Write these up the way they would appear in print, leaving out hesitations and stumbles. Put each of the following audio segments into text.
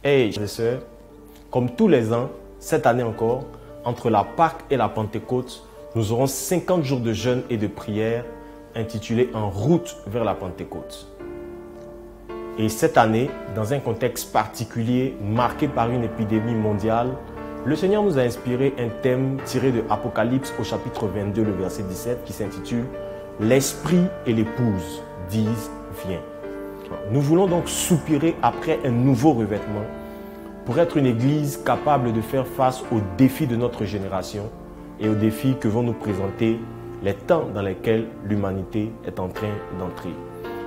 Hey, frères et sœurs, comme tous les ans, cette année encore, entre la Pâque et la Pentecôte, nous aurons 50 jours de jeûne et de prière intitulés En route vers la Pentecôte. Et cette année, dans un contexte particulier marqué par une épidémie mondiale, le Seigneur nous a inspiré un thème tiré de Apocalypse au chapitre 22, le verset 17, qui s'intitule « L'Esprit et l'épouse disent « Viens ». Nous voulons donc soupirer après un nouveau revêtement pour être une église capable de faire face aux défis de notre génération et aux défis que vont nous présenter les temps dans lesquels l'humanité est en train d'entrer.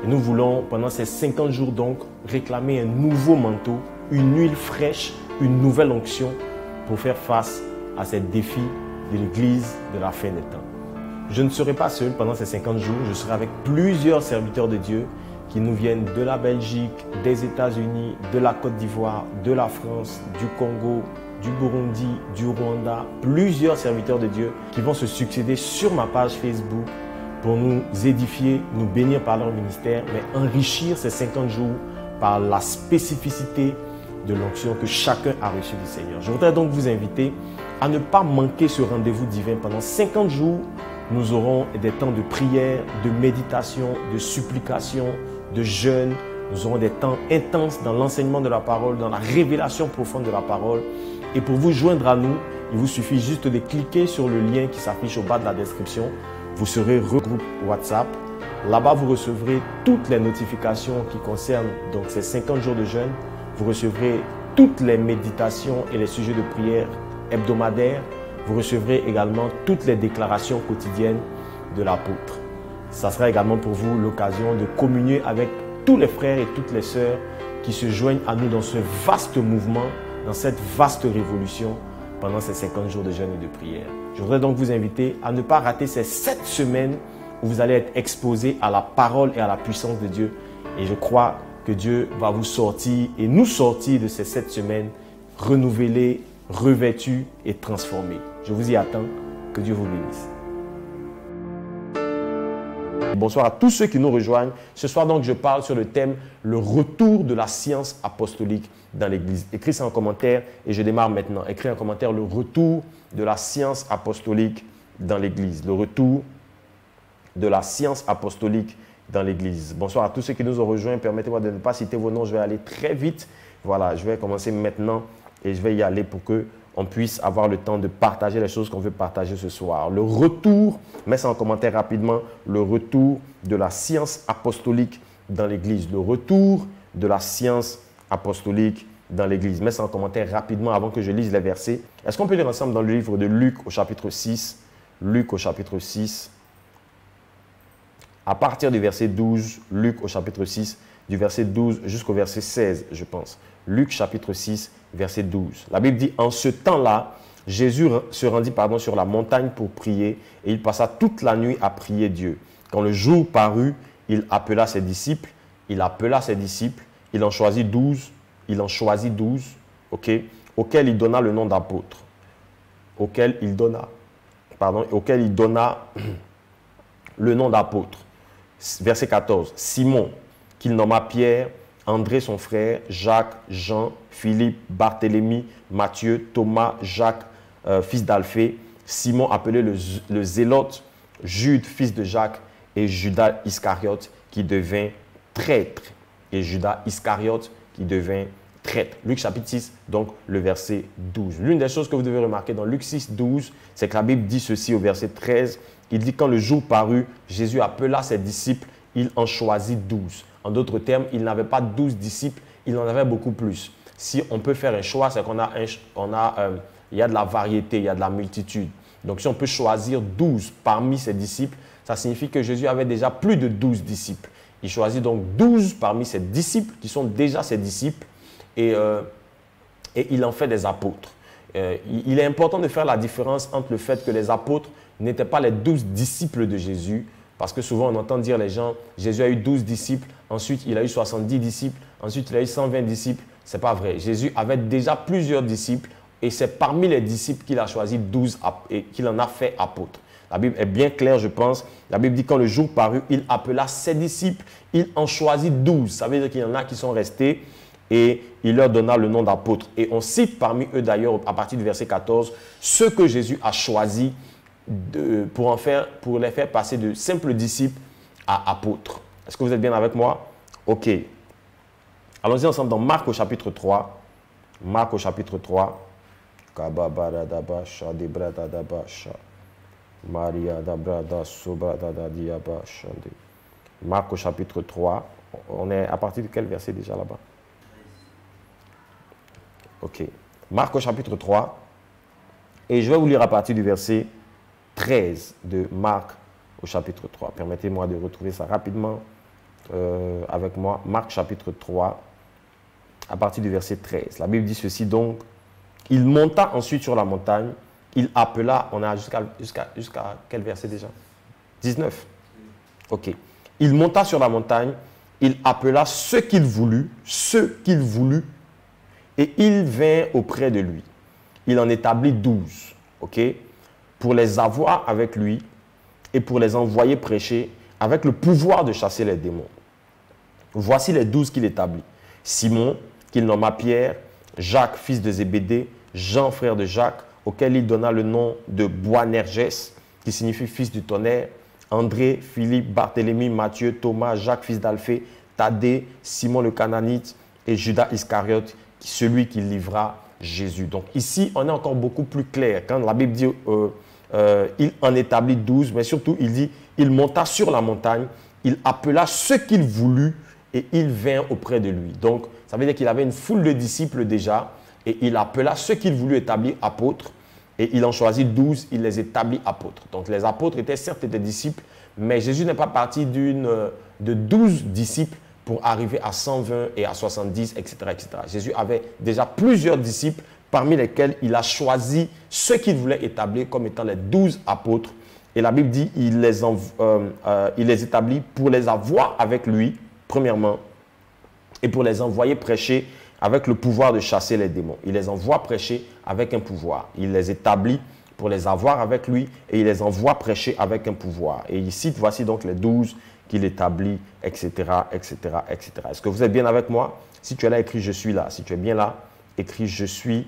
Et nous voulons, pendant ces 50 jours donc, réclamer un nouveau manteau, une huile fraîche, une nouvelle onction pour faire face à ces défis de l'église de la fin des temps. Je ne serai pas seul pendant ces 50 jours, je serai avec plusieurs serviteurs de Dieu qui nous viennent de la Belgique, des États-Unis, de la Côte d'Ivoire, de la France, du Congo, du Burundi, du Rwanda. Plusieurs serviteurs de Dieu qui vont se succéder sur ma page Facebook pour nous édifier, nous bénir par leur ministère, mais enrichir ces 50 jours par la spécificité de l'onction que chacun a reçue du Seigneur. Je voudrais donc vous inviter à ne pas manquer ce rendez-vous divin. Pendant 50 jours, nous aurons des temps de prière, de méditation, de supplication, de jeûne. Nous aurons des temps intenses dans l'enseignement de la parole, dans la révélation profonde de la parole. Et pour vous joindre à nous, il vous suffit juste de cliquer sur le lien qui s'affiche au bas de la description. Vous serez regroupe WhatsApp. Là-bas, vous recevrez toutes les notifications qui concernent donc ces 50 jours de jeûne. Vous recevrez toutes les méditations et les sujets de prière hebdomadaires. Vous recevrez également toutes les déclarations quotidiennes de l'apôtre. Ça sera également pour vous l'occasion de communier avec tous les frères et toutes les sœurs qui se joignent à nous dans ce vaste mouvement, dans cette vaste révolution pendant ces 50 jours de jeûne et de prière. Je voudrais donc vous inviter à ne pas rater ces 7 semaines où vous allez être exposés à la parole et à la puissance de Dieu. Et je crois que Dieu va vous sortir et nous sortir de ces 7 semaines renouvelés, revêtus et transformés. Je vous y attends. Que Dieu vous bénisse. Bonsoir à tous ceux qui nous rejoignent. Ce soir donc je parle sur le thème « Le retour de la science apostolique dans l'Église ». Écris ça en commentaire et je démarre maintenant. Écris en commentaire « Le retour de la science apostolique dans l'Église ». Le retour de la science apostolique dans l'Église. Bonsoir à tous ceux qui nous ont rejoints. Permettez-moi de ne pas citer vos noms. Je vais aller très vite. Voilà, je vais commencer maintenant et je vais y aller pour que on puisse avoir le temps de partager les choses qu'on veut partager ce soir. Le retour, mets ça en commentaire rapidement, le retour de la science apostolique dans l'Église. Le retour de la science apostolique dans l'Église. Mets ça en commentaire rapidement avant que je lise les versets. Est-ce qu'on peut lire ensemble dans le livre de Luc au chapitre 6? Luc au chapitre 6. À partir du verset 12, Luc au chapitre 6, du verset 12 jusqu'au verset 16, je pense. Luc chapitre 6, verset 12. La Bible dit, en ce temps-là, Jésus se rendit sur la montagne pour prier et il passa toute la nuit à prier Dieu. Quand le jour parut, il appela ses disciples, il en choisit 12, auxquels il donna le nom d'apôtres, auxquels il donna le nom d'apôtres. Verset 14, Simon, qu'il nomma Pierre, André son frère, Jacques, Jean, Philippe, Barthélemy, Matthieu, Thomas, Jacques, fils d'Alphée, Simon appelé le Zélote, Jude, fils de Jacques, et Judas Iscariote qui devint traître. Luc chapitre 6, donc le verset 12. L'une des choses que vous devez remarquer dans Luc 6, 12, c'est que la Bible dit ceci au verset 13. Il dit, quand le jour parut, Jésus appela ses disciples, il en choisit 12. En d'autres termes, il n'avait pas 12 disciples, il en avait beaucoup plus. Si on peut faire un choix, c'est il y a de la variété, il y a de la multitude. Donc, si on peut choisir 12 parmi ses disciples, ça signifie que Jésus avait déjà plus de 12 disciples. Il choisit donc 12 parmi ses disciples, qui sont déjà ses disciples, et il en fait des apôtres. Il est important de faire la différence entre le fait que les apôtres n'étaient pas les 12 disciples de Jésus, parce que souvent on entend dire les gens, Jésus a eu 12 disciples, ensuite il a eu 70 disciples, ensuite il a eu 120 disciples. Ce n'est pas vrai. Jésus avait déjà plusieurs disciples et c'est parmi les disciples qu'il a choisi 12 et qu'il en a fait apôtres. La Bible est bien claire, je pense. La Bible dit quand le jour parut, il appela ses disciples, il en choisit 12. Ça veut dire qu'il y en a qui sont restés et il leur donna le nom d'apôtres. Et on cite parmi eux d'ailleurs, à partir du verset 14, ceux que Jésus a choisis pour les faire passer de simples disciples à apôtres. Est-ce que vous êtes bien avec moi? Ok. Allons-y ensemble dans Marc au chapitre 3. Marc au chapitre 3. Marc au chapitre 3. On est à partir de quel verset déjà là-bas? Ok. Marc au chapitre 3. Et je vais vous lire à partir du verset 13 de Marc au chapitre 3. Permettez-moi de retrouver ça rapidement avec moi. Marc chapitre 3, à partir du verset 13. La Bible dit ceci donc. Il monta ensuite sur la montagne. Il appela, on a jusqu'à quel verset déjà? 19. Ok. Il monta sur la montagne. Il appela ce qu'il voulut, et il vint auprès de lui. Il en établit 12, ok, pour les avoir avec lui et pour les envoyer prêcher avec le pouvoir de chasser les démons. Voici les 12 qu'il établit. Simon, qu'il nomma Pierre, Jacques, fils de Zébédée, Jean, frère de Jacques, auquel il donna le nom de Boanerges, qui signifie fils du tonnerre, André, Philippe, Barthélemy, Matthieu, Thomas, Jacques, fils d'Alphée, Thaddée, Simon le Cananite et Judas Iscariote, celui qui livra Jésus. Donc ici, on est encore beaucoup plus clair. Quand la Bible dit il en établit 12, mais surtout il dit il monta sur la montagne, il appela ce qu'il voulut et il vint auprès de lui. Donc ça veut dire qu'il avait une foule de disciples déjà et il appela ce qu'il voulut établir apôtres. Et il en choisit 12, il les établit apôtres. Donc les apôtres étaient certes des disciples, mais Jésus n'est pas parti de 12 disciples pour arriver à 120 et à 70, etc., etc. Jésus avait déjà plusieurs disciples parmi lesquels il a choisi ceux qu'il voulait établir comme étant les 12 apôtres. Et la Bible dit il les établit pour les avoir avec lui, premièrement, et pour les envoyer prêcher avec le pouvoir de chasser les démons. Il les envoie prêcher avec un pouvoir. Il les établit pour les avoir avec lui et il les envoie prêcher avec un pouvoir. Et il cite, voici donc les 12 qu'il établit, etc., etc., etc. Est-ce que vous êtes bien avec moi? Si tu es là, écris « Je suis là ». Si tu es bien là, écris « Je suis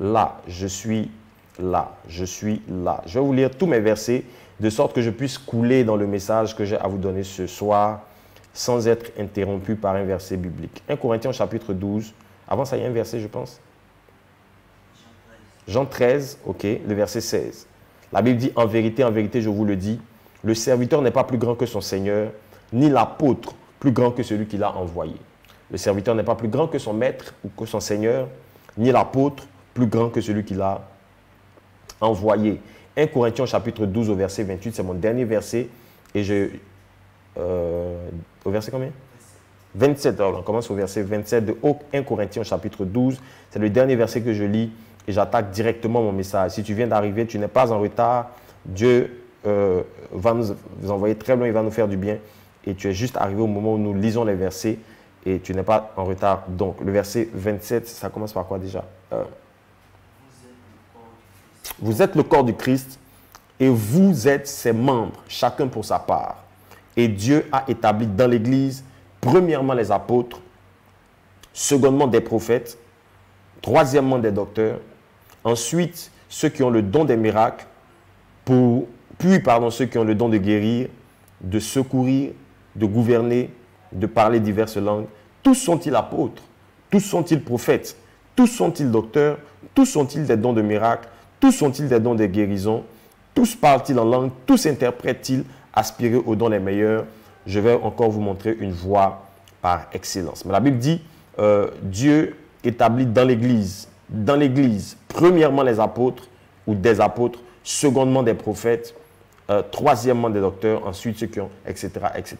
là, je suis là, je suis là ». Je vais vous lire tous mes versets de sorte que je puisse couler dans le message que j'ai à vous donner ce soir sans être interrompu par un verset biblique. 1 Corinthiens chapitre 12. Avant ça, il y a un verset, je pense. Jean 13, ok, le verset 16. La Bible dit, en vérité, je vous le dis, le serviteur n'est pas plus grand que son Seigneur, ni l'apôtre plus grand que celui qui l'a envoyé. Le serviteur n'est pas plus grand que son maître ou que son Seigneur, ni l'apôtre plus grand que celui qui l'a envoyé. 1 Corinthiens chapitre 12 au verset 28, c'est mon dernier verset. Et au verset combien? 27, alors on commence au verset 27 de 1 Corinthiens chapitre 12. C'est le dernier verset que je lis et j'attaque directement mon message. Si tu viens d'arriver, tu n'es pas en retard. Dieu va nous envoyer très loin, il va nous faire du bien. Et tu es juste arrivé au moment où nous lisons les versets et tu n'es pas en retard. Donc, le verset 27, ça commence par quoi déjà? Vous êtes le corps du Christ et vous êtes ses membres, chacun pour sa part. Et Dieu a établi dans l'Église premièrement les apôtres, secondement des prophètes, troisièmement des docteurs, ensuite ceux qui ont le don des miracles, puis ceux qui ont le don de guérir, de secourir, de gouverner, de parler diverses langues. Tous sont-ils apôtres? Tous sont-ils prophètes? Tous sont-ils docteurs? Tous sont-ils des dons de miracles? Tous sont-ils des dons de guérison? Tous parlent-ils en langue? Tous interprètent-ils? Aspirer aux dons les meilleurs? Je vais encore vous montrer une voie par excellence. Mais la Bible dit, Dieu établit dans l'Église, premièrement les apôtres ou des apôtres, secondement des prophètes, troisièmement des docteurs, ensuite ceux qui ont, etc., etc.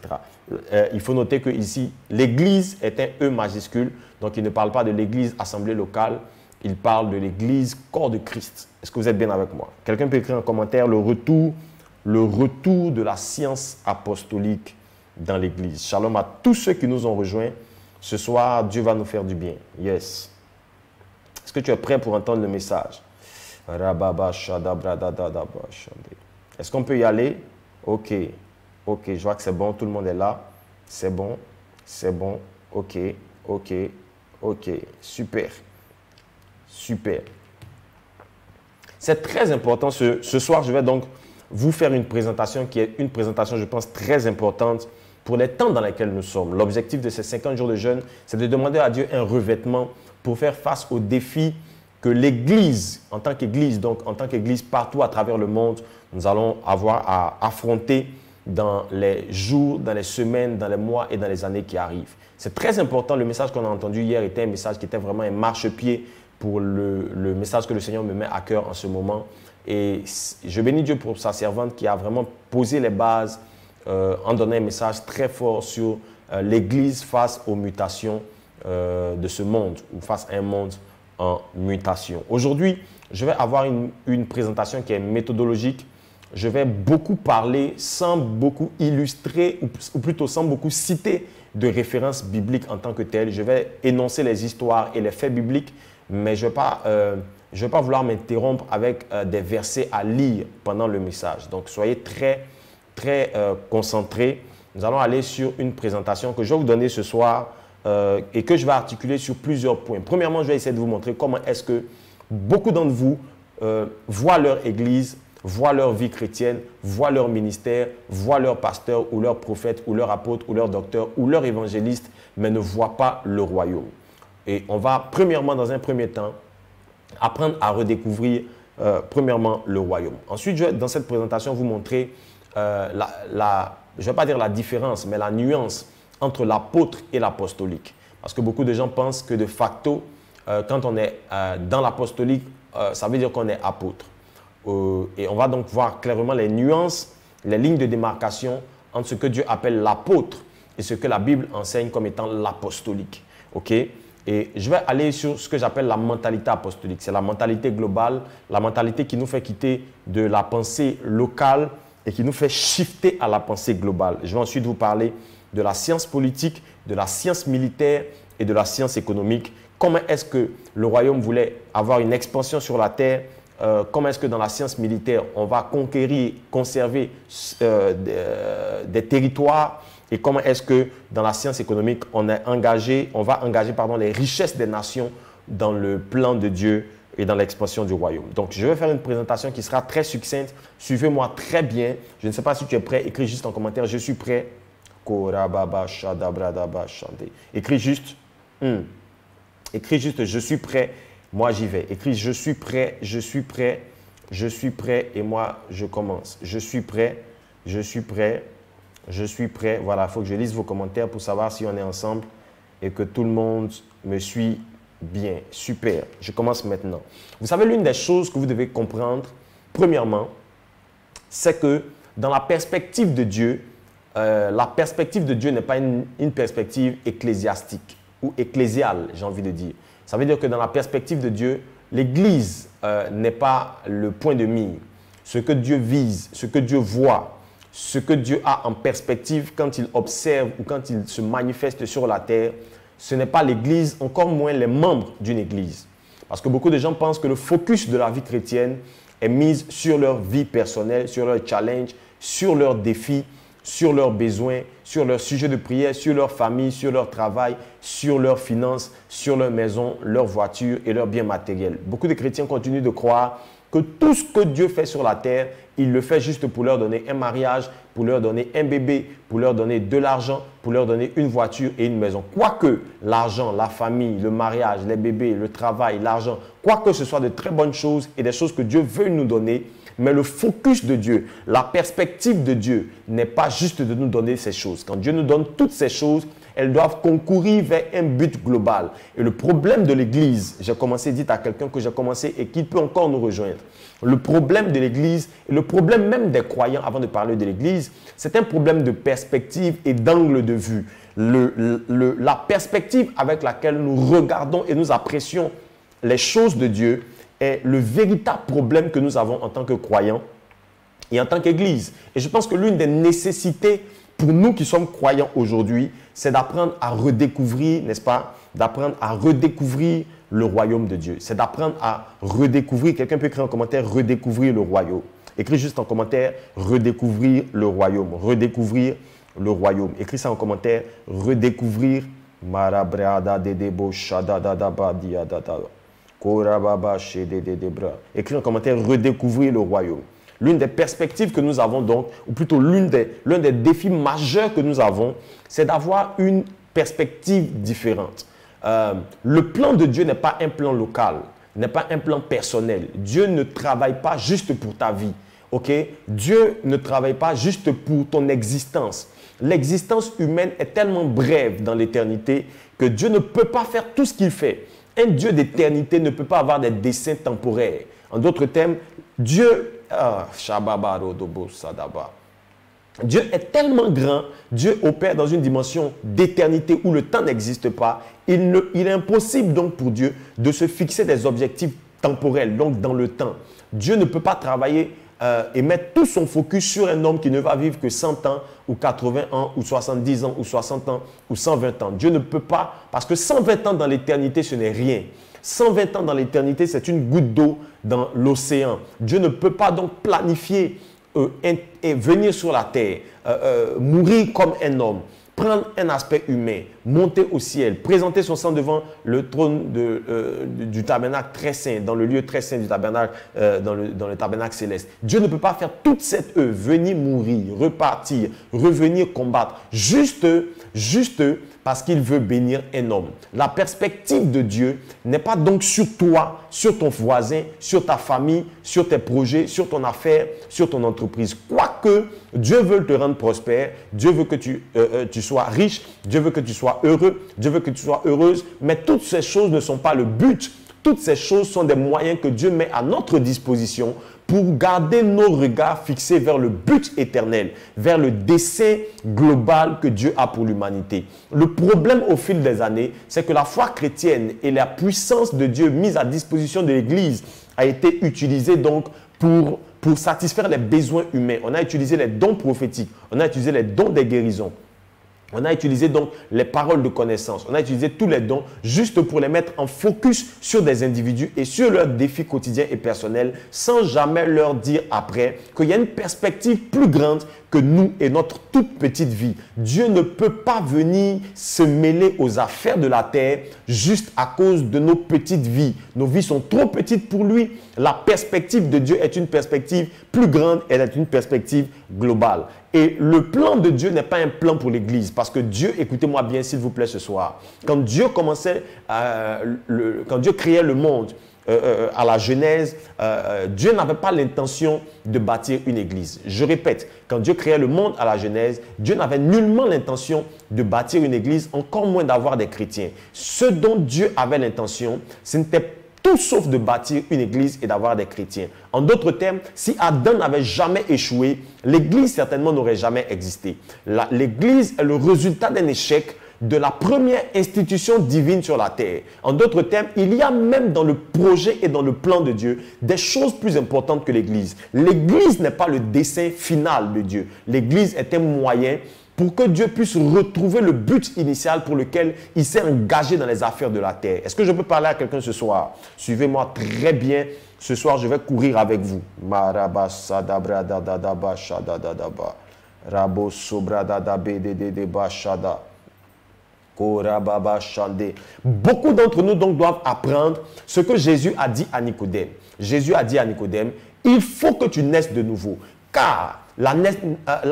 Il faut noter que ici, l'Église est un E majuscule, donc il ne parle pas de l'Église assemblée locale, il parle de l'Église corps de Christ. Est-ce que vous êtes bien avec moi? Quelqu'un peut écrire en commentaire le retour de la science apostolique dans l'Église. Shalom à tous ceux qui nous ont rejoints. Ce soir, Dieu va nous faire du bien. Yes. Est-ce que tu es prêt pour entendre le message? Est-ce qu'on peut y aller? Ok. Ok, je vois que c'est bon. Tout le monde est là. C'est bon. C'est bon. Ok. Ok. Ok, super. Super. C'est très important. Ce soir, je vais donc vous faire une présentation qui est une présentation, je pense, très importante pour les temps dans lesquels nous sommes. L'objectif de ces 50 jours de jeûne, c'est de demander à Dieu un revêtement pour faire face aux défis que l'Église, en tant qu'Église, donc en tant qu'Église partout à travers le monde, nous allons avoir à affronter dans les jours, dans les semaines, dans les mois et dans les années qui arrivent. C'est très important. Le message qu'on a entendu hier était un message qui était vraiment un marchepied pour le message que le Seigneur me met à cœur en ce moment. Et je bénis Dieu pour sa servante qui a vraiment posé les bases en donnant un message très fort sur l'Église face aux mutations de ce monde ou face à un monde en mutation. Aujourd'hui, je vais avoir une présentation qui est méthodologique. Je vais beaucoup parler sans beaucoup illustrer ou plutôt sans beaucoup citer de références bibliques en tant que telles. Je vais énoncer les histoires et les faits bibliques, mais je ne vais pas vouloir m'interrompre avec des versets à lire pendant le message. Donc, soyez très, très concentrés. Nous allons aller sur une présentation que je vais vous donner ce soir et que je vais articuler sur plusieurs points. Premièrement, je vais essayer de vous montrer comment est-ce que beaucoup d'entre vous voient leur église, voient leur vie chrétienne, voient leur ministère, voient leur pasteur ou leur prophète ou leur apôtre ou leur docteur ou leur évangéliste, mais ne voient pas le royaume. Et on va premièrement, dans un premier temps, apprendre à redécouvrir premièrement le royaume. Ensuite, je vais dans cette présentation vous montrer je ne vais pas dire la différence, mais la nuance entre l'apôtre et l'apostolique. Parce que beaucoup de gens pensent que de facto, quand on est dans l'apostolique, ça veut dire qu'on est apôtre. Et on va donc voir clairement les nuances, les lignes de démarcation entre ce que Dieu appelle l'apôtre et ce que la Bible enseigne comme étant l'apostolique. OK? Et je vais aller sur ce que j'appelle la mentalité apostolique. C'est la mentalité globale, la mentalité qui nous fait quitter de la pensée locale et qui nous fait shifter à la pensée globale. Je vais ensuite vous parler de la science politique, de la science militaire et de la science économique. Comment est-ce que le royaume voulait avoir une expansion sur la terre? Comment est-ce que dans la science militaire, on va conquérir, conserver des territoires? Et comment est-ce que dans la science économique, on va engager les richesses des nations dans le plan de Dieu et dans l'expansion du royaume. Donc, je vais faire une présentation qui sera très succincte. Suivez-moi très bien. Je ne sais pas si tu es prêt. Écris juste en commentaire. Je suis prêt. Écris juste. Écris juste. Je suis prêt. Moi, j'y vais. Écris je suis prêt. Je suis prêt. Je suis prêt. Et moi, je commence. Je suis prêt. Je suis prêt. Je suis prêt. Voilà, il faut que je lise vos commentaires pour savoir si on est ensemble et que tout le monde me suit bien. Super. Je commence maintenant. Vous savez, l'une des choses que vous devez comprendre, premièrement, c'est que dans la perspective de Dieu n'est pas une perspective ecclésiastique ou ecclésiale, j'ai envie de dire. Ça veut dire que dans la perspective de Dieu, l'Église n'est pas le point de mire. Ce que Dieu vise, ce que Dieu voit, ce que Dieu a en perspective quand il observe ou quand il se manifeste sur la terre, ce n'est pas l'Église, encore moins les membres d'une Église. Parce que beaucoup de gens pensent que le focus de la vie chrétienne est mis sur leur vie personnelle, sur leurs challenges, sur leurs défis, sur leurs besoins, sur leurs sujets de prière, sur leur famille, sur leur travail, sur leurs finances, sur leur maison, leur voiture et leurs biens matériels. Beaucoup de chrétiens continuent de croire que tout ce que Dieu fait sur la terre, il le fait juste pour leur donner un mariage, pour leur donner un bébé, pour leur donner de l'argent, pour leur donner une voiture et une maison. Quoique l'argent, la famille, le mariage, les bébés, le travail, l'argent, quoique ce soit de très bonnes choses et des choses que Dieu veut nous donner, mais le focus de Dieu, la perspective de Dieu n'est pas juste de nous donner ces choses. Quand Dieu nous donne toutes ces choses, elles doivent concourir vers un but global. Et le problème de l'Église, j'ai commencé, dites à quelqu'un que j'ai commencé et qui peut encore nous rejoindre. Le problème de l'Église et le problème même des croyants, avant de parler de l'Église, c'est un problème de perspective et d'angle de vue. La perspective avec laquelle nous regardons et nous apprécions les choses de Dieu est le véritable problème que nous avons en tant que croyants et en tant qu'Église. Et je pense que l'une des nécessités pour nous qui sommes croyants aujourd'hui, c'est d'apprendre à redécouvrir, n'est-ce pas, d'apprendre à redécouvrir le royaume de Dieu. C'est d'apprendre à redécouvrir, quelqu'un peut écrire en commentaire, redécouvrir le royaume. Écris juste en commentaire, redécouvrir le royaume, redécouvrir le royaume. Écris ça en commentaire, redécouvrir Marabrada de debo shada da da ba dia da da. Korababa shede de debra. Écrit en commentaire, redécouvrir le royaume. L'une des perspectives que nous avons donc, ou plutôt l'un des défis majeurs que nous avons, c'est d'avoir une perspective différente. Le plan de Dieu n'est pas un plan local, n'est pas un plan personnel. Dieu ne travaille pas juste pour ta vie. Ok? Dieu ne travaille pas juste pour ton existence. L'existence humaine est tellement brève dans l'éternité que Dieu ne peut pas faire tout ce qu'il fait. Un Dieu d'éternité ne peut pas avoir des desseins temporaires. En d'autres termes, Dieu est tellement grand, Dieu opère dans une dimension d'éternité où le temps n'existe pas. Il est impossible donc pour Dieu de se fixer des objectifs temporels, donc dans le temps. Dieu ne peut pas travailler et mettre tout son focus sur un homme qui ne va vivre que 100 ans ou 80 ans ou 70 ans ou 60 ans ou 120 ans. Dieu ne peut pas, parce que 120 ans dans l'éternité, ce n'est rien. 120 ans dans l'éternité, c'est une goutte d'eau dans l'océan. Dieu ne peut pas donc planifier et venir sur la terre, mourir comme un homme, prendre un aspect humain, monter au ciel, présenter son sang devant le trône du tabernacle très saint, dans le lieu très saint du tabernacle, dans le tabernacle céleste. Dieu ne peut pas faire toute cette œuvre, venir mourir, repartir, revenir combattre, juste parce qu'il veut bénir un homme. La perspective de Dieu n'est pas donc sur toi, sur ton voisin, sur ta famille, sur tes projets, sur ton affaire, sur ton entreprise. Quoique Dieu veut te rendre prospère, Dieu veut que tu sois riche, Dieu veut que tu sois heureux, Dieu veut que tu sois heureuse, mais toutes ces choses ne sont pas le but. Toutes ces choses sont des moyens que Dieu met à notre disposition pour garder nos regards fixés vers le but éternel, vers le dessein global que Dieu a pour l'humanité. Le problème au fil des années, c'est que la foi chrétienne et la puissance de Dieu mise à disposition de l'Église a été utilisée donc pour satisfaire les besoins humains. On a utilisé les dons prophétiques, on a utilisé les dons des guérisons. On a utilisé donc les paroles de connaissance. On a utilisé tous les dons juste pour les mettre en focus sur des individus et sur leurs défis quotidiens et personnels sans jamais leur dire après qu'il y a une perspective plus grande que nous et notre toute petite vie. Dieu ne peut pas venir se mêler aux affaires de la terre juste à cause de nos petites vies. Nos vies sont trop petites pour lui. La perspective de Dieu est une perspective plus grande, elle est une perspective globale. Et le plan de Dieu n'est pas un plan pour l'Église. Parce que Dieu, écoutez-moi bien s'il vous plaît ce soir, quand Dieu créait le monde à la Genèse, Dieu n'avait pas l'intention de bâtir une église. Je répète, quand Dieu créait le monde à la Genèse, Dieu n'avait nullement l'intention de bâtir une église, encore moins d'avoir des chrétiens. Ce dont Dieu avait l'intention, ce n'était tout sauf de bâtir une église et d'avoir des chrétiens. En d'autres termes, si Adam n'avait jamais échoué, l'église certainement n'aurait jamais existé. L'église est le résultat d'un échec de la première institution divine sur la terre. En d'autres termes, il y a même dans le projet et dans le plan de Dieu des choses plus importantes que l'église. L'église n'est pas le dessein final de Dieu. L'église est un moyen pour que Dieu puisse retrouver le but initial pour lequel il s'est engagé dans les affaires de la terre. Est-ce que je peux parler à quelqu'un ce soir? Suivez-moi très bien. Ce soir, je vais courir avec vous. Beaucoup d'entre nous donc doivent apprendre ce que Jésus a dit à Nicodème. Jésus a dit à Nicodème, il faut que tu naisses de nouveau. Car la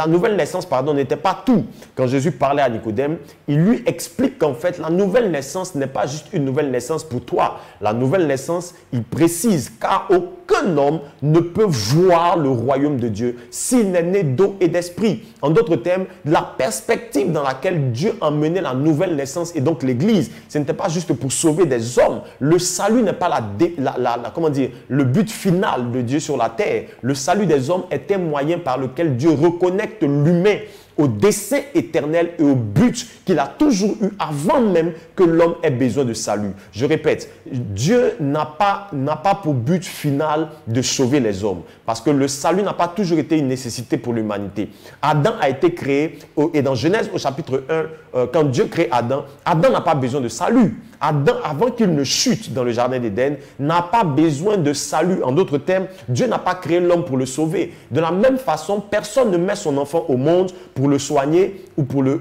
nouvelle naissance n'était pas tout. Quand Jésus parlait à Nicodème, il lui explique qu'en fait, la nouvelle naissance n'est pas juste une nouvelle naissance pour toi. La nouvelle naissance, il précise, car aucun homme ne peut voir le royaume de Dieu s'il n'est né d'eau et d'esprit. En d'autres termes, la perspective dans laquelle Dieu a mené la nouvelle naissance et donc l'Église, ce n'était pas juste pour sauver des hommes. Le salut n'est pas le but final de Dieu sur la terre. Le salut des hommes est un moyen par lequel Dieu reconnecte l'humain au dessein éternel et au but qu'il a toujours eu avant même que l'homme ait besoin de salut. Je répète, Dieu n'a pas pour but final de sauver les hommes parce que le salut n'a pas toujours été une nécessité pour l'humanité. Adam a été créé et dans Genèse au chapitre 1, quand Dieu crée Adam, Adam n'a pas besoin de salut. Adam, avant qu'il ne chute dans le jardin d'Éden, n'a pas besoin de salut. En d'autres termes, Dieu n'a pas créé l'homme pour le sauver. De la même façon, personne ne met son enfant au monde pour le soigner ou pour le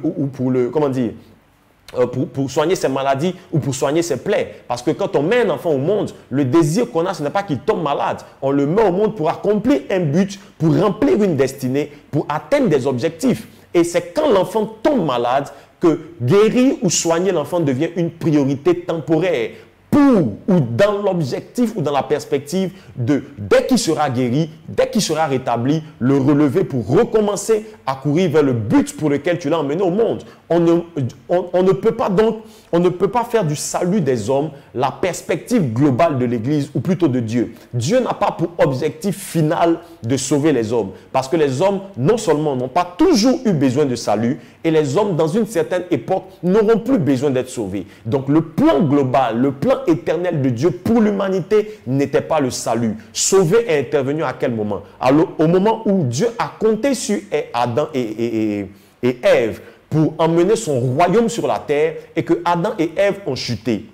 pour soigner ses maladies ou pour soigner ses plaies. Parce que quand on met un enfant au monde, le désir qu'on a, ce n'est pas qu'il tombe malade. On le met au monde pour accomplir un but, pour remplir une destinée, pour atteindre des objectifs. Et c'est quand l'enfant tombe malade que guérir ou soigner l'enfant devient une priorité temporaire. Ou dans l'objectif ou dans la perspective de, dès qu'il sera guéri, dès qu'il sera rétabli, le relever pour recommencer à courir vers le but pour lequel tu l'as emmené au monde. On ne peut pas donc, on ne peut pas faire du salut des hommes la perspective globale de l'Église ou plutôt de Dieu. Dieu n'a pas pour objectif final de sauver les hommes parce que les hommes non seulement n'ont pas toujours eu besoin de salut et les hommes dans une certaine époque n'auront plus besoin d'être sauvés. Donc le plan global, le plan éternel de Dieu pour l'humanité n'était pas le salut. Sauver est intervenu à quel moment? Alors, au moment où Dieu a compté sur Adam et Ève pour emmener son royaume sur la terre et que Adam et Ève ont chuté.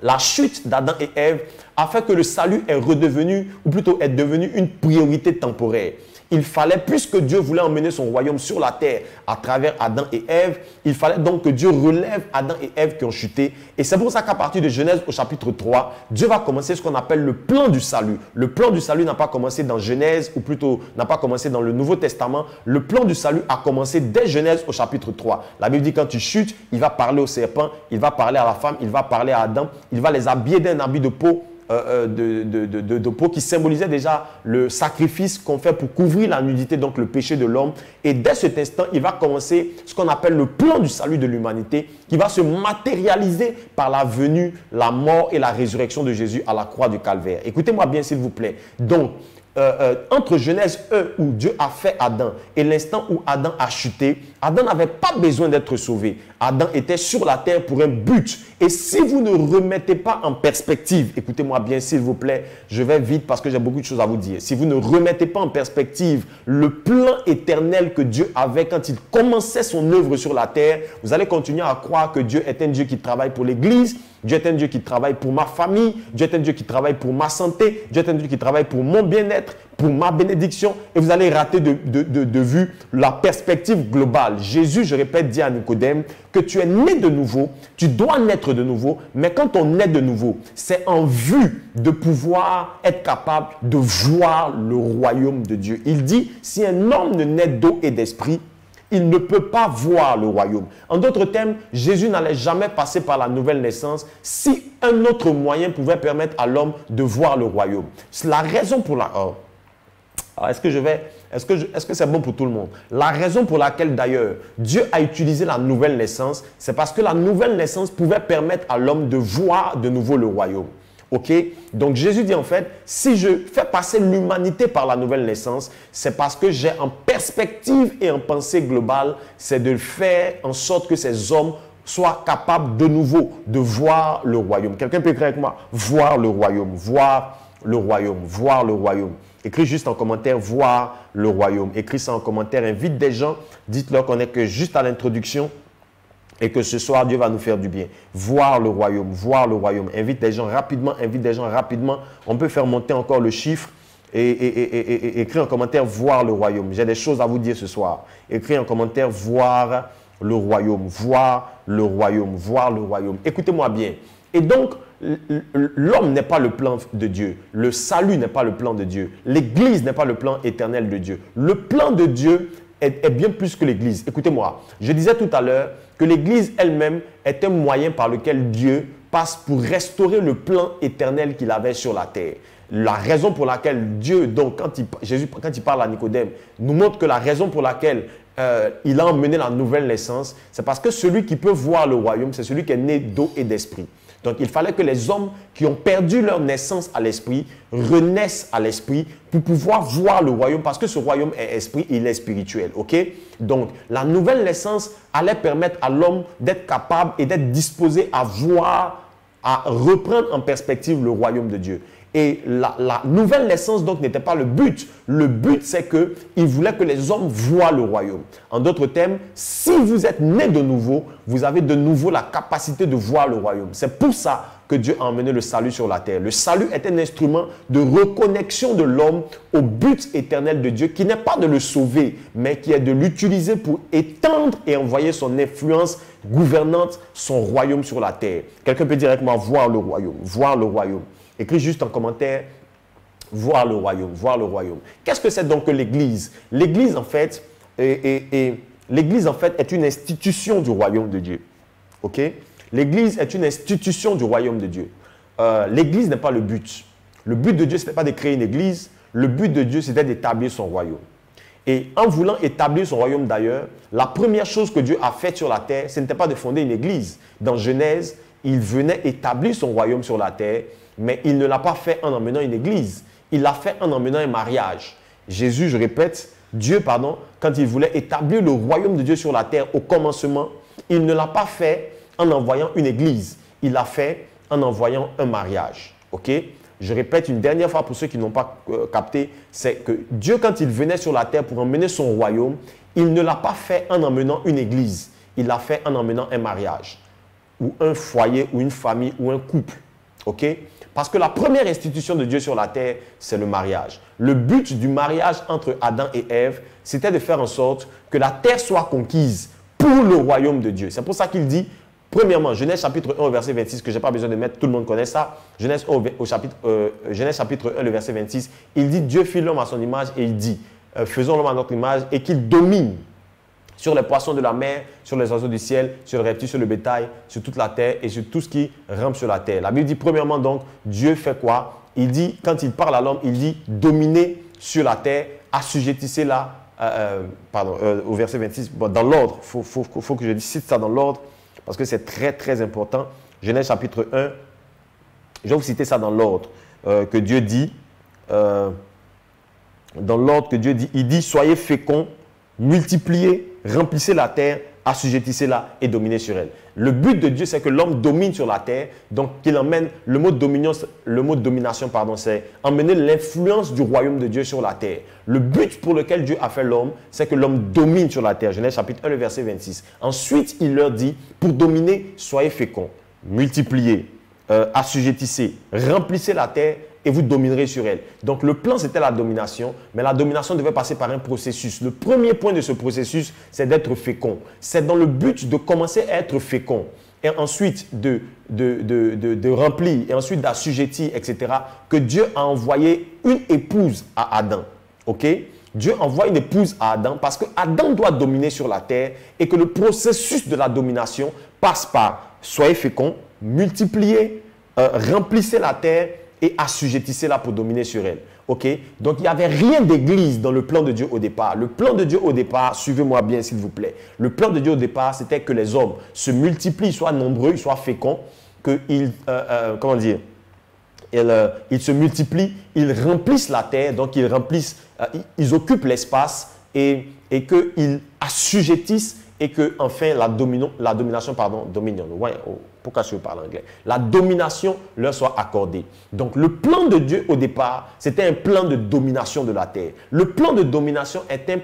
La chute d'Adam et Ève a fait que le salut est redevenu, ou plutôt est devenu une priorité temporaire. Il fallait, puisque Dieu voulait emmener son royaume sur la terre à travers Adam et Ève, il fallait donc que Dieu relève Adam et Ève qui ont chuté. Et c'est pour ça qu'à partir de Genèse au chapitre 3, Dieu va commencer ce qu'on appelle le plan du salut. Le plan du salut n'a pas commencé dans Genèse, ou plutôt n'a pas commencé dans le Nouveau Testament. Le plan du salut a commencé dès Genèse au chapitre 3. La Bible dit quand tu chutes, il va parler au serpent, il va parler à la femme, il va parler à Adam, il va les habiller d'un habit de peau. De peau qui symbolisait déjà le sacrifice qu'on fait pour couvrir la nudité, donc le péché de l'homme. Et dès cet instant, il va commencer ce qu'on appelle le plan du salut de l'humanité qui va se matérialiser par la venue, la mort et la résurrection de Jésus à la croix du Calvaire. Écoutez-moi bien s'il vous plaît. Donc, entre Genèse 1 où Dieu a fait Adam et l'instant où Adam a chuté, Adam n'avait pas besoin d'être sauvé. Adam était sur la terre pour un but. Et si vous ne remettez pas en perspective, écoutez-moi bien s'il vous plaît, je vais vite parce que j'ai beaucoup de choses à vous dire. Si vous ne remettez pas en perspective le plan éternel que Dieu avait quand il commençait son œuvre sur la terre, vous allez continuer à croire que Dieu est un Dieu qui travaille pour l'Église, Dieu est un Dieu qui travaille pour ma famille, Dieu est un Dieu qui travaille pour ma santé, Dieu est un Dieu qui travaille pour mon bien-être, pour ma bénédiction, et vous allez rater de vue la perspective globale. Jésus, je répète, dit à Nicodème que tu es né de nouveau, tu dois naître de nouveau, mais quand on naît de nouveau, c'est en vue de pouvoir être capable de voir le royaume de Dieu. Il dit, si un homme ne naît d'eau et d'esprit, il ne peut pas voir le royaume. En d'autres termes, Jésus n'allait jamais passer par la nouvelle naissance si un autre moyen pouvait permettre à l'homme de voir le royaume. C'est la raison pour la... Alors, est-ce que c'est bon pour tout le monde? La raison pour laquelle d'ailleurs Dieu a utilisé la nouvelle naissance, c'est parce que la nouvelle naissance pouvait permettre à l'homme de voir de nouveau le royaume. Ok? Donc Jésus dit en fait, si je fais passer l'humanité par la nouvelle naissance, c'est parce que j'ai en perspective et en pensée globale, c'est de faire en sorte que ces hommes soient capables de nouveau de voir le royaume. Quelqu'un peut écrire avec moi? Voir le royaume, voir le royaume, voir le royaume. Écris juste en commentaire, voir le royaume. Écris ça en commentaire, invite des gens, dites-leur qu'on est que juste à l'introduction et que ce soir, Dieu va nous faire du bien. Voir le royaume, voir le royaume. Invite des gens rapidement, invite des gens rapidement. On peut faire monter encore le chiffre et écris en commentaire, voir le royaume. J'ai des choses à vous dire ce soir. Écris en commentaire, voir le royaume, voir le royaume, voir le royaume. Écoutez-moi bien. Et donc, l'homme n'est pas le plan de Dieu. Le salut n'est pas le plan de Dieu. L'Église n'est pas le plan éternel de Dieu. Le plan de Dieu est bien plus que l'Église. Écoutez-moi, je disais tout à l'heure que l'Église elle-même est un moyen par lequel Dieu passe pour restaurer le plan éternel qu'il avait sur la terre. La raison pour laquelle Dieu, donc Jésus, quand il parle à Nicodème, nous montre que la raison pour laquelle il a emmené la nouvelle naissance, c'est parce que celui qui peut voir le royaume, c'est celui qui est né d'eau et d'esprit. Donc, il fallait que les hommes qui ont perdu leur naissance à l'esprit renaissent à l'esprit pour pouvoir voir le royaume parce que ce royaume est esprit, il est spirituel. Ok? Donc, la nouvelle naissance allait permettre à l'homme d'être capable et d'être disposé à voir, à reprendre en perspective le royaume de Dieu. Et la nouvelle naissance, donc, n'était pas le but. Le but, c'est qu'il voulait que les hommes voient le royaume. En d'autres termes, si vous êtes né de nouveau, vous avez de nouveau la capacité de voir le royaume. C'est pour ça que Dieu a emmené le salut sur la terre. Le salut est un instrument de reconnexion de l'homme au but éternel de Dieu, qui n'est pas de le sauver, mais qui est de l'utiliser pour étendre et envoyer son influence gouvernante, son royaume sur la terre. Quelqu'un peut directement voir le royaume, voir le royaume. Écris juste en commentaire, voir le royaume, voir le royaume. Qu'est-ce que c'est donc que l'Église? L'Église, en fait, l'Église, en fait, est une institution du royaume de Dieu. OK? L'Église est une institution du royaume de Dieu. L'Église n'est pas le but. Le but de Dieu, ce n'est pas de créer une Église. Le but de Dieu, c'était d'établir son royaume. Et en voulant établir son royaume d'ailleurs, la première chose que Dieu a faite sur la terre, ce n'était pas de fonder une Église. Dans Genèse, il venait établir son royaume sur la terre, mais il ne l'a pas fait en emmenant une Église. Il l'a fait en emmenant un mariage. Jésus, je répète, Dieu, pardon, quand il voulait établir le royaume de Dieu sur la terre au commencement, il ne l'a pas fait en envoyant une église. Il l'a fait en envoyant un mariage. OK? Je répète une dernière fois pour ceux qui n'ont pas capté, c'est que Dieu, quand il venait sur la terre pour emmener son royaume, il ne l'a pas fait en emmenant une église. Il l'a fait en emmenant un mariage, ou un foyer, ou une famille, ou un couple. OK? Parce que la première institution de Dieu sur la terre, c'est le mariage. Le but du mariage entre Adam et Ève, c'était de faire en sorte que la terre soit conquise pour le royaume de Dieu. C'est pour ça qu'il dit, premièrement, Genèse chapitre 1 au verset 26, que je n'ai pas besoin de mettre, tout le monde connaît ça. Genèse chapitre 1, le verset 26, il dit, Dieu fit l'homme à son image et il dit, faisons l'homme à notre image et qu'il domine sur les poissons de la mer, sur les oiseaux du ciel, sur les reptiles, sur le bétail, sur toute la terre et sur tout ce qui rampe sur la terre. La Bible dit premièrement donc, Dieu fait quoi? Il dit, quand il parle à l'homme, il dit dominer sur la terre, assujettissez-la, au verset 26, bon, dans l'ordre, il faut que je cite ça dans l'ordre parce que c'est très très important. Genèse chapitre 1, je vais vous citer ça dans l'ordre que Dieu dit, il dit, soyez féconds, multipliez, remplissez la terre, assujettissez-la et dominez sur elle. Le but de Dieu, c'est que l'homme domine sur la terre, donc qu'il emmène, le mot domination, c'est emmener l'influence du royaume de Dieu sur la terre. Le but pour lequel Dieu a fait l'homme, c'est que l'homme domine sur la terre. Genèse chapitre 1, le verset 26. Ensuite, il leur dit, pour dominer, soyez féconds, multipliez, assujettissez, remplissez la terre et vous dominerez sur elle. Donc le plan, c'était la domination, mais la domination devait passer par un processus. Le premier point de ce processus, c'est d'être fécond. C'est dans le but de commencer à être fécond et ensuite de remplir et ensuite d'assujettir, etc., que Dieu a envoyé une épouse à Adam. OK? Dieu envoie une épouse à Adam parce que Adam doit dominer sur la terre et que le processus de la domination passe par soyez féconds, multipliez, remplissez la terre et assujettissez-la pour dominer sur elle. OK? Donc, il n'y avait rien d'église dans le plan de Dieu au départ. Le plan de Dieu au départ, suivez-moi bien s'il vous plaît. Le plan de Dieu au départ, c'était que les hommes se multiplient, soient nombreux, soient féconds, qu'ils, ils se multiplient, ils remplissent la terre, donc ils remplissent, ils occupent l'espace et qu'ils assujettissent et que enfin la domination, pourquoi je parle anglais? La domination leur soit accordée. Donc le plan de Dieu au départ, c'était un plan de domination de la terre. Le plan de domination est un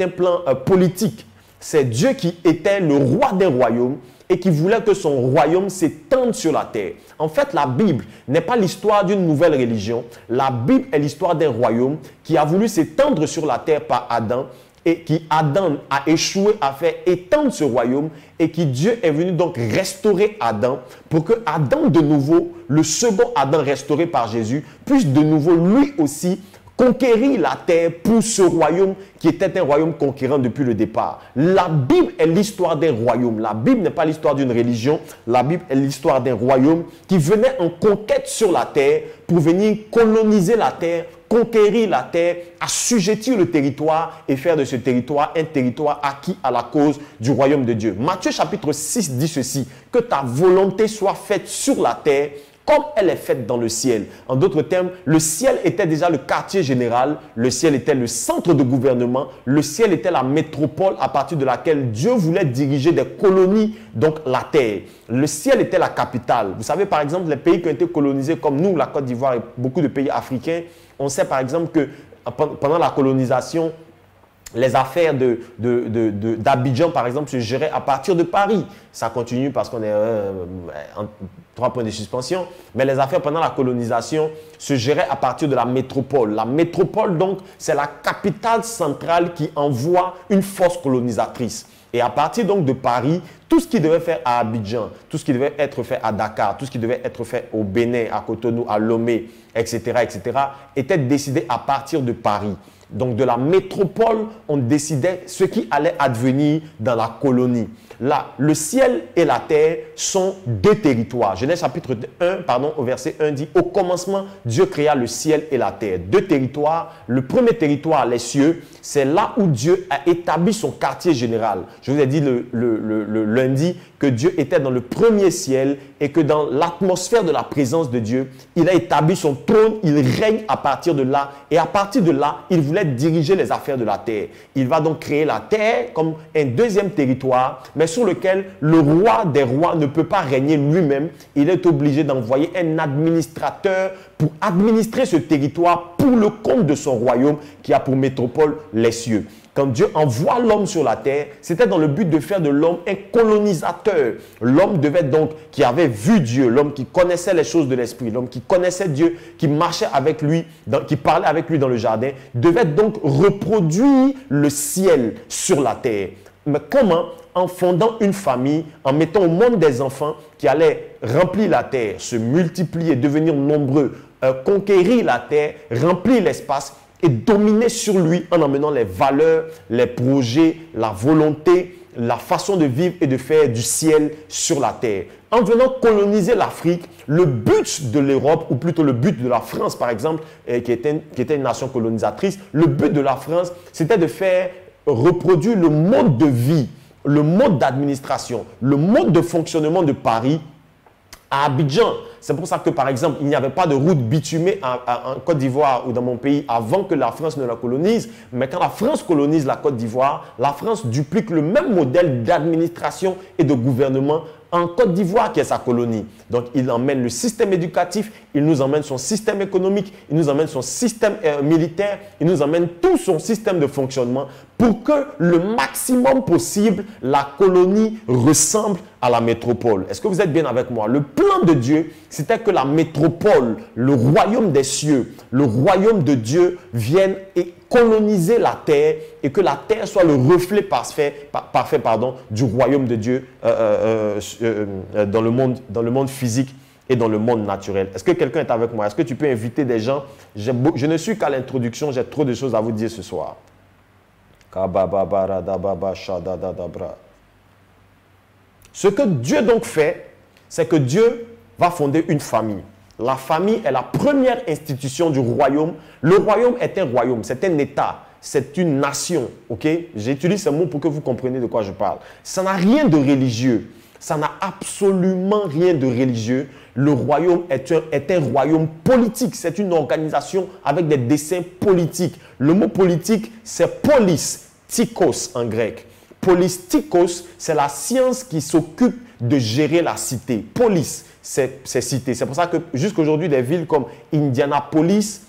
plan politique. C'est Dieu qui était le roi des royaumes et qui voulait que son royaume s'étende sur la terre. En fait, la Bible n'est pas l'histoire d'une nouvelle religion. La Bible est l'histoire d'un royaume qui a voulu s'étendre sur la terre par Adam et qui Adam a échoué à faire étendre ce royaume et qui Dieu est venu donc restaurer Adam pour que Adam de nouveau, le second Adam restauré par Jésus, puisse de nouveau lui aussi conquérir la terre pour ce royaume qui était un royaume conquérant depuis le départ. La Bible est l'histoire d'un royaume. La Bible n'est pas l'histoire d'une religion. La Bible est l'histoire d'un royaume qui venait en conquête sur la terre pour venir coloniser la terre, conquérir la terre, assujettir le territoire et faire de ce territoire un territoire acquis à la cause du royaume de Dieu. Matthieu chapitre 6 dit ceci, que ta volonté soit faite sur la terre comme elle est faite dans le ciel. En d'autres termes, le ciel était déjà le quartier général, le ciel était le centre de gouvernement, le ciel était la métropole à partir de laquelle Dieu voulait diriger des colonies, donc la terre. Le ciel était la capitale. Vous savez par exemple, les pays qui ont été colonisés comme nous, la Côte d'Ivoire et beaucoup de pays africains, on sait par exemple que pendant la colonisation, Les affaires d'Abidjan, par exemple, se géraient à partir de Paris. Ça continue parce qu'on est en 3 points de suspension. Mais les affaires pendant la colonisation se géraient à partir de la métropole. La métropole, donc, c'est la capitale centrale qui envoie une force colonisatrice. Et à partir donc de Paris, tout ce qui devait faire à Abidjan, tout ce qui devait être fait à Dakar, tout ce qui devait être fait au Bénin, à Cotonou, à Lomé, etc., était décidé à partir de Paris. Donc de la métropole, on décidait ce qui allait advenir dans la colonie. Là, le ciel et la terre sont 2 territoires. Genèse chapitre 1, au verset 1 dit « Au commencement, Dieu créa le ciel et la terre. » 2 territoires. Le premier territoire, les cieux, c'est là où Dieu a établi son quartier général. Je vous ai dit le lundi que Dieu était dans le premier ciel et que dans l'atmosphère de la présence de Dieu, il a établi son trône, il règne à partir de là. Et à partir de là, il voulait diriger les affaires de la terre. Il va donc créer la terre comme un 2e territoire, mais sur lequel le roi des rois ne peut pas régner lui-même. Il est obligé d'envoyer un administrateur pour administrer ce territoire pour le compte de son royaume qui a pour métropole les cieux. Quand Dieu envoie l'homme sur la terre, c'était dans le but de faire de l'homme un colonisateur. L'homme devait donc, qui avait vu Dieu, l'homme qui connaissait les choses de l'esprit, l'homme qui connaissait Dieu, qui marchait avec lui, qui parlait avec lui dans le jardin, devait donc reproduire le ciel sur la terre. Mais comment? En fondant une famille, en mettant au monde des enfants qui allaient remplir la terre, se multiplier, devenir nombreux, conquérir la terre, remplir l'espace et dominer sur lui en emmenant les valeurs, les projets, la volonté, la façon de vivre et de faire du ciel sur la terre. En venant coloniser l'Afrique, le but de l'Europe, ou plutôt le but de la France par exemple, qui était une nation colonisatrice, le but de la France, c'était de faire reproduire le mode de vie, le mode d'administration, le mode de fonctionnement de Paris à Abidjan. C'est pour ça que, par exemple, il n'y avait pas de route bitumée en Côte d'Ivoire ou dans mon pays avant que la France ne la colonise. Mais quand la France colonise la Côte d'Ivoire, la France duplique le même modèle d'administration et de gouvernement en Côte d'Ivoire qui est sa colonie. Donc, il emmène le système éducatif, il nous emmène son système économique, il nous emmène son système militaire, il nous emmène tout son système de fonctionnement pour que le maximum possible, la colonie ressemble à la métropole. Est-ce que vous êtes bien avec moi? Le plan de Dieu, c'était que la métropole, le royaume des cieux, le royaume de Dieu vienne et coloniser la terre et que la terre soit le reflet parfait du royaume de Dieu dans le monde physique et dans le monde naturel. Est-ce que quelqu'un est avec moi? Est-ce que tu peux inviter des gens? Je ne suis qu'à l'introduction, j'ai trop de choses à vous dire ce soir. Ce que Dieu donc fait, c'est que Dieu va fonder une famille. La famille est la première institution du royaume. Le royaume est un royaume, c'est un État, c'est une nation. Okay? J'utilise ce mot pour que vous compreniez de quoi je parle. Ça n'a rien de religieux. Ça n'a absolument rien de religieux. Le royaume est un royaume politique. C'est une organisation avec des desseins politiques. Le mot politique, c'est polis, tikos en grec. Polis, tikos, c'est la science qui s'occupe de gérer la cité. Polis, c'est cité. C'est pour ça que jusqu'à aujourd'hui, des villes comme Indianapolis,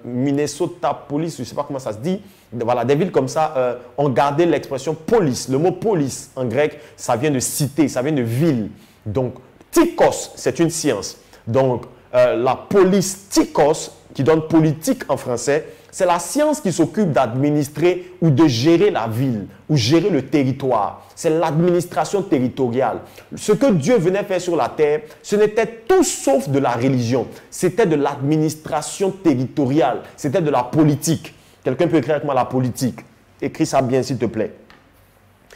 Minnesota Police, je ne sais pas comment ça se dit, voilà, des villes comme ça ont gardé l'expression police. Le mot police en grec, ça vient de cité, ça vient de ville. Donc, tikos, c'est une science. Donc, la police tikos, qui donne politique en français, c'est la science qui s'occupe d'administrer ou de gérer la ville ou gérer le territoire. C'est l'administration territoriale. Ce que Dieu venait faire sur la terre, ce n'était tout sauf de la religion. C'était de l'administration territoriale. C'était de la politique. Quelqu'un peut écrire avec moi la politique. Écris ça bien s'il te plaît.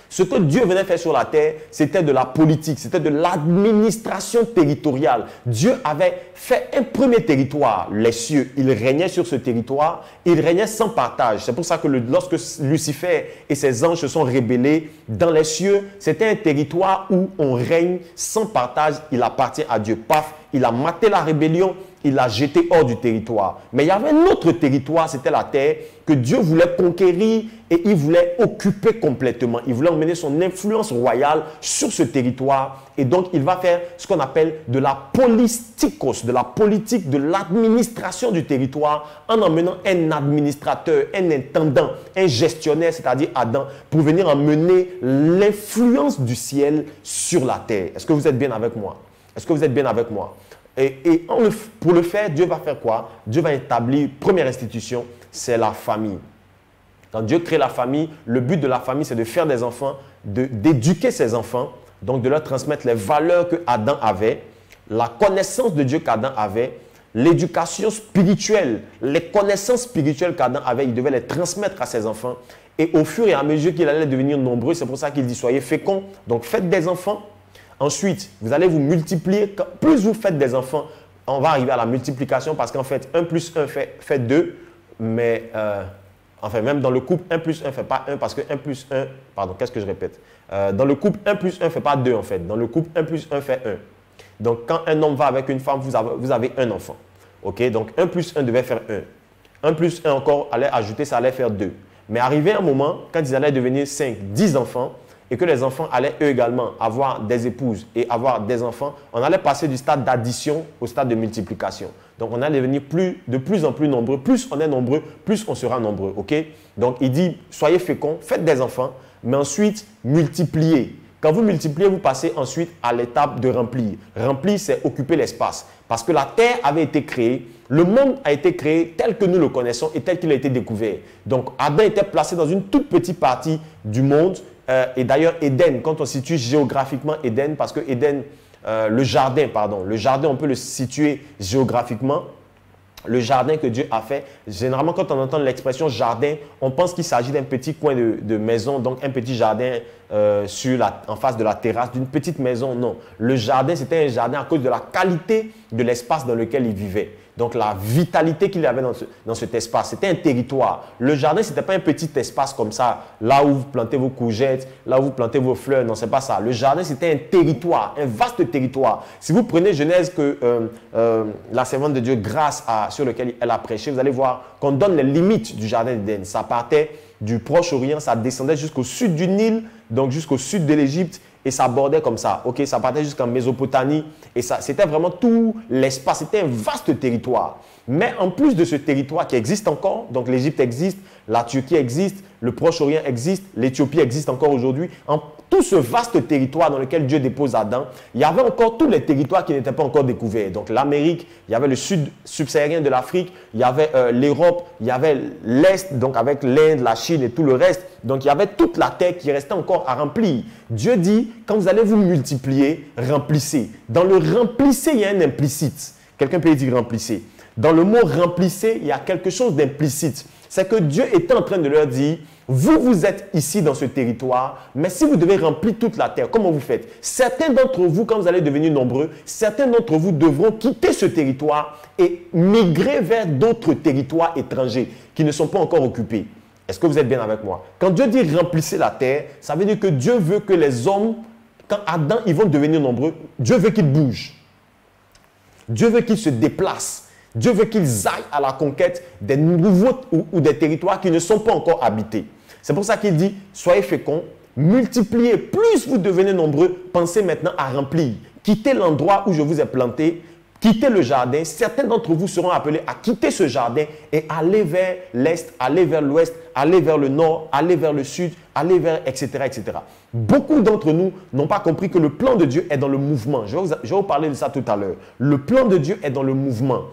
Ce que Dieu venait faire sur la terre, c'était de la politique, c'était de l'administration territoriale. Dieu avait fait un premier territoire, les cieux. Il régnait sur ce territoire, il régnait sans partage. C'est pour ça que lorsque Lucifer et ses anges se sont rebellés dans les cieux, c'était un territoire où on règne sans partage, il appartient à Dieu. Paf, il a maté la rébellion, il l'a jeté hors du territoire. Mais il y avait un autre territoire, c'était la terre, que Dieu voulait conquérir et il voulait occuper complètement. Il voulait emmener son influence royale sur ce territoire. Et donc, il va faire ce qu'on appelle de la politicos, de la politique, de l'administration du territoire, en emmenant un administrateur, un intendant, un gestionnaire, c'est-à-dire Adam, pour venir emmener l'influence du ciel sur la terre. Est-ce que vous êtes bien avec moi? Est-ce que vous êtes bien avec moi? Et pour le faire, Dieu va faire quoi? Dieu va établir, première institution, c'est la famille. Quand Dieu crée la famille, le but de la famille, c'est de faire des enfants, d'éduquer ses enfants, donc de leur transmettre les valeurs que Adam avait, la connaissance de Dieu qu'Adam avait, l'éducation spirituelle, les connaissances spirituelles qu'Adam avait, il devait les transmettre à ses enfants. Et au fur et à mesure qu'il allait devenir nombreux, c'est pour ça qu'il dit soyez féconds, donc faites des enfants. Ensuite, vous allez vous multiplier. Plus vous faites des enfants, on va arriver à la multiplication parce qu'en fait, 1 plus 1 fait 2. Mais, enfin, même dans le couple, 1 plus 1 ne fait pas 1 parce que 1 plus 1, pardon, qu'est-ce que je répète? Dans le couple, 1 plus 1 ne fait pas 2 en fait. Dans le couple, 1 plus 1 fait 1. Donc, quand un homme va avec une femme, vous avez un enfant. OK? Donc, 1 plus 1 devait faire 1. 1 plus 1 encore, allait ajouter, ça allait faire 2. Mais arrivé un moment, quand ils allaient devenir 5, 10 enfants, et que les enfants allaient eux également avoir des épouses et avoir des enfants, on allait passer du stade d'addition au stade de multiplication. Donc, on allait devenir de plus en plus nombreux. Plus on est nombreux, plus on sera nombreux. OK? Donc, il dit, soyez féconds, faites des enfants, mais ensuite, multipliez. Quand vous multipliez, vous passez ensuite à l'étape de remplir. Remplir, c'est occuper l'espace. Parce que la terre avait été créée, le monde a été créé tel que nous le connaissons et tel qu'il a été découvert. Donc, Adam était placé dans une toute petite partie du monde. Et d'ailleurs, Éden, quand on situe géographiquement Éden, parce que Éden, le jardin, on peut le situer géographiquement. Le jardin que Dieu a fait, généralement quand on entend l'expression jardin, on pense qu'il s'agit d'un petit coin de maison, donc un petit jardin en face de la terrasse d'une petite maison. Non, le jardin, c'était un jardin à cause de la qualité de l'espace dans lequel il vivait. Donc la vitalité qu'il avait dans cet espace, c'était un territoire. Le jardin, ce n'était pas un petit espace comme ça, là où vous plantez vos courgettes, là où vous plantez vos fleurs. Non, ce n'est pas ça. Le jardin, c'était un territoire, un vaste territoire. Si vous prenez Genèse que la servante de Dieu, grâce sur lequel elle a prêché, vous allez voir qu'on donne les limites du jardin d'Éden. Ça partait du Proche-Orient, ça descendait jusqu'au sud du Nil, donc jusqu'au sud de l'Égypte. Et ça bordait comme ça, ok? Ça partait jusqu'en Mésopotamie. Et c'était vraiment tout l'espace. C'était un vaste territoire. Mais en plus de ce territoire qui existe encore, donc l'Égypte existe, la Turquie existe, le Proche-Orient existe, l'Éthiopie existe encore aujourd'hui. En tout ce vaste territoire dans lequel Dieu dépose Adam, il y avait encore tous les territoires qui n'étaient pas encore découverts. Donc l'Amérique, il y avait le sud subsahárien de l'Afrique, il y avait l'Europe, il y avait l'Est, donc avec l'Inde, la Chine et tout le reste. Donc il y avait toute la terre qui restait encore à remplir. Dieu dit, quand vous allez vous multiplier, remplissez. Dans le remplissez, il y a un implicite. Quelqu'un peut dire remplissez. Dans le mot remplissez, il y a quelque chose d'implicite. C'est que Dieu était en train de leur dire, vous êtes ici dans ce territoire, mais si vous devez remplir toute la terre, comment vous faites? Certains d'entre vous, quand vous allez devenir nombreux, certains d'entre vous devront quitter ce territoire et migrer vers d'autres territoires étrangers qui ne sont pas encore occupés. Est-ce que vous êtes bien avec moi? Quand Dieu dit remplissez la terre, ça veut dire que Dieu veut que les hommes, quand Adam, ils vont devenir nombreux, Dieu veut qu'ils bougent. Dieu veut qu'ils se déplacent. Dieu veut qu'ils aillent à la conquête des nouveaux ou des territoires qui ne sont pas encore habités. C'est pour ça qu'il dit, soyez féconds, multipliez. Plus vous devenez nombreux, pensez maintenant à remplir. Quittez l'endroit où je vous ai planté, quittez le jardin. Certains d'entre vous seront appelés à quitter ce jardin et aller vers l'Est, aller vers l'Ouest, aller vers le Nord, aller vers le Sud, aller vers etc. etc. Beaucoup d'entre nous n'ont pas compris que le plan de Dieu est dans le mouvement. Je vais vous parler de ça tout à l'heure. Le plan de Dieu est dans le mouvement.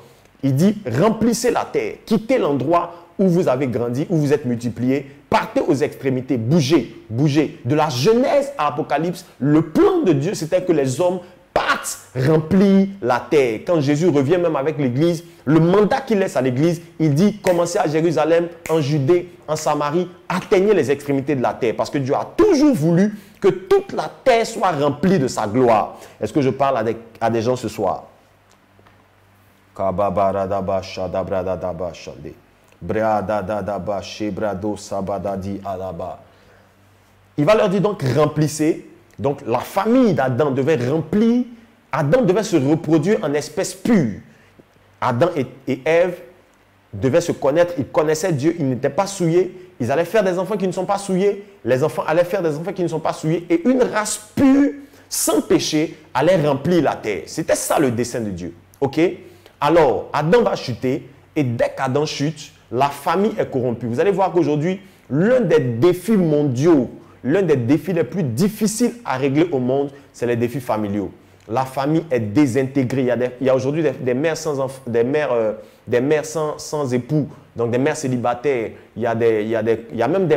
Il dit, remplissez la terre, quittez l'endroit où vous avez grandi, où vous êtes multipliés, partez aux extrémités, bougez, bougez. De la Genèse à Apocalypse, le plan de Dieu, c'était que les hommes partent remplir la terre. Quand Jésus revient même avec l'église, le mandat qu'il laisse à l'église, il dit, commencez à Jérusalem, en Judée, en Samarie, atteignez les extrémités de la terre. Parce que Dieu a toujours voulu que toute la terre soit remplie de sa gloire. Est-ce que je parle à des gens ce soir? Il va leur dire donc remplissez. Donc la famille d'Adam devait remplir. Adam devait se reproduire en espèce pure. Adam et Ève devaient se connaître, ils connaissaient Dieu, ils n'étaient pas souillés, ils allaient faire des enfants qui ne sont pas souillés, les enfants allaient faire des enfants qui ne sont pas souillés, et une race pure, sans péché, allait remplir la terre. C'était ça le dessein de Dieu. Ok? Alors, Adam va chuter, et dès qu'Adam chute, la famille est corrompue. Vous allez voir qu'aujourd'hui, l'un des défis mondiaux, l'un des défis les plus difficiles à régler au monde, c'est les défis familiaux. La famille est désintégrée. Il y a aujourd'hui des mères sans époux, donc des mères célibataires. Il y a même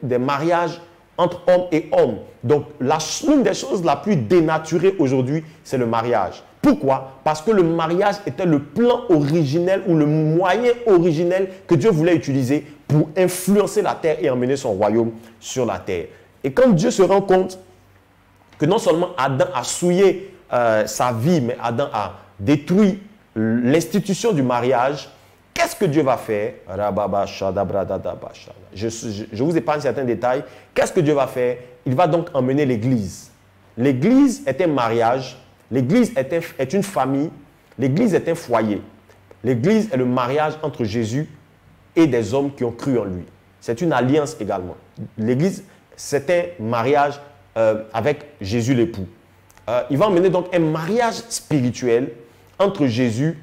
des mariages entre hommes et hommes. Donc, l'une des choses la plus dénaturée aujourd'hui, c'est le mariage. Pourquoi? Parce que le mariage était le plan originel ou le moyen originel que Dieu voulait utiliser pour influencer la terre et emmener son royaume sur la terre. Et quand Dieu se rend compte que non seulement Adam a souillé sa vie, mais Adam a détruit l'institution du mariage, qu'est-ce que Dieu va faire? Je vous épargne certains détails. Qu'est-ce que Dieu va faire? Il va donc emmener l'Église. L'Église est un mariage. L'Église est une famille. L'Église est un foyer. L'Église est le mariage entre Jésus et des hommes qui ont cru en lui. C'est une alliance également. L'Église, c'est un mariage avec Jésus l'époux. Il va emmener donc un mariage spirituel entre Jésus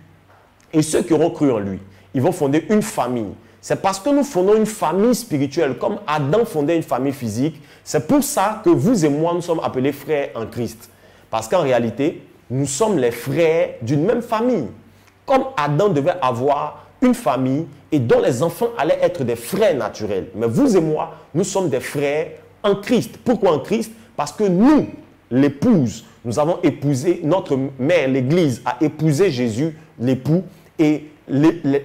et ceux qui auront cru en lui. Ils vont fonder une famille. C'est parce que nous fondons une famille spirituelle, comme Adam fondait une famille physique. C'est pour ça que vous et moi, nous sommes appelés frères en Christ. Parce qu'en réalité, nous sommes les frères d'une même famille. Comme Adam devait avoir une famille et dont les enfants allaient être des frères naturels. Mais vous et moi, nous sommes des frères en Christ. Pourquoi en Christ? Parce que nous, l'épouse, nous avons épousé, notre mère, l'Église, a épousé Jésus, l'époux, et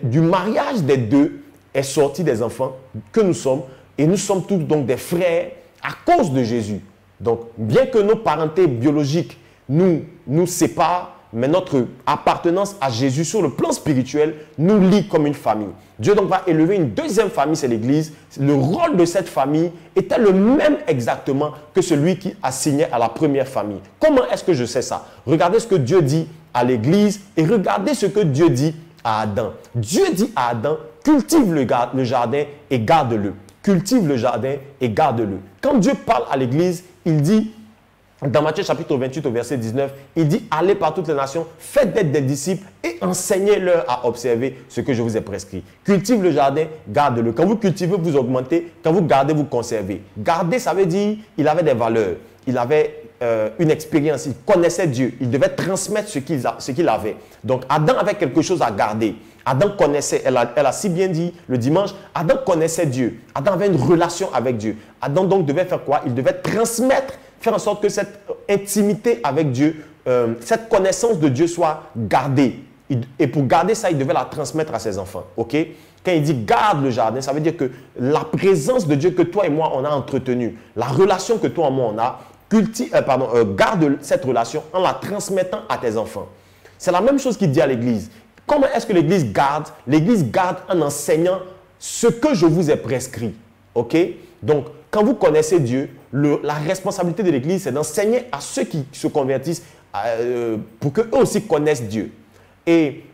du mariage des deux est sorti des enfants que nous sommes, et nous sommes tous donc des frères à cause de Jésus. Donc, bien que nos parentés biologiques nous séparent, mais notre appartenance à Jésus sur le plan spirituel nous lie comme une famille. Dieu donc va élever une deuxième famille, c'est l'Église. Le rôle de cette famille était le même exactement que celui qui assignait à la première famille. Comment est-ce que je sais ça? Regardez ce que Dieu dit à l'Église et regardez ce que Dieu dit à Adam. Dieu dit à Adam, cultive le jardin et garde-le. Cultive le jardin et garde-le. Quand Dieu parle à l'Église, il dit, dans Matthieu chapitre 28 au verset 19, il dit, allez par toutes les nations, faites d'être des disciples et enseignez-leur à observer ce que je vous ai prescrit. Cultive le jardin, garde-le. Quand vous cultivez, vous augmentez. Quand vous gardez, vous conservez. Garder, ça veut dire, il avait des valeurs. Il avait une expérience. Il connaissait Dieu. Il devait transmettre ce qu'il avait. Donc, Adam avait quelque chose à garder. Adam connaissait, elle a si bien dit le dimanche, Adam connaissait Dieu. Adam avait une relation avec Dieu. Adam donc devait faire quoi? Il devait transmettre, faire en sorte que cette intimité avec Dieu, cette connaissance de Dieu soit gardée. Et pour garder ça, il devait la transmettre à ses enfants. Ok? Quand il dit garde le jardin, ça veut dire que la présence de Dieu que toi et moi on a entretenue, la relation que toi et moi on a, garde cette relation en la transmettant à tes enfants. C'est la même chose qu'il dit à l'Église. Comment est-ce que l'Église garde? L'Église garde en enseignant ce que je vous ai prescrit. Ok? Donc, quand vous connaissez Dieu, la responsabilité de l'Église, c'est d'enseigner à ceux qui se convertissent pour qu'eux aussi connaissent Dieu. Et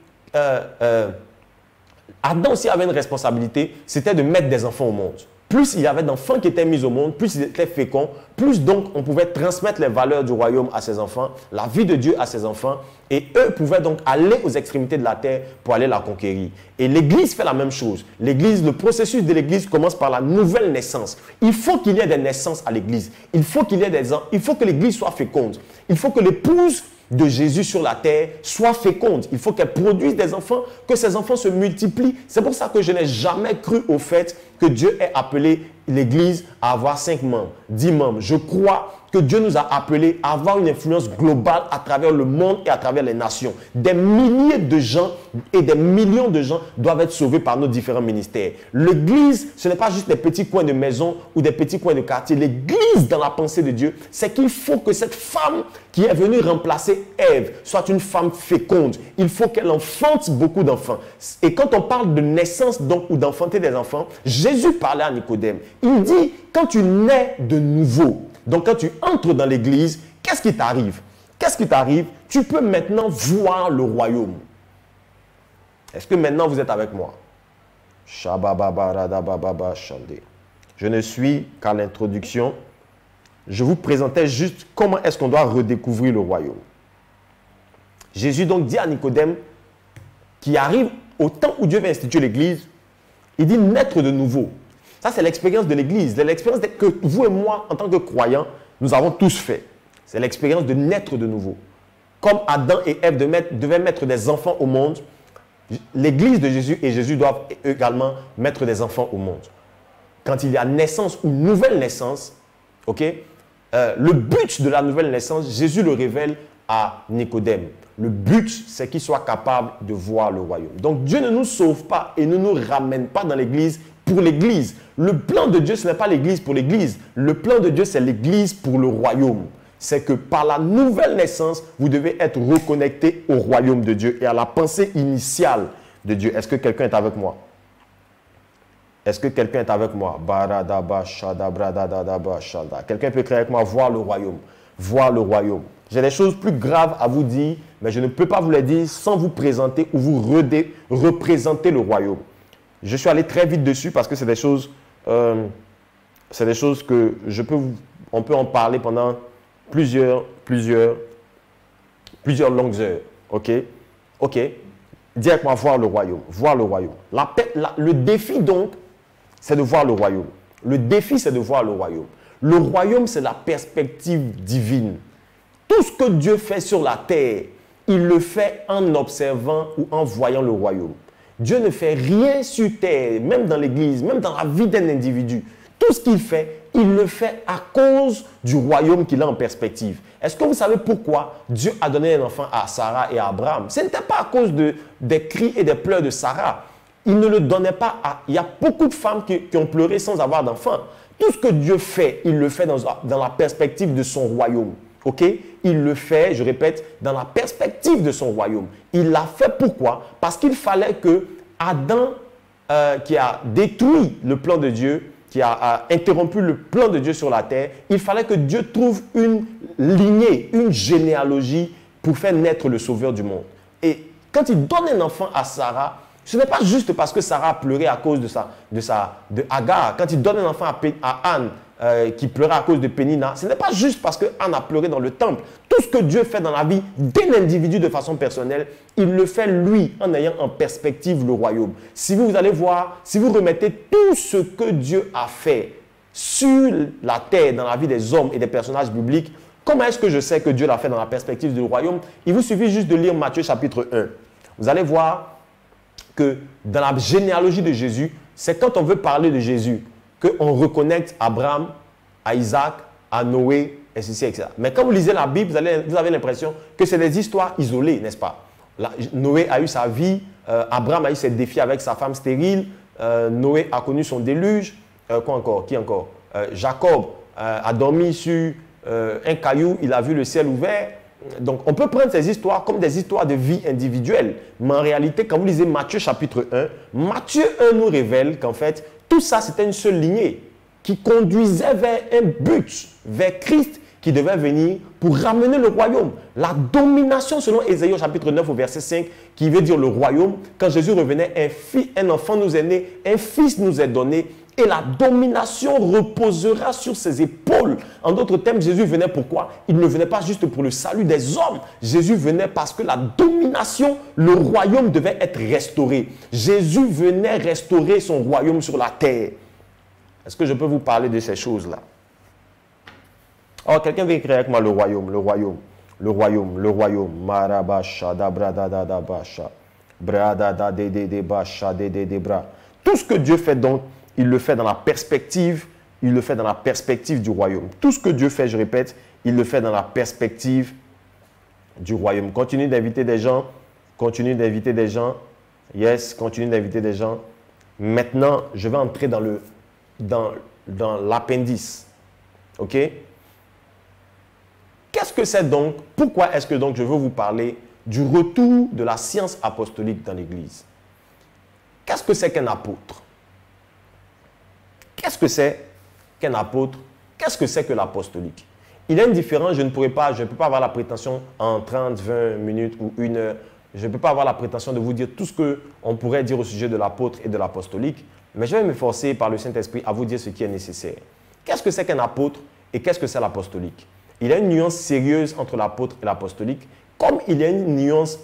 Adam aussi avait une responsabilité, c'était de mettre des enfants au monde. Plus il y avait d'enfants qui étaient mis au monde, plus ils étaient féconds, plus donc on pouvait transmettre les valeurs du royaume à ses enfants, la vie de Dieu à ses enfants, et eux pouvaient donc aller aux extrémités de la terre pour aller la conquérir. Et l'Église fait la même chose. L'Église, le processus de l'Église commence par la nouvelle naissance. Il faut qu'il y ait des naissances à l'Église. Il faut qu'il y ait il faut que l'Église soit féconde. Il faut que l'épouse de Jésus sur la terre soit féconde. Il faut qu'elle produise des enfants, que ces enfants se multiplient. C'est pour ça que je n'ai jamais cru au fait que Dieu ait appelé l'Église à avoir 5 membres, 10 membres. Je crois que Dieu nous a appelés à avoir une influence globale à travers le monde et à travers les nations. Des milliers de gens et des millions de gens doivent être sauvés par nos différents ministères. L'Église, ce n'est pas juste des petits coins de maison ou des petits coins de quartier. L'Église, dans la pensée de Dieu, c'est qu'il faut que cette femme qui est venue remplacer Ève soit une femme féconde. Il faut qu'elle enfante beaucoup d'enfants. Et quand on parle de naissance donc, ou d'enfanter des enfants, Jésus parlait à Nicodème. Il dit, quand tu nais de nouveau, donc quand tu entres dans l'église, qu'est-ce qui t'arrive? Qu'est-ce qui t'arrive? Tu peux maintenant voir le royaume. Est-ce que maintenant vous êtes avec moi? Je ne suis qu'à l'introduction. Je vous présentais juste comment est-ce qu'on doit redécouvrir le royaume. Jésus donc dit à Nicodème, qui arrive au temps où Dieu va instituer l'Église, il dit naître de nouveau. Ça, c'est l'expérience de l'Église. C'est l'expérience que vous et moi, en tant que croyants, nous avons tous fait. C'est l'expérience de naître de nouveau. Comme Adam et Ève devaient mettre des enfants au monde, l'Église de Jésus et Jésus doivent également mettre des enfants au monde. Quand il y a naissance ou nouvelle naissance, le but de la nouvelle naissance, Jésus le révèle à Nicodème. Le but, c'est qu'il soit capable de voir le royaume. Donc Dieu ne nous sauve pas et ne nous ramène pas dans l'église pour l'église. Le plan de Dieu, ce n'est pas l'église pour l'église. Le plan de Dieu, c'est l'église pour le royaume. C'est que par la nouvelle naissance, vous devez être reconnecté au royaume de Dieu et à la pensée initiale de Dieu. Est-ce que quelqu'un est avec moi? Est-ce que quelqu'un est avec moi? Quelqu'un peut créer avec moi, voir le royaume. Voir le royaume. J'ai des choses plus graves à vous dire, mais je ne peux pas vous les dire sans vous présenter ou vous représenter le royaume. Je suis allé très vite dessus parce que c'est des choses que on peut en parler pendant plusieurs longues heures. Ok? Dis avec moi, voir le royaume. Voir le royaume. Le défi donc, c'est de voir le royaume. Le défi, c'est de voir le royaume. Le royaume, c'est la perspective divine. Tout ce que Dieu fait sur la terre, il le fait en observant ou en voyant le royaume. Dieu ne fait rien sur terre, même dans l'église, même dans la vie d'un individu. Tout ce qu'il fait, il le fait à cause du royaume qu'il a en perspective. Est-ce que vous savez pourquoi Dieu a donné un enfant à Sarah et à Abraham? Ce n'était pas à cause des cris et des pleurs de Sarah. Il ne le donnait pas à... Il y a beaucoup de femmes qui ont pleuré sans avoir d'enfant. Tout ce que Dieu fait, il le fait dans la perspective de son royaume. Ok? Il le fait, je répète, dans la perspective de son royaume. Il l'a fait pourquoi? Parce qu'il fallait que Adam, qui a détruit le plan de Dieu, qui a interrompu le plan de Dieu sur la terre, il fallait que Dieu trouve une lignée, une généalogie pour faire naître le sauveur du monde. Et quand il donne un enfant à Sarah, ce n'est pas juste parce que Sarah a pleuré à cause de Agar. Quand il donne un enfant à Anne, qui pleurait à cause de Pénina, ce n'est pas juste parce que Anne a pleuré dans le temple. Tout ce que Dieu fait dans la vie d'un individu de façon personnelle, il le fait lui en ayant en perspective le royaume. Si vous allez voir, si vous remettez tout ce que Dieu a fait sur la terre, dans la vie des hommes et des personnages bibliques, comment est-ce que je sais que Dieu l'a fait dans la perspective du royaume? Il vous suffit juste de lire Matthieu chapitre 1. Vous allez voir que dans la généalogie de Jésus, c'est quand on veut parler de Jésus qu'on reconnecte Abraham, à Isaac, à Noé, etc. Mais quand vous lisez la Bible, vous avez l'impression que c'est des histoires isolées, n'est-ce pas? Noé a eu sa vie, Abraham a eu ses défis avec sa femme stérile, Noé a connu son déluge, quoi encore? Qui encore? Jacob a dormi sur un caillou, il a vu le ciel ouvert. Donc, on peut prendre ces histoires comme des histoires de vie individuelle. Mais en réalité, quand vous lisez Matthieu chapitre 1, Matthieu 1 nous révèle qu'en fait, tout ça, c'était une seule lignée qui conduisait vers un but, vers Christ qui devait venir pour ramener le royaume. La domination, selon Ésaïe au chapitre 9 au verset 5, qui veut dire le royaume, quand Jésus revenait, un enfant nous est né, un fils nous est donné, et la domination reposera sur ses épaules. En d'autres termes, Jésus venait pourquoi? Il ne venait pas juste pour le salut des hommes. Jésus venait parce que la domination, le royaume devait être restauré. Jésus venait restaurer son royaume sur la terre. Est-ce que je peux vous parler de ces choses-là? Alors, quelqu'un veut écrire avec moi le royaume, le royaume, le royaume, le royaume. Marabasha, dabradadadabasha, bradadadedebasha, dedebra. Tout ce que Dieu fait donc, il le fait dans la perspective, du royaume. Tout ce que Dieu fait, je répète, il le fait dans la perspective du royaume. Continue d'inviter des gens. Continue d'inviter des gens. Yes, continue d'inviter des gens. Maintenant, je vais entrer dans l'appendice. OK? Qu'est-ce que c'est donc? Pourquoi est-ce que donc je veux vous parler du retour de la science apostolique dans l'Église? Qu'est-ce que c'est qu'un apôtre? Qu'est-ce que c'est qu'un apôtre? Qu'est-ce que c'est que l'apostolique? Il y a une différence, je ne peux pas avoir la prétention en 30, 20 minutes ou 1 heure. je ne peux pas avoir la prétention de vous dire tout ce qu'on pourrait dire au sujet de l'apôtre et de l'apostolique, mais je vais m'efforcer par le Saint-Esprit à vous dire ce qui est nécessaire. Qu'est-ce que c'est qu'un apôtre et qu'est-ce que c'est l'apostolique? Il y a une nuance sérieuse entre l'apôtre et l'apostolique, comme il y a une nuance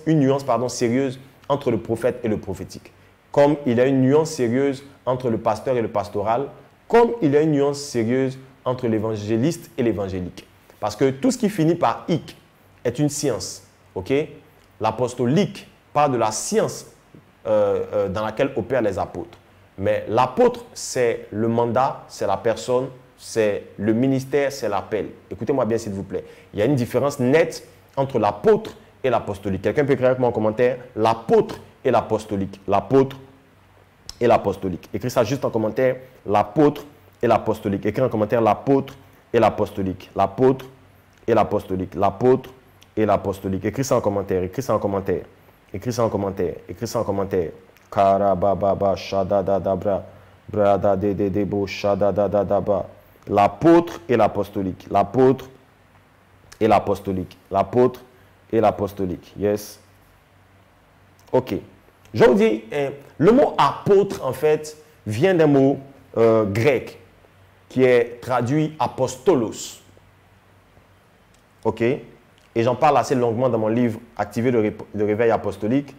sérieuse entre le prophète et le prophétique. Comme il y a une nuance sérieuse entre le pasteur et le pastoral, comme il y a une nuance sérieuse entre l'évangéliste et l'évangélique. Parce que tout ce qui finit par « ic » est une science. Okay? L'apostolique parle de la science dans laquelle opèrent les apôtres. Mais l'apôtre, c'est le mandat, c'est la personne, c'est le ministère, c'est l'appel. Écoutez-moi bien, s'il vous plaît. Il y a une différence nette entre l'apôtre et l'apostolique. Quelqu'un peut écrire avec moi en commentaire l'apôtre et l'apostolique. L'apôtre et l'apostolique. Écris ça juste en commentaire. L'apôtre et l'apostolique. Écris en commentaire l'apôtre et l'apostolique. L'apôtre et l'apostolique. L'apôtre et l'apostolique. Écris ça en commentaire. Écris ça en commentaire. Écris ça en commentaire. Écris ça en commentaire. Karababa shadadadabra brada de debo shadadadaba. L'apôtre et l'apostolique. L'apôtre et l'apostolique. L'apôtre et l'apostolique. Yes. Ok. Je vous dis, le mot apôtre, en fait, vient d'un mot grec qui est traduit apostolos. Ok. Et j'en parle assez longuement dans mon livre Activer le réveil apostolique.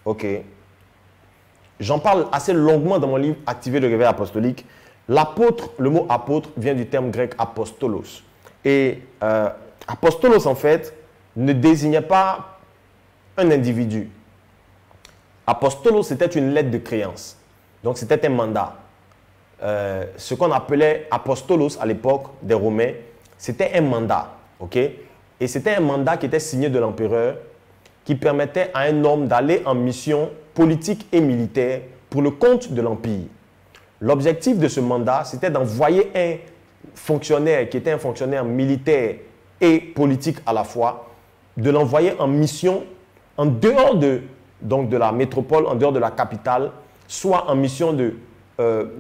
Ok. J'en parle assez longuement dans mon livre Activer le réveil apostolique. L'apôtre, le mot apôtre vient du terme grec apostolos. Et apostolos, en fait, ne désignait pas un individu. Apostolos, c'était une lettre de créance. Donc, c'était un mandat. Ce qu'on appelait apostolos à l'époque des Romains, c'était un mandat. Okay? Et c'était un mandat qui était signé de l'empereur qui permettait à un homme d'aller en mission politique et militaire pour le compte de l'Empire. L'objectif de ce mandat, c'était d'envoyer un fonctionnaire qui était un fonctionnaire militaire et politique à la fois, de l'envoyer en mission en dehors de la métropole, en dehors de la capitale, soit en mission de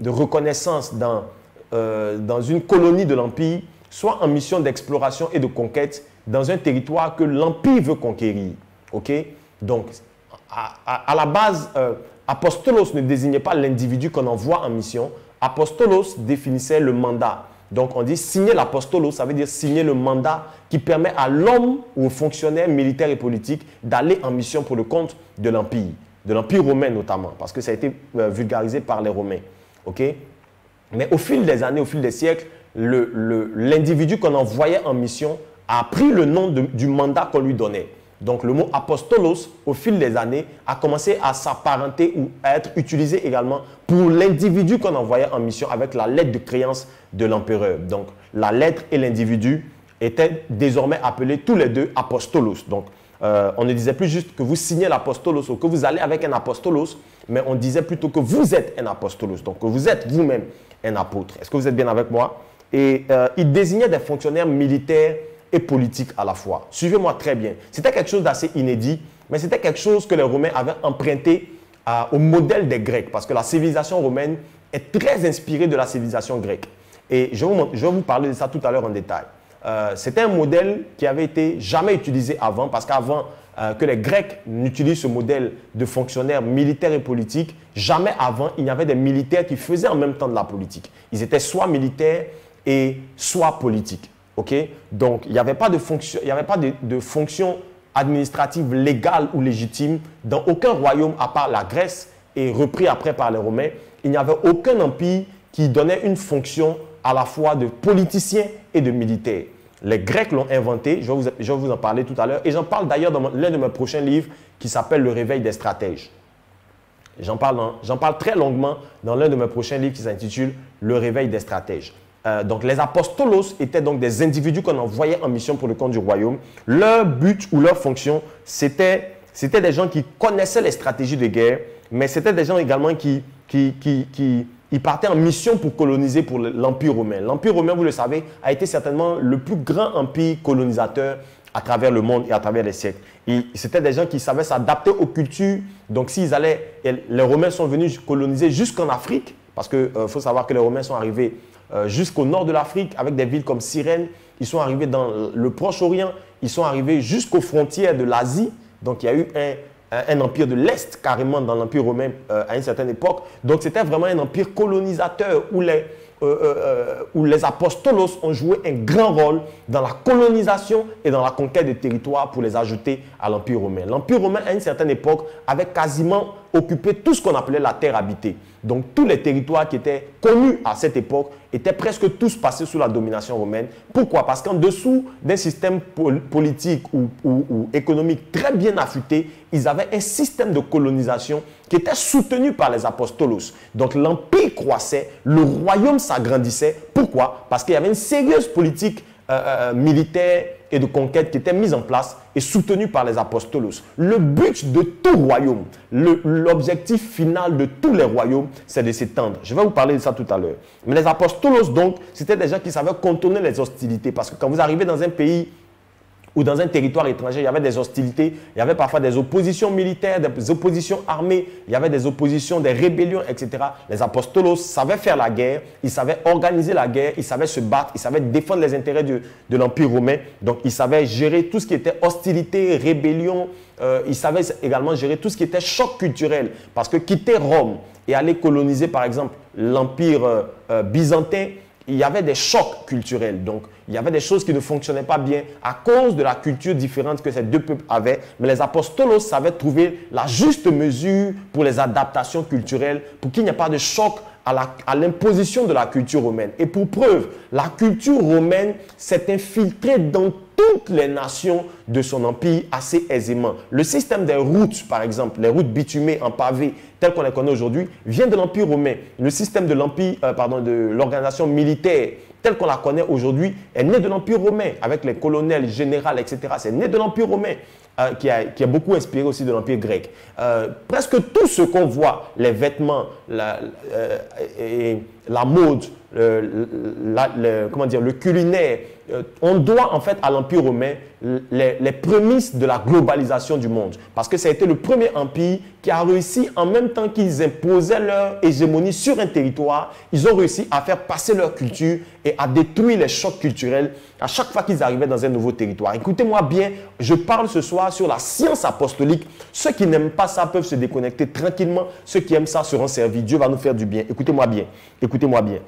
reconnaissance dans une colonie de l'Empire, soit en mission d'exploration et de conquête dans un territoire que l'Empire veut conquérir. Okay? Donc, à la base, apostolos ne désignait pas l'individu qu'on envoie en mission. Apostolos définissait le mandat. Donc, on dit signer l'apostolos, ça veut dire signer le mandat qui permet à l'homme ou au fonctionnaire militaire et politique d'aller en mission pour le compte de l'Empire romain notamment, parce que ça a été vulgarisé par les Romains. Okay? Mais au fil des années, au fil des siècles, l'individu qu'on envoyait en mission a pris le nom du mandat qu'on lui donnait. Donc, le mot apostolos, au fil des années, a commencé à s'apparenter ou à être utilisé également pour l'individu qu'on envoyait en mission avec la lettre de créance de l'empereur. Donc, la lettre et l'individu étaient désormais appelés tous les deux apostolos. Donc, on ne disait plus juste que vous signez l'apostolos ou que vous allez avec un apostolos, mais on disait plutôt que vous êtes un apostolos. Donc, que vous êtes vous-même un apôtre. Est-ce que vous êtes bien avec moi? Et il désignait des fonctionnaires militaires et politique à la fois. Suivez-moi très bien. C'était quelque chose d'assez inédit, mais c'était quelque chose que les Romains avaient emprunté au modèle des Grecs, parce que la civilisation romaine est très inspirée de la civilisation grecque. Et je vais vous parler de ça tout à l'heure en détail. C'était un modèle qui avait été jamais utilisé avant, parce qu'avant que les Grecs n'utilisent ce modèle de fonctionnaires militaires et politiques, jamais avant, il y avait des militaires qui faisaient en même temps de la politique. Ils étaient soit militaires et soit politiques. Okay? Donc, il n'y avait pas de fonction administrative légale ou légitime dans aucun royaume à part la Grèce et repris après par les Romains. Il n'y avait aucun empire qui donnait une fonction à la fois de politicien et de militaire. Les Grecs l'ont inventé, je vais vous en parler tout à l'heure, et j'en parle d'ailleurs dans l'un de mes prochains livres qui s'appelle Le réveil des stratèges. J'en parle très longuement dans l'un de mes prochains livres qui s'intitule Le réveil des stratèges. Donc, les apostolos étaient donc des individus qu'on envoyait en mission pour le compte du royaume. Leur but ou leur fonction, c'était des gens qui connaissaient les stratégies de guerre, mais c'était des gens également qui partaient en mission pour coloniser pour l'Empire romain. L'Empire romain, vous le savez, a été certainement le plus grand empire colonisateur à travers le monde et à travers les siècles. C'était des gens qui savaient s'adapter aux cultures. Donc, les Romains sont venus coloniser jusqu'en Afrique, parce qu'il faut savoir que les Romains sont arrivés jusqu'au nord de l'Afrique avec des villes comme Cyrène. Ils sont arrivés dans le Proche-Orient. ils sont arrivés jusqu'aux frontières de l'Asie. Donc, il y a eu un empire de l'Est carrément dans l'Empire romain à une certaine époque. Donc, c'était vraiment un empire colonisateur où les apostolos ont joué un grand rôle dans la colonisation et dans la conquête des territoires pour les ajouter à l'Empire romain. L'Empire romain, à une certaine époque, avait quasiment occupé tout ce qu'on appelait la terre habitée. Donc, tous les territoires qui étaient connus à cette époque étaient presque tous passés sous la domination romaine. Pourquoi? Parce qu'en dessous d'un système politique ou économique très bien affûté, ils avaient un système de colonisation qui était soutenu par les apostolos. Donc, l'empire croissait, le royaume s'agrandissait. Pourquoi? Parce qu'il y avait une sérieuse politique militaire et de conquête qui était mise en place et soutenue par les apostolos. Le but de tout royaume, l'objectif final de tous les royaumes, c'est de s'étendre. Je vais vous parler de ça tout à l'heure. Mais les apostolos, donc, c'était des gens qui savaient contourner les hostilités. Parce que quand vous arrivez dans un pays ou dans un territoire étranger, il y avait des hostilités, il y avait parfois des oppositions militaires, des oppositions armées, il y avait des oppositions, des rébellions, etc. Les apostolos savaient faire la guerre, ils savaient organiser la guerre, ils savaient se battre, ils savaient défendre les intérêts de l'Empire romain. Donc, ils savaient gérer tout ce qui était hostilité, rébellion. Ils savaient également gérer tout ce qui était choc culturel. Parce que quitter Rome et aller coloniser, par exemple, l'Empire byzantin, il y avait des chocs culturels. Donc, il y avait des choses qui ne fonctionnaient pas bien à cause de la culture différente que ces deux peuples avaient. Mais les apostolos savaient trouver la juste mesure pour les adaptations culturelles, pour qu'il n'y ait pas de choc à l'imposition de la culture romaine. Et pour preuve, la culture romaine s'est infiltrée dans toutes les nations de son empire assez aisément. Le système des routes, par exemple, les routes bitumées en pavé, telles qu'on les connaît aujourd'hui, vient de l'Empire romain. Le système de de l'organisation militaire, telle qu'on la connaît aujourd'hui, est né de l'Empire romain, avec les colonels, généraux, etc. C'est né de l'Empire romain, qui a beaucoup inspiré aussi de l'Empire grec. Presque tout ce qu'on voit, les vêtements, la mode, le culinaire, on doit en fait à l'Empire romain les prémices de la globalisation du monde. Parce que ça a été le premier empire qui a réussi, en même temps qu'ils imposaient leur hégémonie sur un territoire, ils ont réussi à faire passer leur culture et à détruire les chocs culturels à chaque fois qu'ils arrivaient dans un nouveau territoire. Écoutez-moi bien, je parle ce soir sur la science apostolique. Ceux qui n'aiment pas ça peuvent se déconnecter tranquillement. Ceux qui aiment ça seront servis. Dieu va nous faire du bien. Écoutez-moi bien. Écoutez-moi bien.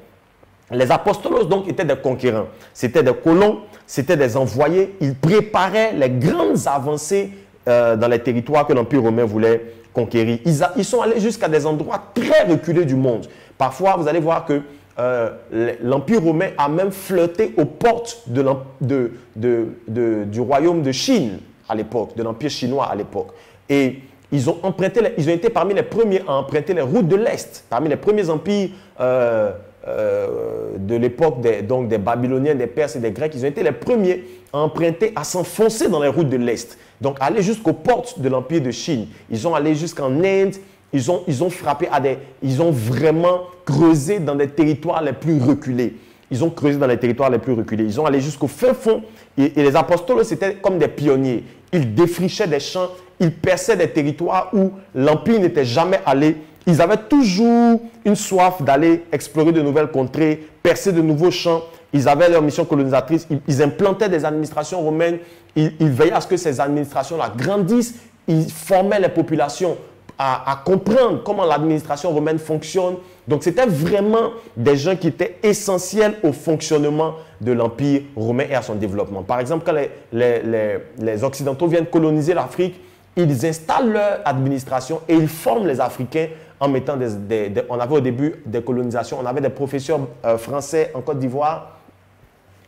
Les apostolos donc étaient des conquérants, c'était des colons, c'était des envoyés. Ils préparaient les grandes avancées dans les territoires que l'Empire romain voulait conquérir. Ils sont allés jusqu'à des endroits très reculés du monde. Parfois, vous allez voir que l'Empire romain a même flirté aux portes du royaume de Chine à l'époque, de l'Empire chinois à l'époque. Et ils ont été parmi les premiers à emprunter les routes de l'Est, parmi les premiers empires de l'époque des Babyloniens, des Perses et des Grecs. Ils ont été les premiers à emprunter, à s'enfoncer dans les routes de l'Est. Donc, aller jusqu'aux portes de l'Empire de Chine. Ils ont allé jusqu'en Inde. Ils ont frappé ils ont vraiment creusé dans des territoires les plus reculés. Ils ont creusé dans les territoires les plus reculés. Ils ont allé jusqu'au fin fond. Et les apôtres, c'était comme des pionniers. Ils défrichaient des champs. Ils perçaient des territoires où l'Empire n'était jamais allé. Ils avaient toujours une soif d'aller explorer de nouvelles contrées, percer de nouveaux champs. Ils avaient leur mission colonisatrice. Ils implantaient des administrations romaines. Ils veillaient à ce que ces administrations-là grandissent. Ils formaient les populations à comprendre comment l'administration romaine fonctionne. Donc, c'était vraiment des gens qui étaient essentiels au fonctionnement de l'Empire romain et à son développement. Par exemple, quand les Occidentaux viennent coloniser l'Afrique, ils installent leur administration et ils forment les Africains en mettant on avait au début des colonisations, on avait des professeurs français en Côte d'Ivoire,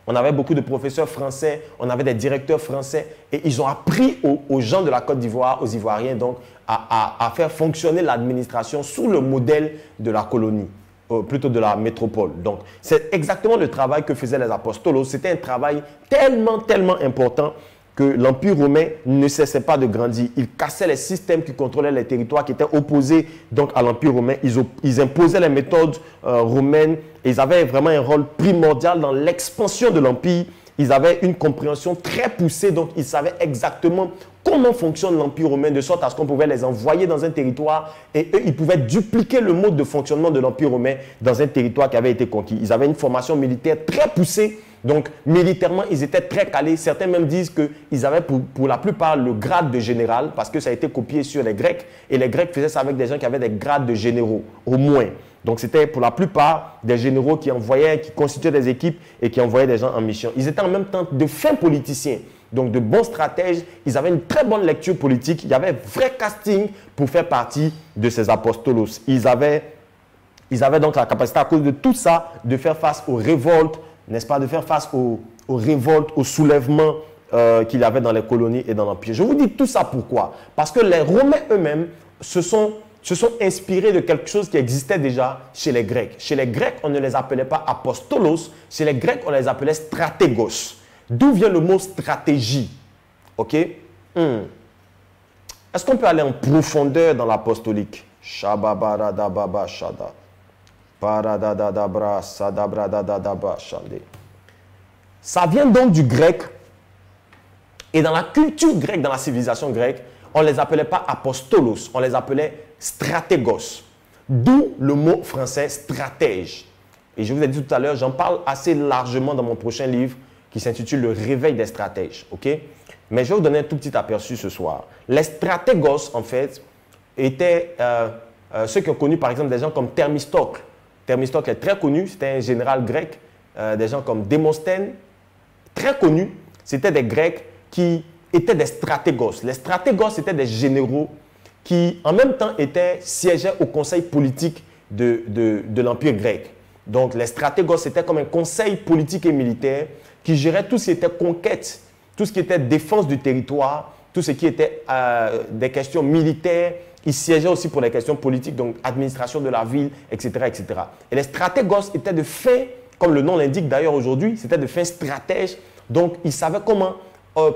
on avait beaucoup de professeurs français, on avait des directeurs français et ils ont appris aux gens de la Côte d'Ivoire, aux Ivoiriens donc, à faire fonctionner l'administration sous le modèle de la colonie, plutôt de la métropole. Donc, c'est exactement le travail que faisaient les apostolos. C'était un travail tellement important que l'Empire romain ne cessait pas de grandir. Il cassait les systèmes qui contrôlaient les territoires qui étaient opposés donc, à l'Empire romain. Ils imposaient les méthodes romaines et ils avaient vraiment un rôle primordial dans l'expansion de l'Empire ils avaient une compréhension très poussée, donc ils savaient exactement comment fonctionne l'Empire romain, de sorte à ce qu'on pouvait les envoyer dans un territoire et eux, ils pouvaient dupliquer le mode de fonctionnement de l'Empire romain dans un territoire qui avait été conquis. Ils avaient une formation militaire très poussée, donc militairement, ils étaient très calés. Certains même disent qu'ils avaient pour la plupart le grade de général, parce que ça a été copié sur les Grecs, et les Grecs faisaient ça avec des gens qui avaient des grades de généraux, au moins. Donc, c'était pour la plupart des généraux qui envoyaient, qui constituaient des équipes et qui envoyaient des gens en mission. Ils étaient en même temps de fins politiciens, donc de bons stratèges. Ils avaient une très bonne lecture politique. Il y avait vrai casting pour faire partie de ces apostolos. Ils avaient donc la capacité, à cause de tout ça, de faire face aux révoltes, n'est-ce pas, de faire face aux révoltes, aux soulèvements qu'il y avait dans les colonies et dans l'Empire. Je vous dis tout ça pourquoi? Parce que les Romains eux-mêmes se sont inspirés de quelque chose qui existait déjà chez les Grecs. Chez les Grecs, on ne les appelait pas apostolos. Chez les Grecs, on les appelait stratégos. D'où vient le mot stratégie? Ok? Est-ce qu'on peut aller en profondeur dans l'apostolique? Shababaradababa shada. Paradadadabra sadabradadadaba shande. Ça vient donc du grec. Et dans la culture grecque, dans la civilisation grecque, on ne les appelait pas apostolos, on les appelait stratégos. D'où le mot français stratège. Et je vous ai dit tout à l'heure, j'en parle assez largement dans mon prochain livre qui s'intitule Le réveil des stratèges. Okay? Mais je vais vous donner un tout petit aperçu ce soir. Les stratégos, en fait, étaient ceux qui ont connu, par exemple, des gens comme Thermistocle. Thermistocle est très connu, c'était un général grec. Des gens comme Démosthène, très connus. C'était des Grecs qui étaient des stratégos. Les stratégos étaient des généraux qui, en même temps, siégeaient au conseil politique de l'Empire grec. Donc, les stratégos, c'était comme un conseil politique et militaire qui gérait tout ce qui était conquête, tout ce qui était défense du territoire, tout ce qui était des questions militaires. Ils siégeaient aussi pour les questions politiques, donc administration de la ville, etc., etc. Et les stratégos étaient de fins, comme le nom l'indique d'ailleurs aujourd'hui, c'était de fins stratèges. Donc, ils savaient comment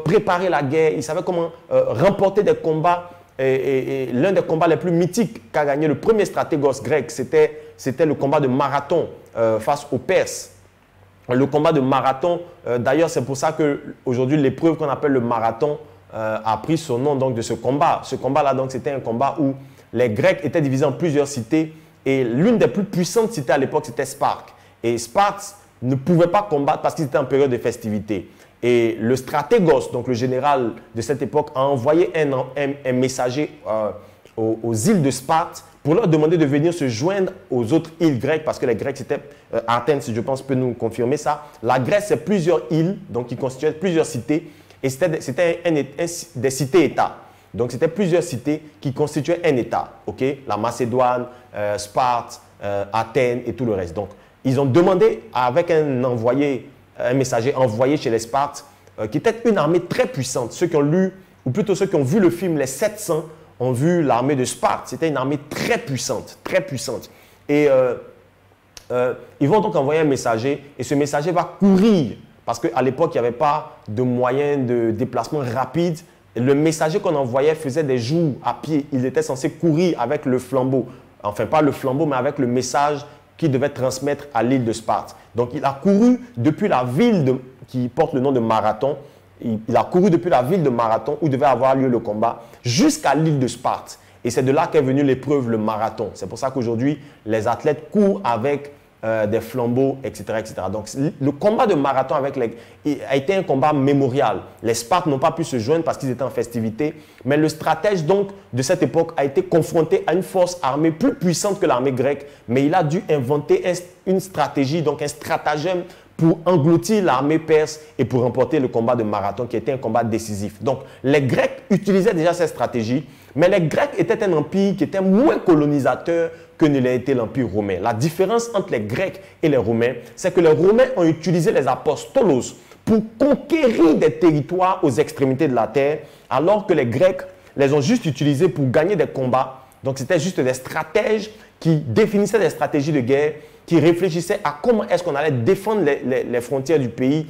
préparer la guerre, ils savaient comment remporter des combats. Et l'un des combats les plus mythiques qu'a gagné le premier stratégos grec, c'était le combat de Marathon face aux Perses. Le combat de Marathon, d'ailleurs, c'est pour ça qu'aujourd'hui, l'épreuve qu'on appelle le marathon a pris son nom donc, de ce combat. Ce combat-là, donc, c'était un combat où les Grecs étaient divisés en plusieurs cités. Et l'une des plus puissantes cités à l'époque, c'était Sparte. Et Sparte ne pouvait pas combattre parce qu'ils étaient en période de festivité. Et le stratégos, donc le général de cette époque, a envoyé un messager aux îles de Sparte pour leur demander de venir se joindre aux autres îles grecques, parce que les Grecs, c'était Athènes, je pense, peut nous confirmer ça. La Grèce, c'est plusieurs îles, donc qui constituaient plusieurs cités, et c'était des cités-États. Donc, c'était plusieurs cités qui constituaient un État. Okay? La Macédoine, Sparte, Athènes et tout le reste. Donc, ils ont demandé avec un messager envoyé chez les Spartes, qui était une armée très puissante. Ceux qui ont lu, ou plutôt ceux qui ont vu le film Les 700, ont vu l'armée de Sparte. C'était une armée très puissante, très puissante. Et ils vont donc envoyer un messager, et ce messager va courir, parce qu'à l'époque, il n'y avait pas de moyens de déplacement rapide. Le messager qu'on envoyait faisait des jours à pied. Il était censé courir avec le flambeau. Enfin, pas le flambeau, mais avec le message qu'il devait transmettre à l'île de Sparte. Donc, il a couru depuis la ville qui porte le nom de Marathon. Il a couru depuis la ville de Marathon où devait avoir lieu le combat jusqu'à l'île de Sparte. Et c'est de là qu'est venue l'épreuve, le marathon. C'est pour ça qu'aujourd'hui, les athlètes courent avec des flambeaux, etc., etc. Donc, le combat de Marathon a été un combat mémorial. Les Spartes n'ont pas pu se joindre parce qu'ils étaient en festivité. Mais le stratège donc, de cette époque a été confronté à une force armée plus puissante que l'armée grecque. Mais il a dû inventer une stratégie, donc un stratagème pour engloutir l'armée perse et pour remporter le combat de Marathon qui était un combat décisif. Donc, les Grecs utilisaient déjà cette stratégie, mais les Grecs étaient un empire qui était moins colonisateur que ne l'a été l'Empire romain. La différence entre les Grecs et les Romains, c'est que les Romains ont utilisé les apostolos pour conquérir des territoires aux extrémités de la terre, alors que les Grecs les ont juste utilisés pour gagner des combats. Donc, c'était juste des stratèges qui définissaient des stratégies de guerre, qui réfléchissaient à comment est-ce qu'on allait défendre les frontières du pays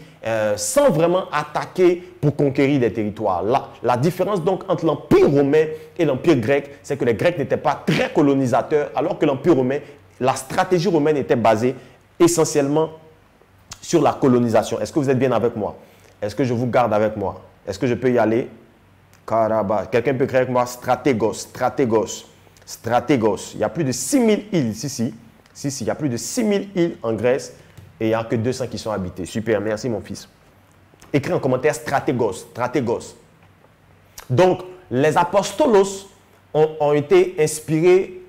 sans vraiment attaquer pour conquérir des territoires. La différence donc entre l'Empire romain et l'Empire grec, c'est que les Grecs n'étaient pas très colonisateurs, alors que l'Empire romain, la stratégie romaine était basée essentiellement sur la colonisation. Est-ce que vous êtes bien avec moi? Est-ce que je vous garde avec moi? Est-ce que je peux y aller? Caraba. Quelqu'un peut créer avec moi stratégos, stratégos, stratégos. Il y a plus de 6000 îles. Si, il y a plus de 6000 îles en Grèce et il n'y a que 200 qui sont habitées. Super, merci mon fils. Écris en commentaire stratégos, stratégos. Donc, les apostolos ont été inspirés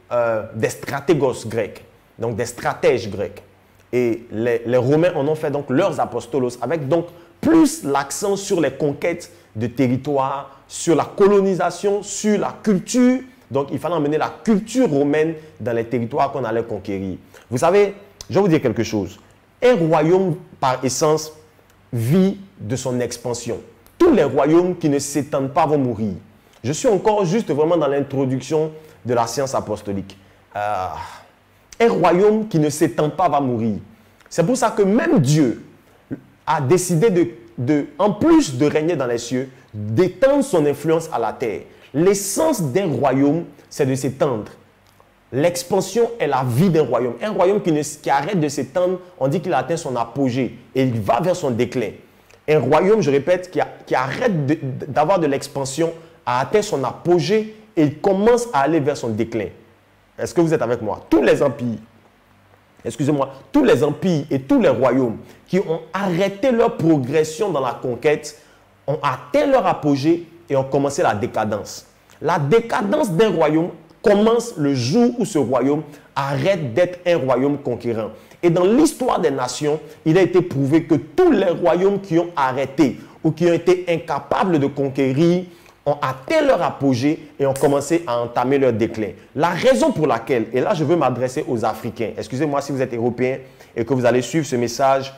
des stratégos grecs, donc des stratèges grecs. Et les Romains en ont fait donc leurs apostolos, avec donc plus l'accent sur les conquêtes de territoires, sur la colonisation, sur la culture. Donc, il fallait emmener la culture romaine dans les territoires qu'on allait conquérir. Vous savez, je vais vous dire quelque chose. Un royaume, par essence, vit de son expansion. Tous les royaumes qui ne s'étendent pas vont mourir. Je suis encore juste vraiment dans l'introduction de la science apostolique. Un royaume qui ne s'étend pas va mourir. C'est pour ça que même Dieu a décidé en plus de régner dans les cieux, d'étendre son influence à la terre. L'essence d'un royaume, c'est de s'étendre. L'expansion est la vie d'un royaume. Un royaume qui arrête de s'étendre, on dit qu'il a atteint son apogée et il va vers son déclin. Un royaume, je répète, qui arrête d'avoir de l'expansion, a atteint son apogée et il commence à aller vers son déclin. Est-ce que vous êtes avec moi? Tous les empires, excusez-moi, tous les empires et tous les royaumes qui ont arrêté leur progression dans la conquête ont atteint leur apogée et ont commencé la décadence. La décadence d'un royaume commence le jour où ce royaume arrête d'être un royaume conquérant. Et dans l'histoire des nations, il a été prouvé que tous les royaumes qui ont arrêté ou qui ont été incapables de conquérir ont atteint leur apogée et ont commencé à entamer leur déclin. La raison pour laquelle, et là je veux m'adresser aux Africains, excusez-moi si vous êtes Européens et que vous allez suivre ce message,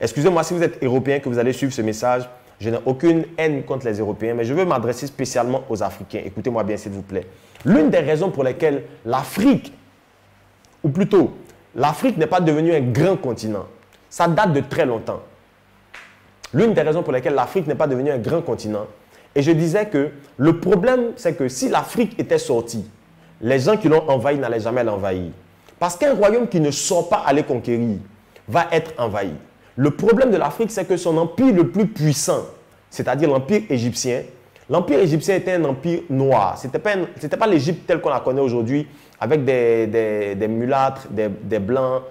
excusez-moi si vous êtes Européens que vous allez suivre ce message, je n'ai aucune haine contre les Européens, mais je veux m'adresser spécialement aux Africains. Écoutez-moi bien s'il vous plaît. L'une des raisons pour lesquelles l'Afrique, ou plutôt l'Afrique n'est pas devenue un grand continent, ça date de très longtemps. L'une des raisons pour lesquelles l'Afrique n'est pas devenue un grand continent, et je disais que le problème, c'est que si l'Afrique était sortie, les gens qui l'ont envahi n'allaient jamais l'envahir. Parce qu'un royaume qui ne sort pas aller conquérir va être envahi. Le problème de l'Afrique, c'est que son empire le plus puissant, c'est-à-dire l'empire égyptien était un empire noir. Ce n'était pas l'Égypte telle qu'on la connaît aujourd'hui, avec des mulâtres, des blancs,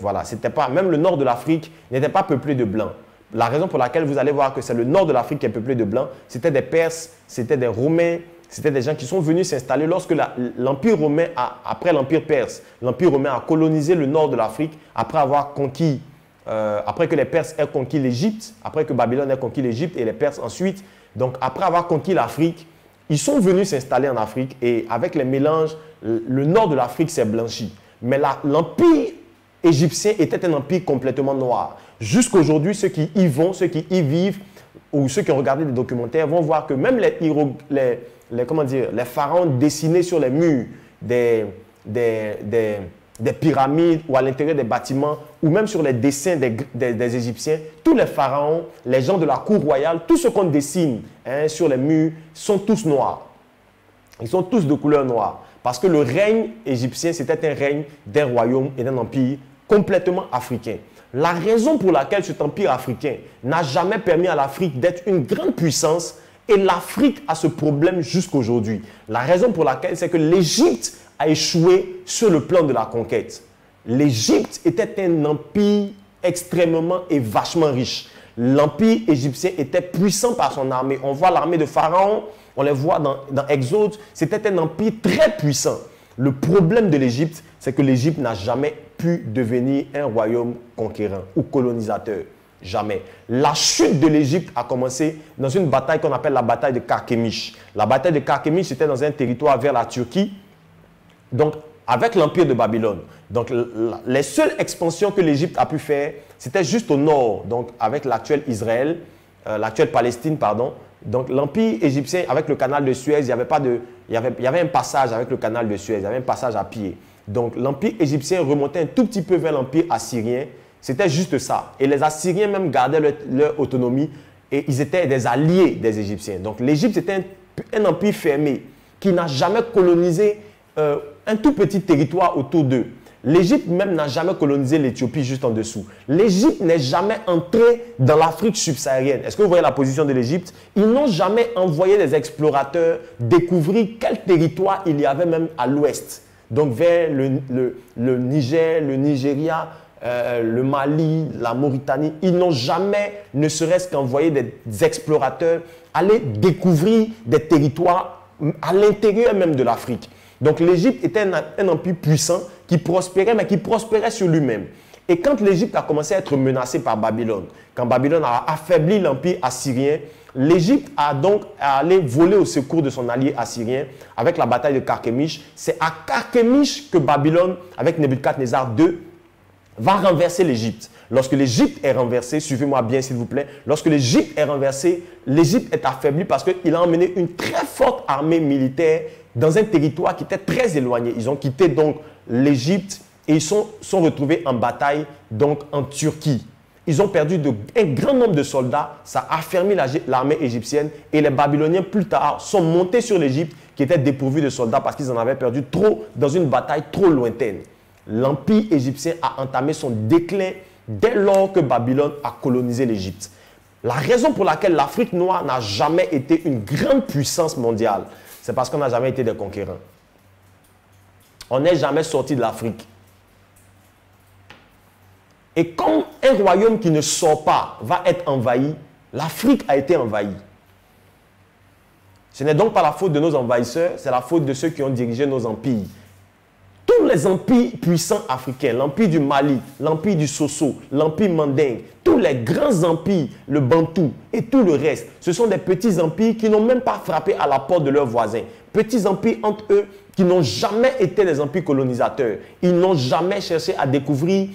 voilà. C'était pas, même le nord de l'Afrique n'était pas peuplé de blancs. La raison pour laquelle vous allez voir que c'est le nord de l'Afrique qui est peuplé de blancs, c'était des Perses, c'était des Romains, c'était des gens qui sont venus s'installer lorsque l'Empire romain, après l'Empire perse, l'Empire romain a colonisé le nord de l'Afrique après avoir conquis, après que les Perses aient conquis l'Égypte, après que Babylone ait conquis l'Égypte et les Perses ensuite. Donc après avoir conquis l'Afrique, ils sont venus s'installer en Afrique et avec les mélanges, le nord de l'Afrique s'est blanchi. Mais l'Empire égyptien était un empire complètement noir. Jusqu'aujourd'hui, ceux qui y vont, ceux qui y vivent, ou ceux qui ont regardé des documentaires vont voir que même les pharaons dessinés sur les murs des pyramides ou à l'intérieur des bâtiments, ou même sur les dessins des Égyptiens, tous les pharaons, les gens de la cour royale, tout ce qu'on dessine sur les murs sont tous noirs. Ils sont tous de couleur noire. Parce que le règne égyptien, c'était un règne d'un royaume et d'un empire complètement africain. La raison pour laquelle cet empire africain n'a jamais permis à l'Afrique d'être une grande puissance, et l'Afrique a ce problème jusqu'aujourd'hui. La raison pour laquelle, c'est que l'Égypte a échoué sur le plan de la conquête. L'Égypte était un empire extrêmement et vachement riche. L'empire égyptien était puissant par son armée. On voit l'armée de Pharaon, on les voit dans Exode. C'était un empire très puissant. Le problème de l'Égypte, c'est que l'Égypte n'a jamais pu devenir un royaume conquérant ou colonisateur. Jamais. La chute de l'Égypte a commencé dans une bataille qu'on appelle la bataille de Carchemish. La bataille de Carchemish, c'était dans un territoire vers la Turquie, donc avec l'empire de Babylone. Donc les seules expansions que l'Égypte a pu faire, c'était juste au nord, donc avec l'actuel Israël, l'actuelle Palestine, pardon. Donc l'empire égyptien, avec le canal de Suez, il y avait un passage avec le canal de Suez, il y avait un passage à pied. Donc l'empire égyptien remontait un tout petit peu vers l'empire assyrien. C'était juste ça. Et les Assyriens même gardaient leur autonomie et ils étaient des alliés des Égyptiens. Donc l'Égypte était un empire fermé qui n'a jamais colonisé un tout petit territoire autour d'eux. L'Égypte même n'a jamais colonisé l'Éthiopie juste en dessous. L'Égypte n'est jamais entrée dans l'Afrique subsaharienne. Est-ce que vous voyez la position de l'Égypte? Ils n'ont jamais envoyé des explorateurs découvrir quel territoire il y avait même à l'ouest. Donc vers le Niger, le Nigeria, le Mali, la Mauritanie. Ils n'ont jamais, ne serait-ce qu'envoyé des explorateurs aller découvrir des territoires à l'intérieur même de l'Afrique. Donc l'Égypte était un empire puissant qui prospérait, mais qui prospérait sur lui-même. Et quand l'Égypte a commencé à être menacée par Babylone, quand Babylone a affaibli l'empire assyrien, l'Égypte a donc allé voler au secours de son allié assyrien avec la bataille de Carchemish. C'est à Carchemish que Babylone, avec Nebuchadnezzar II, va renverser l'Égypte. Lorsque l'Égypte est renversée, suivez-moi bien s'il vous plaît, lorsque l'Égypte est renversée, l'Égypte est affaiblie parce qu'il a emmené une très forte armée militaire dans un territoire qui était très éloigné. Ils ont quitté donc l'Égypte et ils sont retrouvés en bataille donc en Turquie. Ils ont perdu un grand nombre de soldats, ça a affermi l'armée égyptienne et les Babyloniens plus tard sont montés sur l'Égypte qui était dépourvue de soldats parce qu'ils en avaient perdu trop dans une bataille trop lointaine. L'empire égyptien a entamé son déclin dès lors que Babylone a colonisé l'Égypte. La raison pour laquelle l'Afrique noire n'a jamais été une grande puissance mondiale, c'est parce qu'on n'a jamais été des conquérants. On n'est jamais sorti de l'Afrique. Et comme un royaume qui ne sort pas va être envahi, l'Afrique a été envahie. Ce n'est donc pas la faute de nos envahisseurs, c'est la faute de ceux qui ont dirigé nos empires. Tous les empires puissants africains, l'empire du Mali, l'empire du Soso, l'empire mandingue, tous les grands empires, le Bantou et tout le reste, ce sont des petits empires qui n'ont même pas frappé à la porte de leurs voisins. Petits empires entre eux qui n'ont jamais été des empires colonisateurs. Ils n'ont jamais cherché à découvrir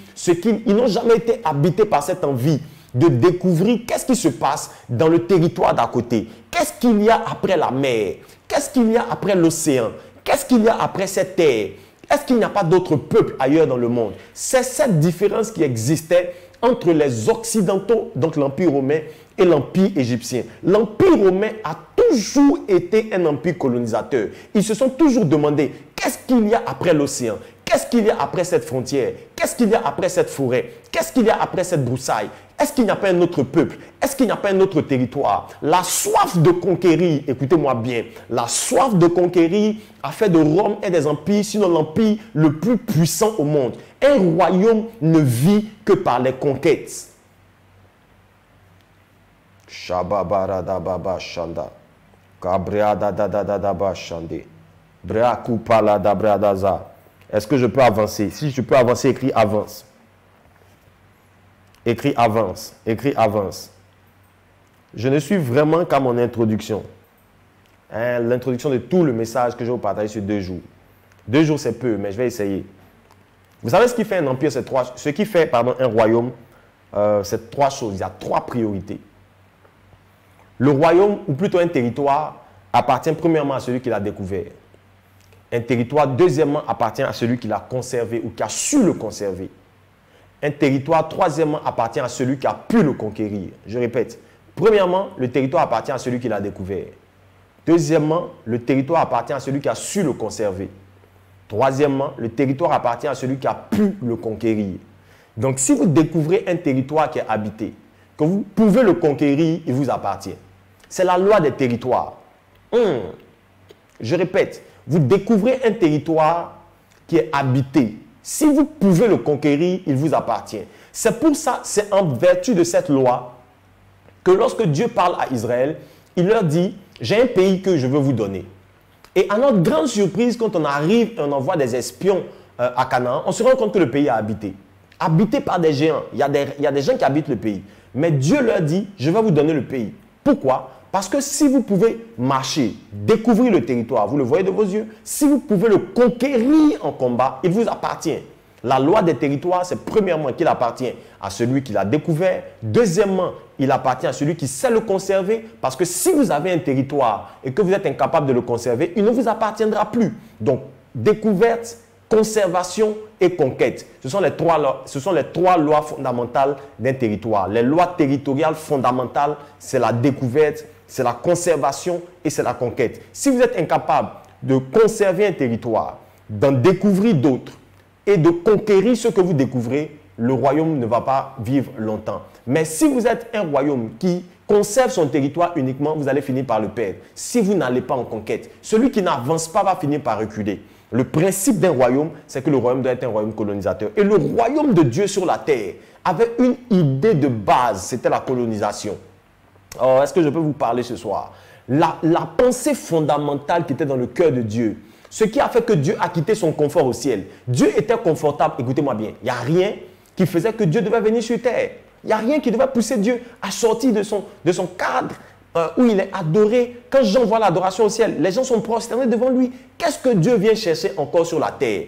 ils n'ont jamais été habités par cette envie de découvrir qu'est-ce qui se passe dans le territoire d'à côté. Qu'est-ce qu'il y a après la mer? Qu'est-ce qu'il y a après l'océan? Qu'est-ce qu'il y a après cette terre? Est-ce qu'il n'y a pas d'autres peuples ailleurs dans le monde? C'est cette différence qui existait entre les Occidentaux, donc l'Empire romain, et l'Empire égyptien. L'Empire romain a toujours été un empire colonisateur. Ils se sont toujours demandé, qu'est-ce qu'il y a après l'océan? Qu'est-ce qu'il y a après cette frontière? Qu'est-ce qu'il y a après cette forêt? Qu'est-ce qu'il y a après cette broussaille? Est-ce qu'il n'y a pas un autre peuple? Est-ce qu'il n'y a pas un autre territoire? La soif de conquérir, écoutez-moi bien, la soif de conquérir a fait de Rome un des empires, sinon l'empire le plus puissant au monde. Un royaume ne vit que par les conquêtes. Shababaradababa shanda. Kabreadadadadaba shande. Breakupaladabradaza. Est-ce que je peux avancer? Si je peux avancer, écris avance. Écris avance. Écris avance. Je ne suis vraiment qu'à mon introduction. L'introduction de tout le message que je vais vous partager sur 2 jours. 2 jours, c'est peu, mais je vais essayer. Vous savez ce qui fait un empire, ce qui fait un royaume, c'est 3 choses. Il y a 3 priorités. Le royaume, ou plutôt un territoire, appartient premièrement à celui qui l'a découvert. Un territoire, deuxièmement, appartient à celui qui l'a conservé ou qui a su le conserver. Un territoire, troisièmement, appartient à celui qui a pu le conquérir. Je répète. Premièrement, le territoire appartient à celui qui l'a découvert. Deuxièmement, le territoire appartient à celui qui a su le conserver. Troisièmement, le territoire appartient à celui qui a pu le conquérir. Donc, si vous découvrez un territoire qui est habité, que vous pouvez le conquérir, il vous appartient. C'est la loi des territoires. Je répète, vous découvrez un territoire qui est habité. Si vous pouvez le conquérir, il vous appartient. C'est pour ça, c'est en vertu de cette loi que lorsque Dieu parle à Israël, il leur dit, j'ai un pays que je veux vous donner. Et à notre grande surprise, quand on arrive et on envoie des espions à Canaan, on se rend compte que le pays est habité. Habité par des géants. Il y a des gens qui habitent le pays. Mais Dieu leur dit, je vais vous donner le pays. Pourquoi? Parce que si vous pouvez marcher, découvrir le territoire, vous le voyez de vos yeux, si vous pouvez le conquérir en combat, il vous appartient. La loi des territoires, c'est premièrement qu'il appartient à celui qui l'a découvert. Deuxièmement, il appartient à celui qui sait le conserver. Parce que si vous avez un territoire et que vous êtes incapable de le conserver, il ne vous appartiendra plus. Donc, découverte, conservation et conquête. Ce sont les trois lois fondamentales d'un territoire. Les lois territoriales fondamentales, c'est la découverte, c'est la conservation et c'est la conquête. Si vous êtes incapable de conserver un territoire, d'en découvrir d'autres et de conquérir ce que vous découvrez, le royaume ne va pas vivre longtemps. Mais si vous êtes un royaume qui conserve son territoire uniquement, vous allez finir par le perdre. Si vous n'allez pas en conquête, celui qui n'avance pas va finir par reculer. Le principe d'un royaume, c'est que le royaume doit être un royaume colonisateur. Et le royaume de Dieu sur la terre avait une idée de base, c'était la colonisation. Alors, est-ce que je peux vous parler ce soir? La pensée fondamentale qui était dans le cœur de Dieu, ce qui a fait que Dieu a quitté son confort au ciel. Dieu était confortable, écoutez-moi bien, il n'y a rien qui faisait que Dieu devait venir sur terre. Il n'y a rien qui devait pousser Dieu à sortir de son cadre où il est adoré. Quand Jean voit l'adoration au ciel, les gens sont prosternés devant lui. Qu'est-ce que Dieu vient chercher encore sur la terre?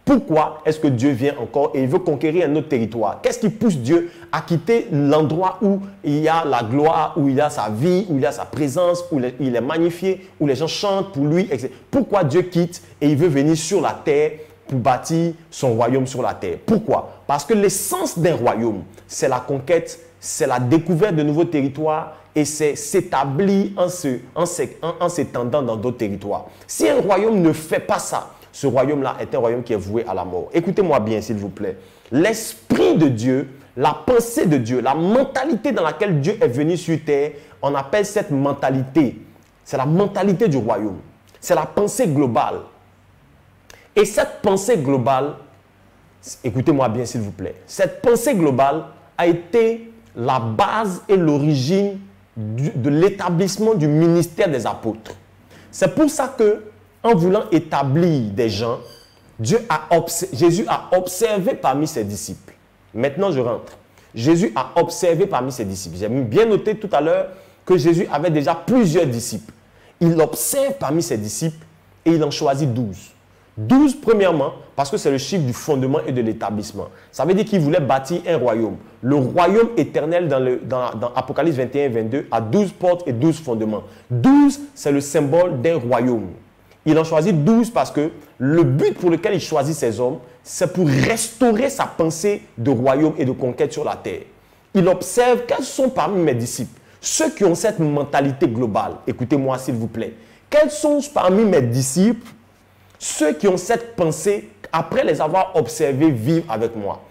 Pourquoi est-ce que Dieu vient encore et il veut conquérir un autre territoire? Qu'est-ce qui pousse Dieu à quitter l'endroit où il y a la gloire, où il y a sa vie, où il y a sa présence, où il est magnifié, où les gens chantent pour lui, etc. Pourquoi Dieu quitte et il veut venir sur la terre pour bâtir son royaume sur la terre? Pourquoi? Parce que l'essence d'un royaume, c'est la conquête, c'est la découverte de nouveaux territoires et c'est s'établir en s'étendant dans d'autres territoires. Si un royaume ne fait pas ça, ce royaume-là est un royaume qui est voué à la mort. Écoutez-moi bien, s'il vous plaît. L'esprit de Dieu, la pensée de Dieu, la mentalité dans laquelle Dieu est venu sur terre, on appelle cette mentalité, c'est la mentalité du royaume. C'est la pensée globale. Et cette pensée globale, écoutez-moi bien s'il vous plaît, cette pensée globale a été la base et l'origine de l'établissement du ministère des apôtres. C'est pour ça que, en voulant établir des gens, Jésus a observé parmi ses disciples. Maintenant, je rentre. Jésus a observé parmi ses disciples. J'ai bien noté tout à l'heure que Jésus avait déjà plusieurs disciples. Il observe parmi ses disciples et il en choisit 12. 12, premièrement, parce que c'est le chiffre du fondement et de l'établissement. Ça veut dire qu'il voulait bâtir un royaume. Le royaume éternel dans Apocalypse 21 et 22 a 12 portes et 12 fondements. 12, c'est le symbole d'un royaume. Il en choisit 12 parce que le but pour lequel il choisit ces hommes, c'est pour restaurer sa pensée de royaume et de conquête sur la terre. Il observe quels sont parmi mes disciples, ceux qui ont cette mentalité globale. Écoutez-moi s'il vous plaît. Quels sont parmi mes disciples ceux qui ont cette pensée, après les avoir observés, vivre avec moi?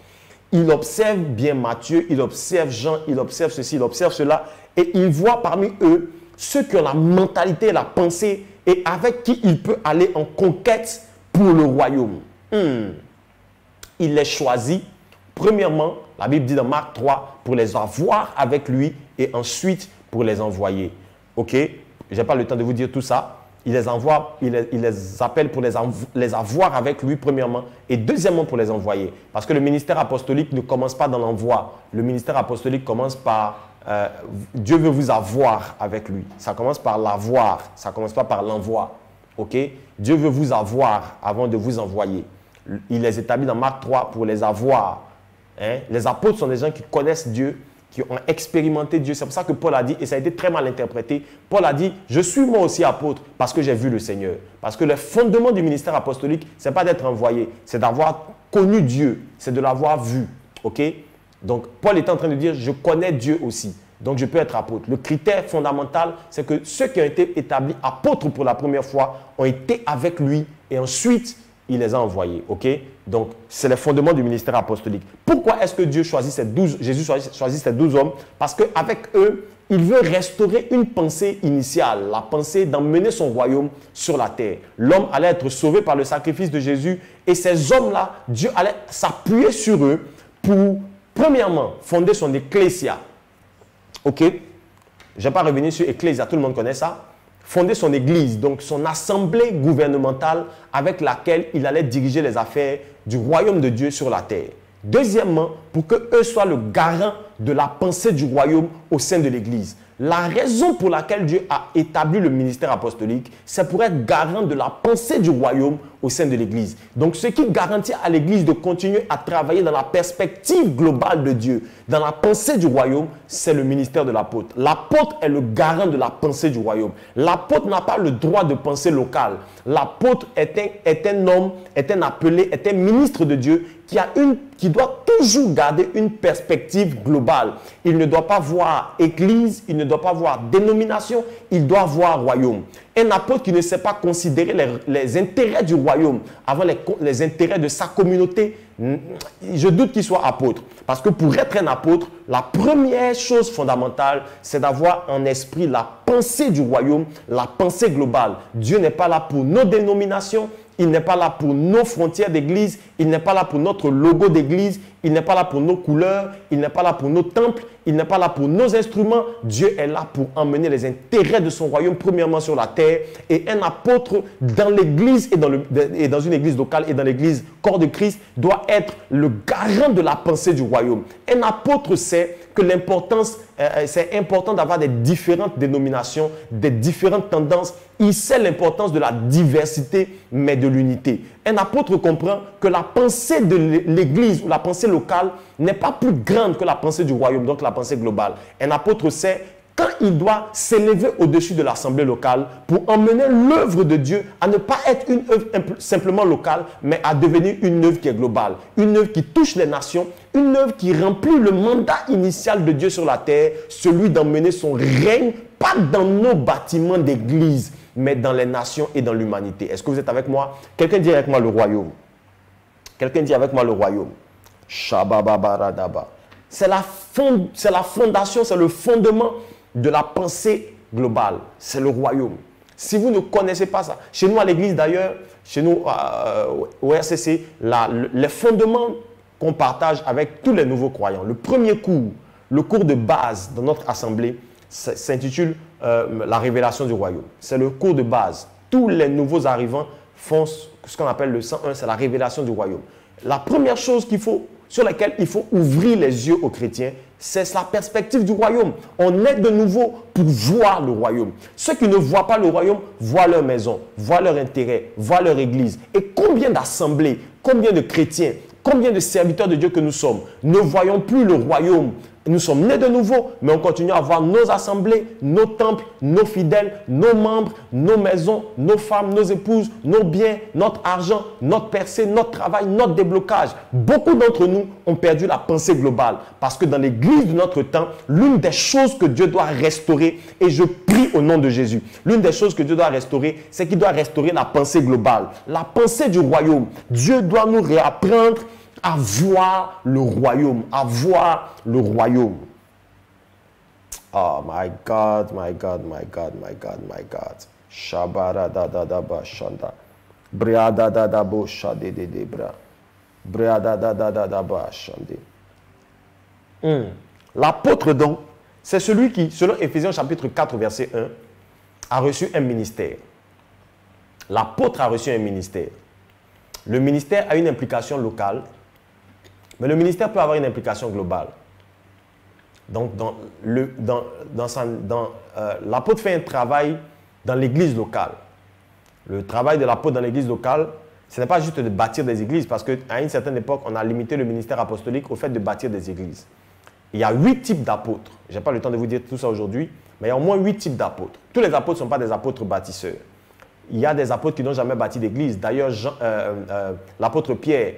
Il observe bien Matthieu, il observe Jean, il observe ceci, il observe cela. Et il voit parmi eux ceux qui ont la mentalité, la pensée et avec qui il peut aller en conquête pour le royaume. Il les choisit, premièrement, la Bible dit dans Marc 3, pour les avoir avec lui et ensuite pour les envoyer. Ok? Je n'ai pas le temps de vous dire tout ça. Il les envoie, il les appelle pour les avoir avec lui, premièrement, et deuxièmement pour les envoyer. Parce que le ministère apostolique ne commence pas dans l'envoi. Le ministère apostolique commence par Dieu veut vous avoir avec lui. Ça commence par l'avoir, ça ne commence pas par l'envoi. Ok? Dieu veut vous avoir avant de vous envoyer. Il les établit dans Marc 3 pour les avoir. Hein? Les apôtres sont des gens qui connaissent Dieu, qui ont expérimenté Dieu. C'est pour ça que Paul a dit, et ça a été très mal interprété, Paul a dit, je suis moi aussi apôtre parce que j'ai vu le Seigneur. Parce que le fondement du ministère apostolique, ce n'est pas d'être envoyé, c'est d'avoir connu Dieu, c'est de l'avoir vu. Ok? Donc, Paul est en train de dire, je connais Dieu aussi, donc je peux être apôtre. Le critère fondamental, c'est que ceux qui ont été établis apôtres pour la première fois ont été avec lui et ensuite, il les a envoyés. Ok? Donc, c'est le fondement du ministère apostolique. Pourquoi est-ce que Jésus choisit ces 12 hommes? Parce qu'avec eux, il veut restaurer une pensée initiale, la pensée d'emmener son royaume sur la terre. L'homme allait être sauvé par le sacrifice de Jésus et ces hommes-là, Dieu allait s'appuyer sur eux pour, premièrement, fonder son ecclésia. Ok? Je ne vais pas revenir sur ecclésia, tout le monde connaît ça. Fonder son église, donc son assemblée gouvernementale avec laquelle il allait diriger les affaires du royaume de Dieu sur la terre. Deuxièmement, pour qu'eux soient le garant de la pensée du royaume au sein de l'église. La raison pour laquelle Dieu a établi le ministère apostolique, c'est pour être garant de la pensée du royaume au sein de l'église. Donc, ce qui garantit à l'église de continuer à travailler dans la perspective globale de Dieu, dans la pensée du royaume, c'est le ministère de l'apôtre. L'apôtre est le garant de la pensée du royaume. L'apôtre n'a pas le droit de penser local. L'apôtre est un homme, est un appelé, est un ministre de Dieu qui doit toujours garder une perspective globale. Il ne doit pas voir église, il ne doit pas voir dénomination, il doit voir royaume. Un apôtre qui ne sait pas considérer les intérêts du royaume avant les intérêts de sa communauté, je doute qu'il soit apôtre. Parce que pour être un apôtre, la première chose fondamentale, c'est d'avoir en esprit la pensée du royaume, la pensée globale. Dieu n'est pas là pour nos dénominations, il n'est pas là pour nos frontières d'église, il n'est pas là pour notre logo d'église, il n'est pas là pour nos couleurs, il n'est pas là pour nos temples, il n'est pas là pour nos instruments. Dieu est là pour emmener les intérêts de son royaume premièrement sur la terre. Et un apôtre dans l'église et dans une église locale et dans l'église corps de Christ doit être le garant de la pensée du royaume. Un apôtre sait que c'est important d'avoir des différentes dénominations, des différentes tendances. Il sait l'importance de la diversité, mais de l'unité. Un apôtre comprend que la pensée de l'église ou la pensée locale n'est pas plus grande que la pensée du royaume, donc la pensée globale. Un apôtre sait quand il doit s'élever au-dessus de l'assemblée locale pour emmener l'œuvre de Dieu à ne pas être une œuvre simplement locale, mais à devenir une œuvre qui est globale, une œuvre qui touche les nations, une œuvre qui remplit le mandat initial de Dieu sur la terre, celui d'emmener son règne, pas dans nos bâtiments d'église, mais dans les nations et dans l'humanité. Est-ce que vous êtes avec moi? Quelqu'un dit avec moi le royaume. Quelqu'un dit avec moi le royaume. Shabababaradaba. C'est la fondation, c'est le fondement de la pensée globale. C'est le royaume. Si vous ne connaissez pas ça, chez nous à l'église d'ailleurs, chez nous au RCC, les fondements qu'on partage avec tous les nouveaux croyants, le premier cours, le cours de base dans notre assemblée, s'intitule la révélation du royaume. C'est le cours de base. Tous les nouveaux arrivants font ce qu'on appelle le 101, c'est la révélation du royaume. La première chose sur laquelle il faut ouvrir les yeux aux chrétiens, c'est la perspective du royaume. On est de nouveau pour voir le royaume. Ceux qui ne voient pas le royaume voient leur maison, voient leur intérêt, voient leur église. Et combien d'assemblées, combien de chrétiens, combien de serviteurs de Dieu que nous sommes, ne voyons plus le royaume. Nous sommes nés de nouveau, mais on continue à voir nos assemblées, nos temples, nos fidèles, nos membres, nos maisons, nos femmes, nos épouses, nos biens, notre argent, notre percée, notre travail, notre déblocage. Beaucoup d'entre nous ont perdu la pensée globale parce que dans l'église de notre temps, l'une des choses que Dieu doit restaurer, et je prie au nom de Jésus, l'une des choses que Dieu doit restaurer, c'est qu'il doit restaurer la pensée globale, la pensée du royaume. Dieu doit nous réapprendre à voir le royaume, à voir le royaume. Oh my God, my God, my God, my God, my God. Shabara da da da ba shanda. Bria da da da bo shade de de bra. Bria da da da da da ba shande. L'apôtre donc, c'est celui qui, selon Éphésiens chapitre 4, verset 1, a reçu un ministère. L'apôtre a reçu un ministère. Le ministère a une implication locale, mais le ministère peut avoir une implication globale. Donc, l'apôtre fait un travail dans l'église locale. Le travail de l'apôtre dans l'église locale, ce n'est pas juste de bâtir des églises, parce qu'à une certaine époque, on a limité le ministère apostolique au fait de bâtir des églises. Il y a 8 types d'apôtres. Je n'ai pas le temps de vous dire tout ça aujourd'hui, mais il y a au moins 8 types d'apôtres. Tous les apôtres ne sont pas des apôtres bâtisseurs. Il y a des apôtres qui n'ont jamais bâti d'église. D'ailleurs, l'apôtre Pierre,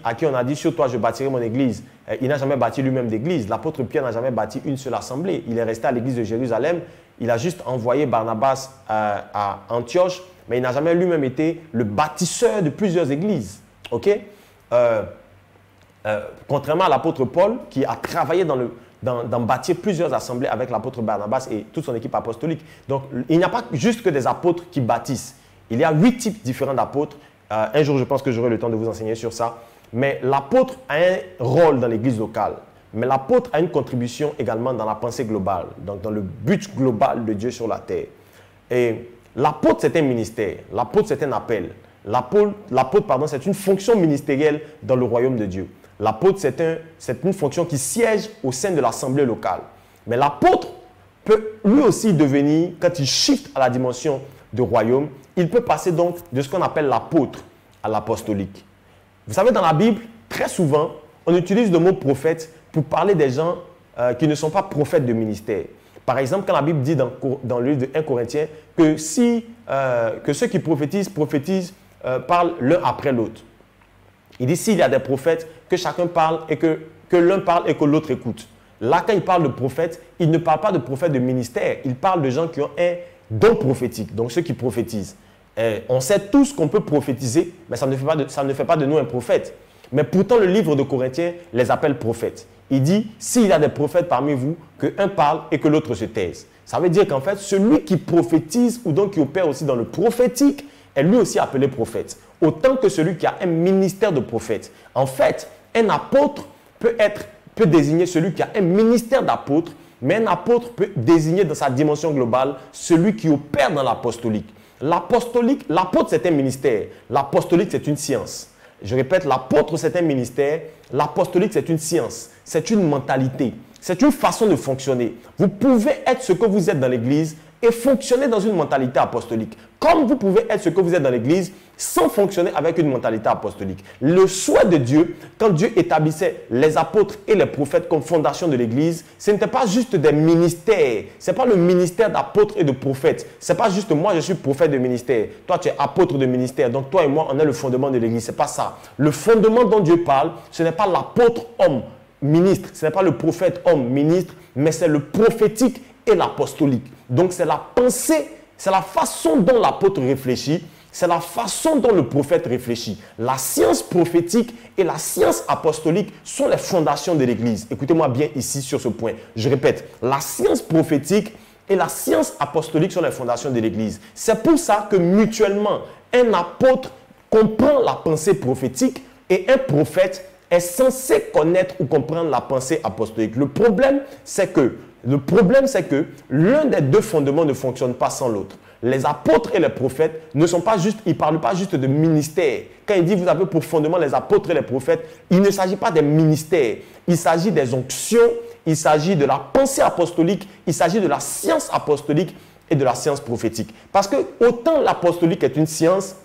à qui on a dit, sur toi je bâtirai mon église, il n'a jamais bâti lui-même d'église. L'apôtre Pierre n'a jamais bâti une seule assemblée. Il est resté à l'église de Jérusalem. Il a juste envoyé Barnabas à Antioche, mais il n'a jamais lui-même été le bâtisseur de plusieurs églises. Ok? Contrairement à l'apôtre Paul, qui a travaillé dans bâtir plusieurs assemblées avec l'apôtre Barnabas et toute son équipe apostolique. Donc, il n'y a pas juste que des apôtres qui bâtissent. Il y a 8 types différents d'apôtres. Un jour, je pense que j'aurai le temps de vous enseigner sur ça. Mais l'apôtre a un rôle dans l'église locale. Mais l'apôtre a une contribution également dans la pensée globale, donc dans le but global de Dieu sur la terre. Et l'apôtre, c'est un ministère. L'apôtre, c'est un appel. L'apôtre, c'est une fonction ministérielle dans le royaume de Dieu. L'apôtre, c'est une fonction qui siège au sein de l'assemblée locale. Mais l'apôtre peut lui aussi devenir, quand il shift à la dimension du royaume, il peut passer donc de ce qu'on appelle l'apôtre à l'apostolique. Vous savez, dans la Bible, très souvent, on utilise le mot prophète pour parler des gens qui ne sont pas prophètes de ministère. Par exemple, quand la Bible dit dans le livre de 1 Corinthiens que ceux qui prophétisent parlent l'un après l'autre. Il dit s'il y a des prophètes, que chacun parle et que l'un parle et que l'autre écoute. Là, quand il parle de prophète, il ne parle pas de prophète de ministère. Il parle de gens dons prophétiques, donc ceux qui prophétisent. On sait tous qu'on peut prophétiser, mais ça ne fait pas de nous un prophète. Mais pourtant, le livre de Corinthiens les appelle prophètes. Il dit, s'il y a des prophètes parmi vous, qu'un parle et que l'autre se taise. Ça veut dire qu'en fait, celui qui prophétise ou donc qui opère aussi dans le prophétique est lui aussi appelé prophète. Autant que celui qui a un ministère de prophète. En fait, un apôtre peut désigner celui qui a un ministère d'apôtre, mais un apôtre peut désigner dans sa dimension globale celui qui opère dans l'apostolique. L'apôtre c'est un ministère, l'apostolique c'est une science. Je répète, l'apôtre c'est un ministère, l'apostolique c'est une science, c'est une mentalité, c'est une façon de fonctionner. Vous pouvez être ce que vous êtes dans l'église et fonctionner dans une mentalité apostolique. Comme vous pouvez être ce que vous êtes dans l'église sans fonctionner avec une mentalité apostolique. Le souhait de Dieu, quand Dieu établissait les apôtres et les prophètes comme fondation de l'église, ce n'était pas juste des ministères. Ce n'est pas le ministère d'apôtres et de prophètes. Ce n'est pas juste moi, je suis prophète de ministère. Toi, tu es apôtre de ministère. Donc, toi et moi, on est le fondement de l'église. Ce n'est pas ça. Le fondement dont Dieu parle, ce n'est pas l'apôtre homme ministre. Ce n'est pas le prophète homme ministre, mais c'est le prophétique et l'apostolique. Donc, c'est la pensée, c'est la façon dont l'apôtre réfléchit, c'est la façon dont le prophète réfléchit. La science prophétique et la science apostolique sont les fondations de l'Église. Écoutez-moi bien ici sur ce point. Je répète, la science prophétique et la science apostolique sont les fondations de l'Église. C'est pour ça que mutuellement, un apôtre comprend la pensée prophétique et un prophète est censé connaître ou comprendre la pensée apostolique. Le problème, c'est que l'un des deux fondements ne fonctionne pas sans l'autre. Les apôtres et les prophètes ne sont pas juste, ils ne parlent pas juste de ministère. Quand il dit vous avez pour fondement les apôtres et les prophètes, il ne s'agit pas des ministères. Il s'agit des onctions, il s'agit de la pensée apostolique, il s'agit de la science apostolique et de la science prophétique. Parce que autant l'apostolique est une science,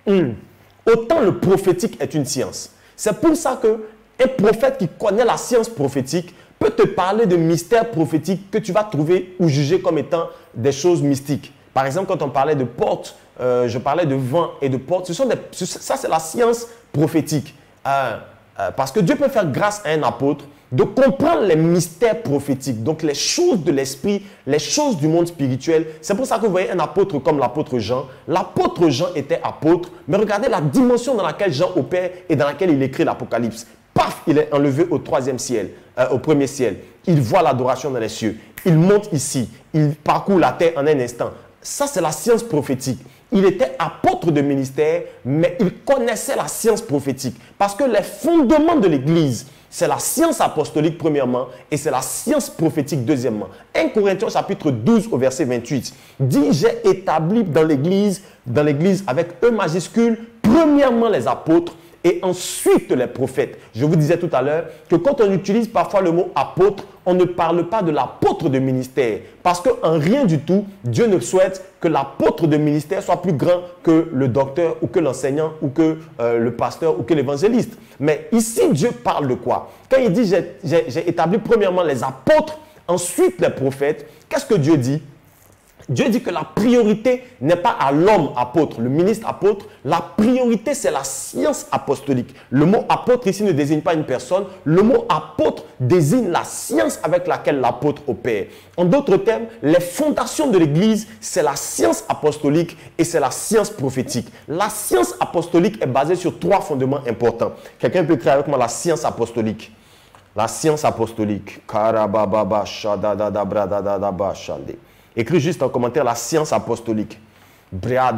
autant le prophétique est une science. C'est pour ça qu'un prophète qui connaît la science prophétique peut te parler de mystères prophétiques que tu vas trouver ou juger comme étant des choses mystiques. Par exemple, quand on parlait de portes, je parlais de vent et de portes. Ça, c'est la science prophétique. Parce que Dieu peut faire grâce à un apôtre de comprendre les mystères prophétiques, donc les choses de l'esprit, les choses du monde spirituel. C'est pour ça que vous voyez un apôtre comme l'apôtre Jean. L'apôtre Jean était apôtre, mais regardez la dimension dans laquelle Jean opère et dans laquelle il écrit l'Apocalypse. Paf, il est enlevé au troisième ciel, au premier ciel. Il voit l'adoration dans les cieux. Il monte ici. Il parcourt la terre en un instant. Ça, c'est la science prophétique. Il était apôtre de ministère, mais il connaissait la science prophétique. Parce que les fondements de l'Église, c'est la science apostolique premièrement et c'est la science prophétique deuxièmement. 1 Corinthiens chapitre 12 au verset 28 dit « J'ai établi dans l'Église avec E majuscule, premièrement les apôtres, et ensuite les prophètes. » Je vous disais tout à l'heure que quand on utilise parfois le mot apôtre, on ne parle pas de l'apôtre de ministère. Parce qu'en rien du tout, Dieu ne souhaite que l'apôtre de ministère soit plus grand que le docteur ou que l'enseignant ou que le pasteur ou que l'évangéliste. Mais ici, Dieu parle de quoi? Quand il dit j'ai établi premièrement les apôtres, ensuite les prophètes, qu'est-ce que Dieu dit? Dieu dit que la priorité n'est pas à l'homme apôtre, le ministre apôtre. La priorité, c'est la science apostolique. Le mot apôtre ici ne désigne pas une personne. Le mot apôtre désigne la science avec laquelle l'apôtre opère. En d'autres termes, les fondations de l'Église, c'est la science apostolique et c'est la science prophétique. La science apostolique est basée sur trois fondements importants. Quelqu'un peut écrire avec moi la science apostolique. La science apostolique. Écris juste en commentaire la science apostolique. Demain,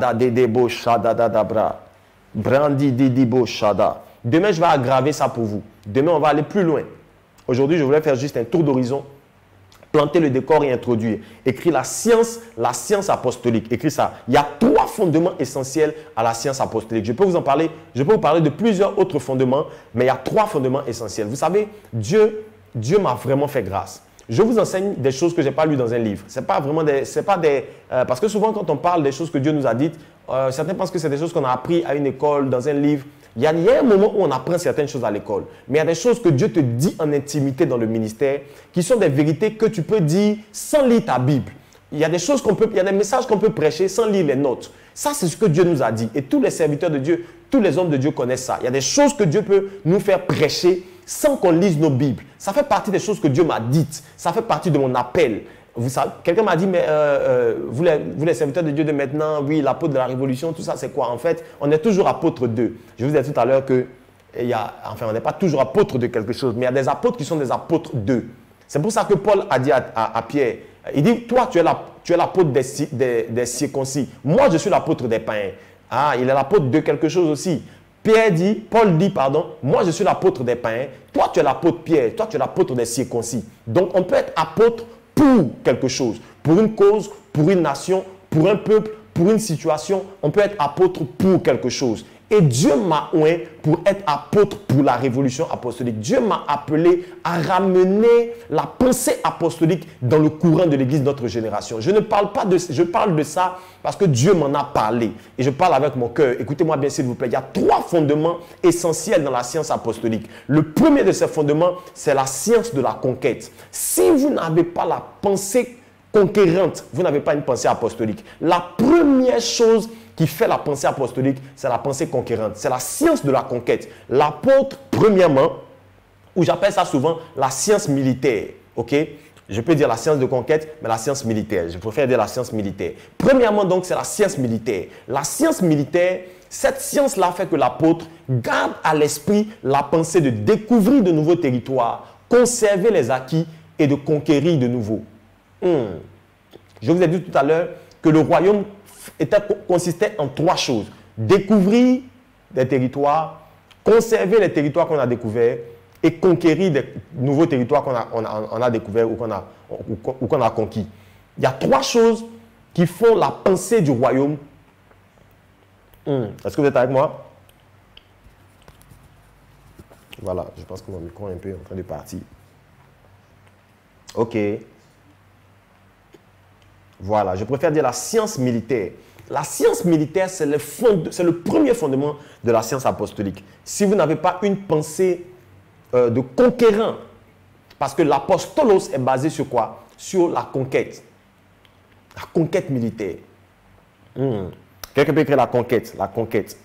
je vais aggraver ça pour vous. Demain, on va aller plus loin. Aujourd'hui, je voulais faire juste un tour d'horizon, planter le décor et introduire. Écris la science apostolique. Écris ça. Il y a trois fondements essentiels à la science apostolique. Je peux vous en parler. Je peux vous parler de plusieurs autres fondements, mais il y a trois fondements essentiels. Vous savez, Dieu m'a vraiment fait grâce. Je vous enseigne des choses que je n'ai pas lues dans un livre. Parce que souvent, quand on parle des choses que Dieu nous a dites, certains pensent que c'est des choses qu'on a apprises à une école, dans un livre. Il y a un moment où on apprend certaines choses à l'école. Mais il y a des choses que Dieu te dit en intimité dans le ministère, qui sont des vérités que tu peux dire sans lire ta Bible. Il y a des messages qu'on peut prêcher sans lire les notes. Ça, c'est ce que Dieu nous a dit. Et tous les serviteurs de Dieu, tous les hommes de Dieu connaissent ça. Il y a des choses que Dieu peut nous faire prêcher sans qu'on lise nos Bibles. Ça fait partie des choses que Dieu m'a dites. Ça fait partie de mon appel. quelqu'un m'a dit, mais vous les serviteurs de Dieu de maintenant, oui, l'apôtre de la révolution, tout ça, c'est quoi? En fait, on est toujours apôtre d'eux. Je vous ai dit tout à l'heure que, on n'est pas toujours apôtre de quelque chose, mais il y a des apôtres qui sont des apôtres d'eux. C'est pour ça que Paul a dit à Pierre, il dit, toi, tu es l'apôtre des circoncis. Moi, je suis l'apôtre des païens. Ah, il est l'apôtre de quelque chose aussi. Paul dit, moi, je suis l'apôtre des païens. Toi, tu es l'apôtre Pierre. Toi, tu es l'apôtre des circoncis. Donc, on peut être apôtre pour quelque chose, pour une cause, pour une nation, pour un peuple, pour une situation. On peut être apôtre pour quelque chose. Et Dieu m'a oint pour être apôtre pour la révolution apostolique. Dieu m'a appelé à ramener la pensée apostolique dans le courant de l'Église de notre génération. Je parle de ça parce que Dieu m'en a parlé. Et je parle avec mon cœur. Écoutez-moi bien s'il vous plaît. Il y a 3 fondements essentiels dans la science apostolique. Le premier de ces fondements, c'est la science de la conquête. Si vous n'avez pas la pensée conquérante, vous n'avez pas une pensée apostolique. La première chose qui fait la pensée apostolique, c'est la pensée conquérante. C'est la science de la conquête. L'apôtre, premièrement, ou j'appelle ça souvent la science militaire. Ok? Je peux dire la science de conquête, mais la science militaire. Je préfère dire la science militaire. Premièrement, donc, c'est la science militaire. La science militaire, cette science-là fait que l'apôtre garde à l'esprit la pensée de découvrir de nouveaux territoires, conserver les acquis et de conquérir de nouveaux. Je vous ai dit tout à l'heure que le royaume consistait en 3 choses. Découvrir des territoires, conserver les territoires qu'on a découverts et conquérir des nouveaux territoires qu'on a découverts ou qu'on a conquis. Il y a 3 choses qui font la pensée du royaume. Est-ce que vous êtes avec moi? Voilà, je pense que mon micro est un peu en train de partir. Ok. Voilà, je préfère dire la science militaire. La science militaire, c'est le premier fondement de la science apostolique. Si vous n'avez pas une pensée de conquérant, parce que l'apostolos est basé sur quoi? Sur la conquête. La conquête militaire. Quelqu'un peut écrire la conquête. La conquête.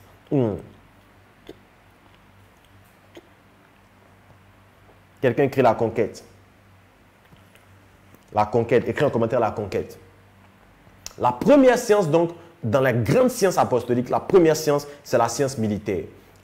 Quelqu'un écrit la conquête. La conquête. Écris en commentaire la conquête. La première science, donc, dans la grande science apostolique, la première science, c'est la science militaire.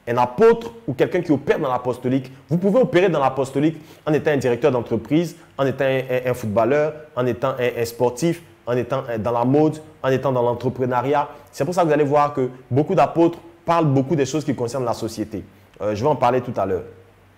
Un apôtre ou quelqu'un qui opère dans l'apostolique, vous pouvez opérer dans l'apostolique en étant un directeur d'entreprise, en étant un footballeur, en étant un sportif, en étant dans la mode, en étant dans l'entrepreneuriat. C'est pour ça que vous allez voir que beaucoup d'apôtres parlent beaucoup des choses qui concernent la société. Je vais en parler tout à l'heure.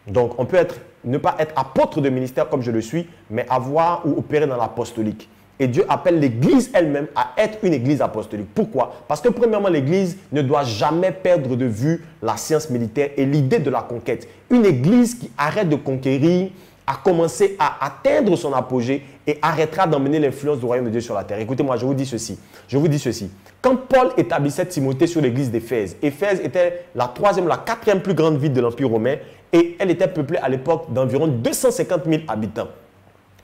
Donc, on peut ne pas être apôtre de ministère comme je le suis, mais avoir ou opérer dans l'apostolique. Et Dieu appelle l'Église elle-même à être une Église apostolique. Pourquoi? Parce que premièrement, l'Église ne doit jamais perdre de vue la science militaire et l'idée de la conquête. Une Église qui arrête de conquérir a commencé à atteindre son apogée et arrêtera d'emmener l'influence du royaume de Dieu sur la terre. Écoutez-moi, je vous dis ceci. Quand Paul établissait Timothée sur l'église d'Éphèse, Éphèse était la 3e, la 4e plus grande ville de l'Empire romain et elle était peuplée à l'époque d'environ 250 000 habitants.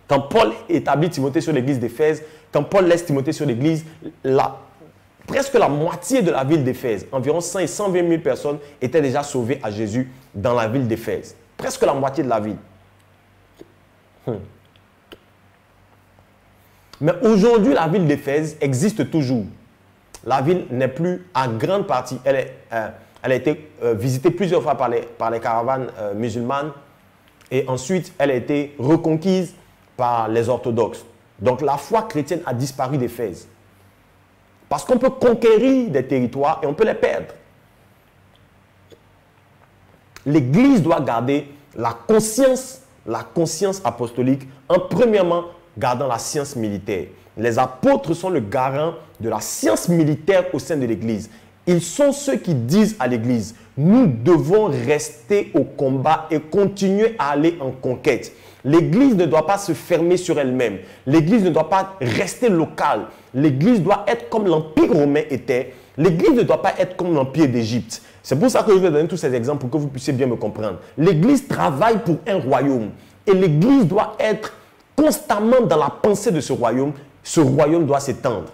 Quand Paul établit Timothée sur l'église d'Éphèse, quand Paul laisse Timothée sur l'église, presque la moitié de la ville d'Éphèse, environ 100 et 120 000 personnes étaient déjà sauvées à Jésus dans la ville d'Éphèse. Presque la moitié de la ville. Mais aujourd'hui, la ville d'Éphèse existe toujours. La ville n'est plus en grande partie. Elle a été visitée plusieurs fois par les caravanes musulmanes. Et ensuite, elle a été reconquise par les orthodoxes. Donc, la foi chrétienne a disparu d'Éphèse. Parce qu'on peut conquérir des territoires et on peut les perdre. L'Église doit garder la conscience apostolique en premièrement gardant la science militaire. Les apôtres sont le garant de la science militaire au sein de l'Église. Ils sont ceux qui disent à l'Église, nous devons rester au combat et continuer à aller en conquête. L'Église ne doit pas se fermer sur elle-même. L'Église ne doit pas rester locale. L'Église doit être comme l'Empire romain était. L'Église ne doit pas être comme l'Empire d'Égypte. C'est pour ça que je vais donner tous ces exemples pour que vous puissiez bien me comprendre. L'Église travaille pour un royaume. Et l'Église doit être constamment dans la pensée de ce royaume. Ce royaume doit s'étendre.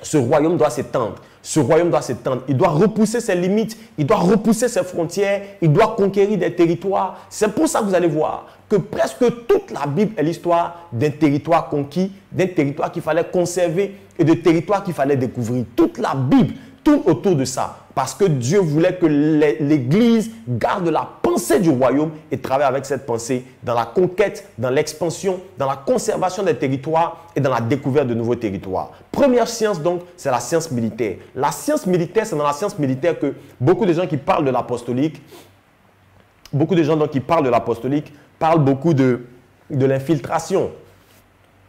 Ce royaume doit s'étendre. Ce royaume doit s'étendre. Il doit repousser ses limites. Il doit repousser ses frontières. Il doit conquérir des territoires. C'est pour ça que vous allez voir que presque toute la Bible est l'histoire d'un territoire conquis, d'un territoire qu'il fallait conserver et de territoires qu'il fallait découvrir. Toute la Bible tourne autour de ça. Parce que Dieu voulait que l'Église garde la pensée du royaume et travaille avec cette pensée dans la conquête, dans l'expansion, dans la conservation des territoires et dans la découverte de nouveaux territoires. Première science donc, c'est la science militaire. La science militaire, c'est dans la science militaire que beaucoup de gens qui parlent de l'apostolique, parlent beaucoup de l'infiltration.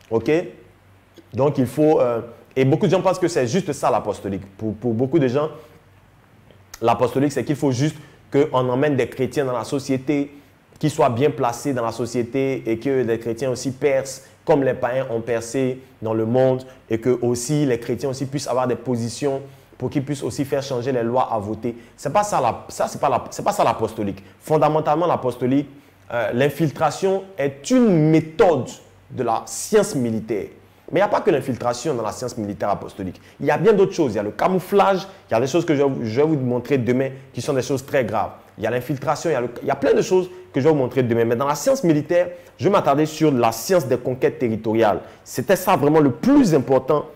Ok? Donc il faut... et beaucoup de gens pensent que c'est juste ça l'apostolique. Pour beaucoup de gens, l'apostolique, c'est qu'il faut juste qu'on emmène des chrétiens dans la société, qu'ils soient bien placés dans la société et que les chrétiens aussi percent comme les païens ont percé dans le monde et que aussi les chrétiens aussi puissent avoir des positions pour qu'ils puissent aussi faire changer les lois à voter. C'est pas ça l'apostolique. Fondamentalement, l'apostolique, l'infiltration est une méthode de la science militaire. Mais il n'y a pas que l'infiltration dans la science militaire apostolique. Il y a bien d'autres choses. Il y a le camouflage, il y a des choses que je vais vous montrer demain qui sont des choses très graves. Il y a l'infiltration, il y a plein de choses que je vais vous montrer demain. Mais dans la science militaire, je vais m'attarder sur la science des conquêtes territoriales. C'était ça vraiment le plus important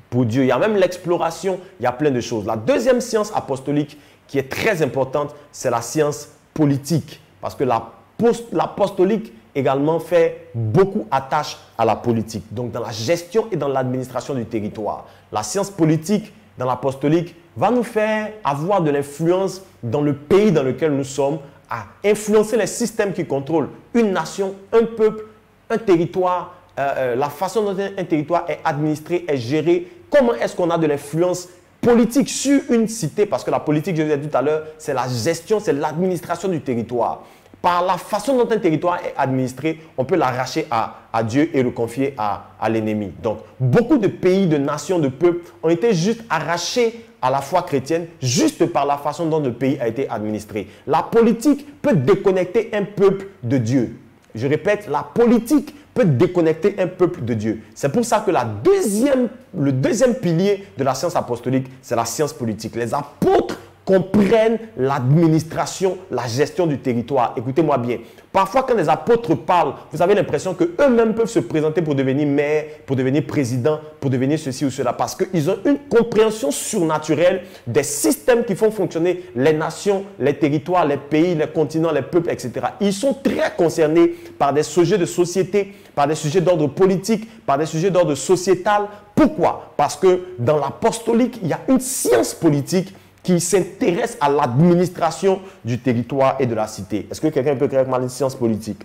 pour Dieu. Il y a même l'exploration, il y a plein de choses. La deuxième science apostolique qui est très importante, c'est la science politique. Parce que l'apostolique également fait beaucoup attache à la politique. Donc, dans la gestion et dans l'administration du territoire. La science politique, dans l'apostolique, va nous faire avoir de l'influence dans le pays dans lequel nous sommes, à influencer les systèmes qui contrôlent une nation, un peuple, un territoire, la façon dont un territoire est administré, est géré. Comment est-ce qu'on a de l'influence politique sur une cité? Parce que la politique, je vous ai dit tout à l'heure, c'est la gestion, c'est l'administration du territoire. Par la façon dont un territoire est administré, on peut l'arracher à Dieu et le confier à l'ennemi. Donc, beaucoup de pays, de nations, de peuples ont été juste arrachés à la foi chrétienne juste par la façon dont le pays a été administré. La politique peut déconnecter un peuple de Dieu. Je répète, la politique peut déconnecter un peuple de Dieu. C'est pour ça que le deuxième pilier de la science apostolique, c'est la science politique. Les apôtres comprennent l'administration, la gestion du territoire. Écoutez-moi bien. Parfois, quand les apôtres parlent, vous avez l'impression qu'eux-mêmes peuvent se présenter pour devenir maire, pour devenir président, pour devenir ceci ou cela. Parce qu'ils ont une compréhension surnaturelle des systèmes qui font fonctionner les nations, les territoires, les pays, les continents, les peuples, etc. Ils sont très concernés par des sujets de société, par des sujets d'ordre politique, par des sujets d'ordre sociétal. Pourquoi? Parce que dans l'apostolique, il y a une science politique qui s'intéresse à l'administration du territoire et de la cité. Est-ce que quelqu'un peut créer avec moi une science politique?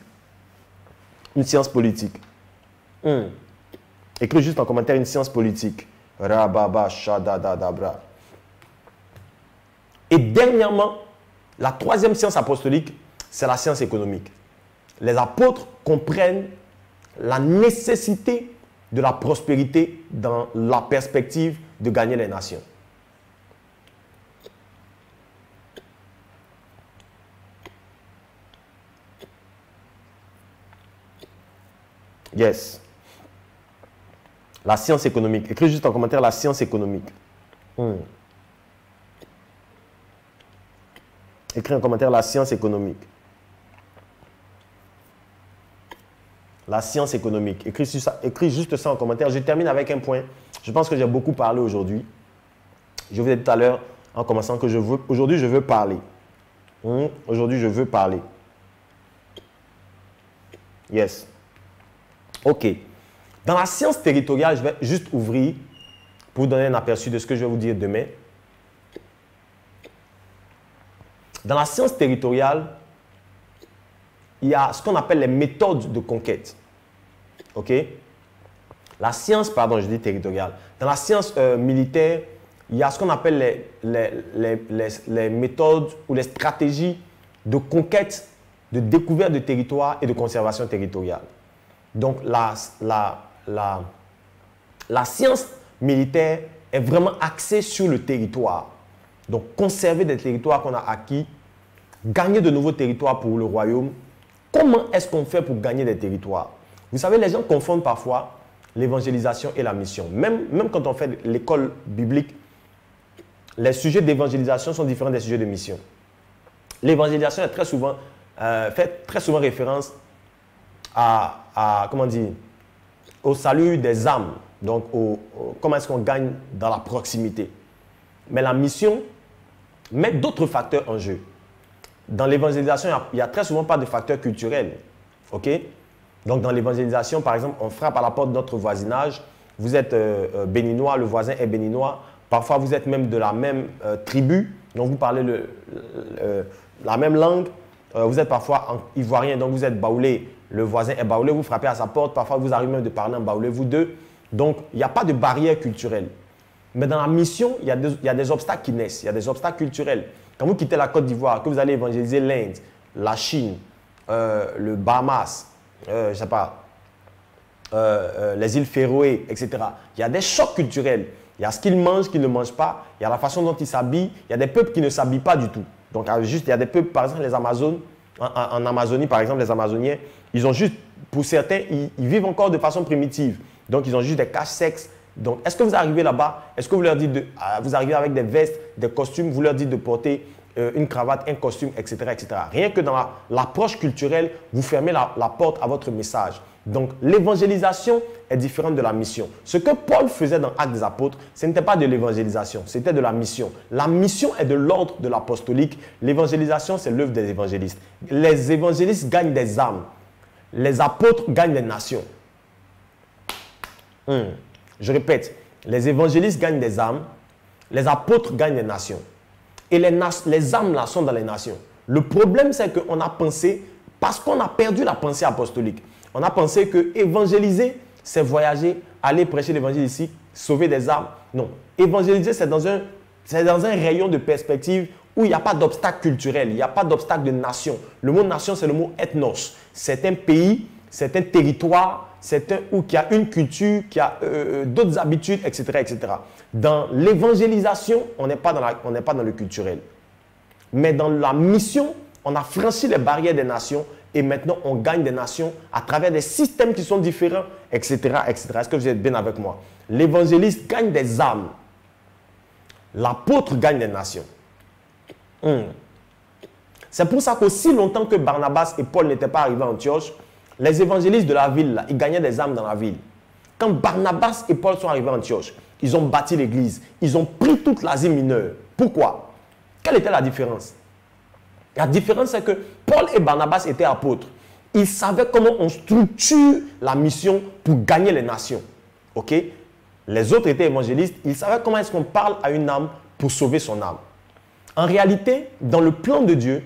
Une science politique. Écris juste en commentaire une science politique. Rababa, shadadadabra. Et dernièrement, la troisième science apostolique, c'est la science économique. Les apôtres comprennent la nécessité de la prospérité dans la perspective de gagner les nations. Yes. La science économique. Écris juste en commentaire la science économique. Écris en commentaire la science économique. La science économique. Écris juste ça en commentaire. Je termine avec un point. Je pense que j'ai beaucoup parlé aujourd'hui. Je vous ai dit tout à l'heure en commençant que aujourd'hui je veux parler. Aujourd'hui je veux parler. Yes. Ok. Dans la science territoriale, je vais juste ouvrir pour vous donner un aperçu de ce que je vais vous dire demain. Dans la science territoriale, il y a ce qu'on appelle les méthodes de conquête. Ok? La science, pardon, je dis territoriale. Dans la science militaire, il y a ce qu'on appelle les méthodes ou les stratégies de conquête, de découverte de territoire et de conservation territoriale. Donc, la science militaire est vraiment axée sur le territoire. Donc, conserver des territoires qu'on a acquis, gagner de nouveaux territoires pour le royaume. Comment est-ce qu'on fait pour gagner des territoires? Vous savez, les gens confondent parfois l'évangélisation et la mission. Même quand on fait l'école biblique, les sujets d'évangélisation sont différents des sujets de mission. L'évangélisation est très souvent, fait très souvent référence comment dire, au salut des âmes. Donc, comment est-ce qu'on gagne dans la proximité. Mais la mission met d'autres facteurs en jeu. Dans l'évangélisation, il n'y a très souvent pas de facteurs culturels. OK? Donc, dans l'évangélisation, par exemple, on frappe à la porte de notre voisinage. Vous êtes béninois, le voisin est béninois. Parfois, vous êtes même de la même tribu, donc vous parlez la même langue. Vous êtes parfois ivoirien, donc vous êtes baoulé. Le voisin est baoulé, vous frappez à sa porte. Parfois, vous arrivez même de parler en baoulé, vous deux. Donc, il n'y a pas de barrière culturelle. Mais dans la mission, il y a des obstacles qui naissent. Il y a des obstacles culturels. Quand vous quittez la Côte d'Ivoire, que vous allez évangéliser l'Inde, la Chine, le Bahamas, je sais pas, les îles Féroé, etc. Il y a des chocs culturels. Il y a ce qu'ils mangent, qu'ils ne mangent pas. Il y a la façon dont ils s'habillent. Il y a des peuples qui ne s'habillent pas du tout. Donc, juste, il y a des peuples, par exemple, les Amazones. En Amazonie, par exemple, les Amazoniens, ils ont juste, pour certains, ils vivent encore de façon primitive. Donc, ils ont juste des caches-sexes. Donc, est-ce que vous arrivez là-bas, est-ce que vous leur dites vous arrivez avec des vestes, des costumes, vous leur dites de porter une cravate, un costume, etc., etc. Rien que dans l'approche culturelle, vous fermez la porte à votre message. Donc, l'évangélisation est différente de la mission. Ce que Paul faisait dans Actes des Apôtres, ce n'était pas de l'évangélisation, c'était de la mission. La mission est de l'ordre de l'apostolique. L'évangélisation, c'est l'œuvre des évangélistes. Les évangélistes gagnent des âmes. Les apôtres gagnent des nations. Je répète, les évangélistes gagnent des âmes, les apôtres gagnent des nations. Et les âmes là sont dans les nations. Le problème, c'est qu'on a pensé, parce qu'on a perdu la pensée apostolique, on a pensé que évangéliser, c'est voyager, aller prêcher l'évangile ici, sauver des âmes. Non, évangéliser, c'est dans un rayon de perspective où il n'y a pas d'obstacle culturel, il n'y a pas d'obstacle de nation. Le mot nation, c'est le mot ethnos. C'est un pays, c'est un territoire, où il y a une culture, qui a d'autres habitudes, etc., etc. Dans l'évangélisation, on n'est pas dans le culturel. Mais dans la mission, on a franchi les barrières des nations et maintenant on gagne des nations à travers des systèmes qui sont différents, etc., etc. Est-ce que vous êtes bien avec moi? L'évangéliste gagne des âmes. L'apôtre gagne des nations. C'est pour ça qu'aussi longtemps que Barnabas et Paul n'étaient pas arrivés à Antioche, les évangélistes de la ville, là, ils gagnaient des âmes dans la ville. Quand Barnabas et Paul sont arrivés à Antioche, ils ont bâti l'église. Ils ont pris toute l'Asie mineure. Pourquoi? Quelle était la différence? La différence, c'est que Paul et Barnabas étaient apôtres. Ils savaient comment on structure la mission pour gagner les nations. OK? Les autres étaient évangélistes. Ils savaient comment est-ce qu'on parle à une âme pour sauver son âme. En réalité, dans le plan de Dieu,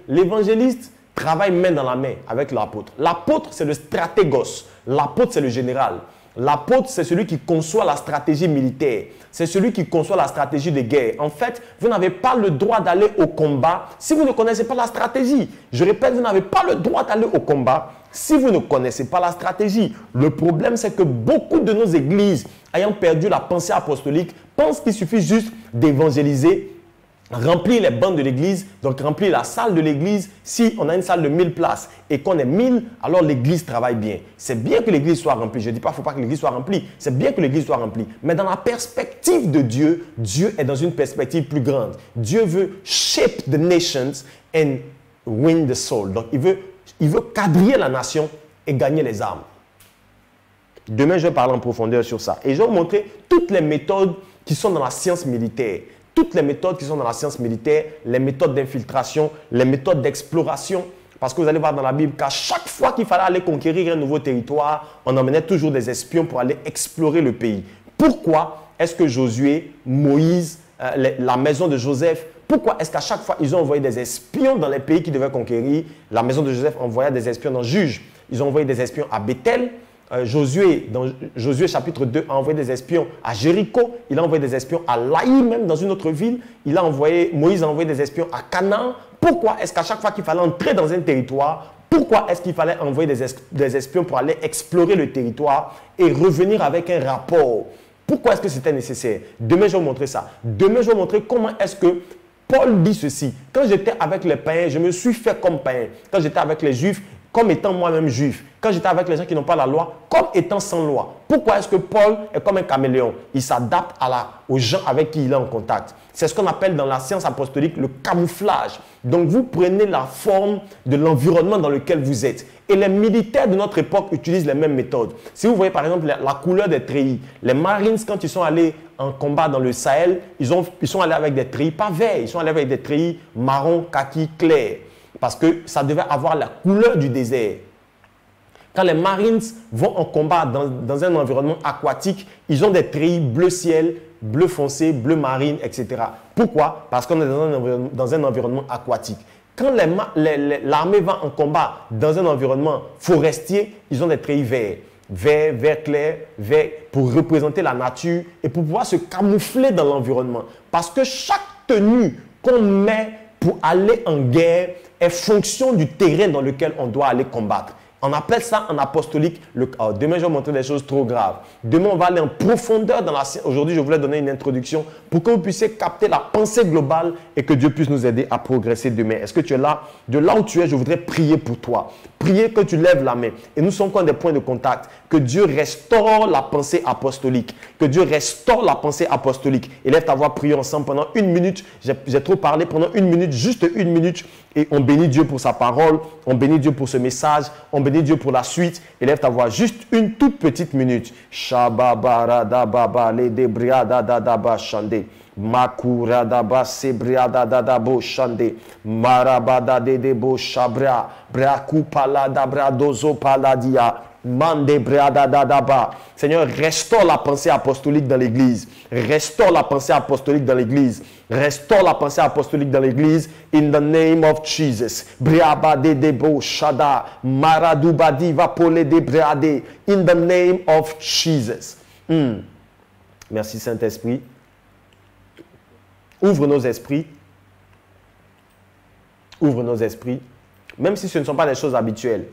l'évangéliste travaille main dans la main avec l'apôtre. L'apôtre, c'est le stratégos. L'apôtre, c'est le général. L'apôtre, c'est celui qui conçoit la stratégie militaire. C'est celui qui conçoit la stratégie de guerre. En fait, vous n'avez pas le droit d'aller au combat si vous ne connaissez pas la stratégie. Je répète, vous n'avez pas le droit d'aller au combat si vous ne connaissez pas la stratégie. Le problème, c'est que beaucoup de nos églises, ayant perdu la pensée apostolique, pensent qu'il suffit juste d'évangéliser, remplir les bancs de l'église, donc remplir la salle de l'église. Si on a une salle de 1000 places et qu'on est 1000, alors l'église travaille bien. C'est bien que l'église soit remplie. Je ne dis pas qu'il ne faut pas que l'église soit remplie. C'est bien que l'église soit remplie. Mais dans la perspective de Dieu, Dieu est dans une perspective plus grande. Dieu veut shape the nations and win the soul. Donc il veut quadriller la nation et gagner les âmes. Demain, je vais parler en profondeur sur ça. Et je vais vous montrer toutes les méthodes qui sont dans la science militaire. Toutes les méthodes qui sont dans la science militaire, les méthodes d'infiltration, les méthodes d'exploration. Parce que vous allez voir dans la Bible qu'à chaque fois qu'il fallait aller conquérir un nouveau territoire, on emmenait toujours des espions pour aller explorer le pays. Pourquoi est-ce que Josué, Moïse, la maison de Joseph, pourquoi est-ce qu'à chaque fois ils ont envoyé des espions dans les pays qu'ils devaient conquérir? La maison de Joseph envoyait des espions dans Juge. Ils ont envoyé des espions à Bethel. Josué, dans Josué chapitre 2, a envoyé des espions à Jéricho. Il a envoyé des espions à Laï, même dans une autre ville. Moïse a envoyé des espions à Canaan. Pourquoi est-ce qu'à chaque fois qu'il fallait entrer dans un territoire, pourquoi est-ce qu'il fallait envoyer des espions pour aller explorer le territoire et revenir avec un rapport? Pourquoi est-ce que c'était nécessaire? Demain, je vais vous montrer ça. Demain, je vais vous montrer comment est-ce que Paul dit ceci. Quand j'étais avec les païens, je me suis fait comme païen. Quand j'étais avec les juifs, comme étant moi-même juif, quand j'étais avec les gens qui n'ont pas la loi, comme étant sans loi. Pourquoi est-ce que Paul est comme un caméléon? Il s'adapte aux gens avec qui il est en contact. C'est ce qu'on appelle dans la science apostolique le camouflage. Donc vous prenez la forme de l'environnement dans lequel vous êtes. Et les militaires de notre époque utilisent les mêmes méthodes. Si vous voyez par exemple la couleur des treillis, les Marines, quand ils sont allés en combat dans le Sahel, ils sont allés avec des treillis pas verts, ils sont allés avec des treillis marron, kaki, clair. Parce que ça devait avoir la couleur du désert. Quand les Marines vont en combat dans un environnement aquatique, ils ont des treillis bleu ciel, bleu foncé, bleu marine, etc. Pourquoi? Parce qu'on est dans un environnement aquatique. Quand l'armée va en combat dans un environnement forestier, ils ont des treillis verts. Vert, vert clair, vert pour représenter la nature et pour pouvoir se camoufler dans l'environnement. Parce que chaque tenue qu'on met pour aller en guerre est fonction du terrain dans lequel on doit aller combattre. On appelle ça en apostolique. Demain, je vais montrer des choses trop graves. Demain, on va aller en profondeur dans la science. Aujourd'hui, je voulais donner une introduction pour que vous puissiez capter la pensée globale et que Dieu puisse nous aider à progresser demain. Est-ce que tu es là? De là où tu es, je voudrais prier pour toi. Prier que tu lèves la main. Et nous sommes comme des points de contact. Que Dieu restaure la pensée apostolique. Que Dieu restaure la pensée apostolique. Élève ta voix, prions ensemble pendant 1 minute. J'ai trop parlé pendant 1 minute, juste 1 minute. Et on bénit Dieu pour sa parole. On bénit Dieu pour ce message. On bénit Dieu pour la suite. Élève ta voix, juste une toute petite minute. Shababaradababa, le debriadadadaba shande. Makuradaba sebriadadadabo shande. Marabada de debo shabra. Brakupalada dozo paladia. Seigneur, restaure la pensée apostolique dans l'église. Restaure la pensée apostolique dans l'église. Restaure la pensée apostolique dans l'église. In the name of Jesus. Briabade debo shada. Maradubadi vapole de briade. In the name of Jesus. Merci Saint-Esprit. Ouvre nos esprits. Ouvre nos esprits. Même si ce ne sont pas des choses habituelles.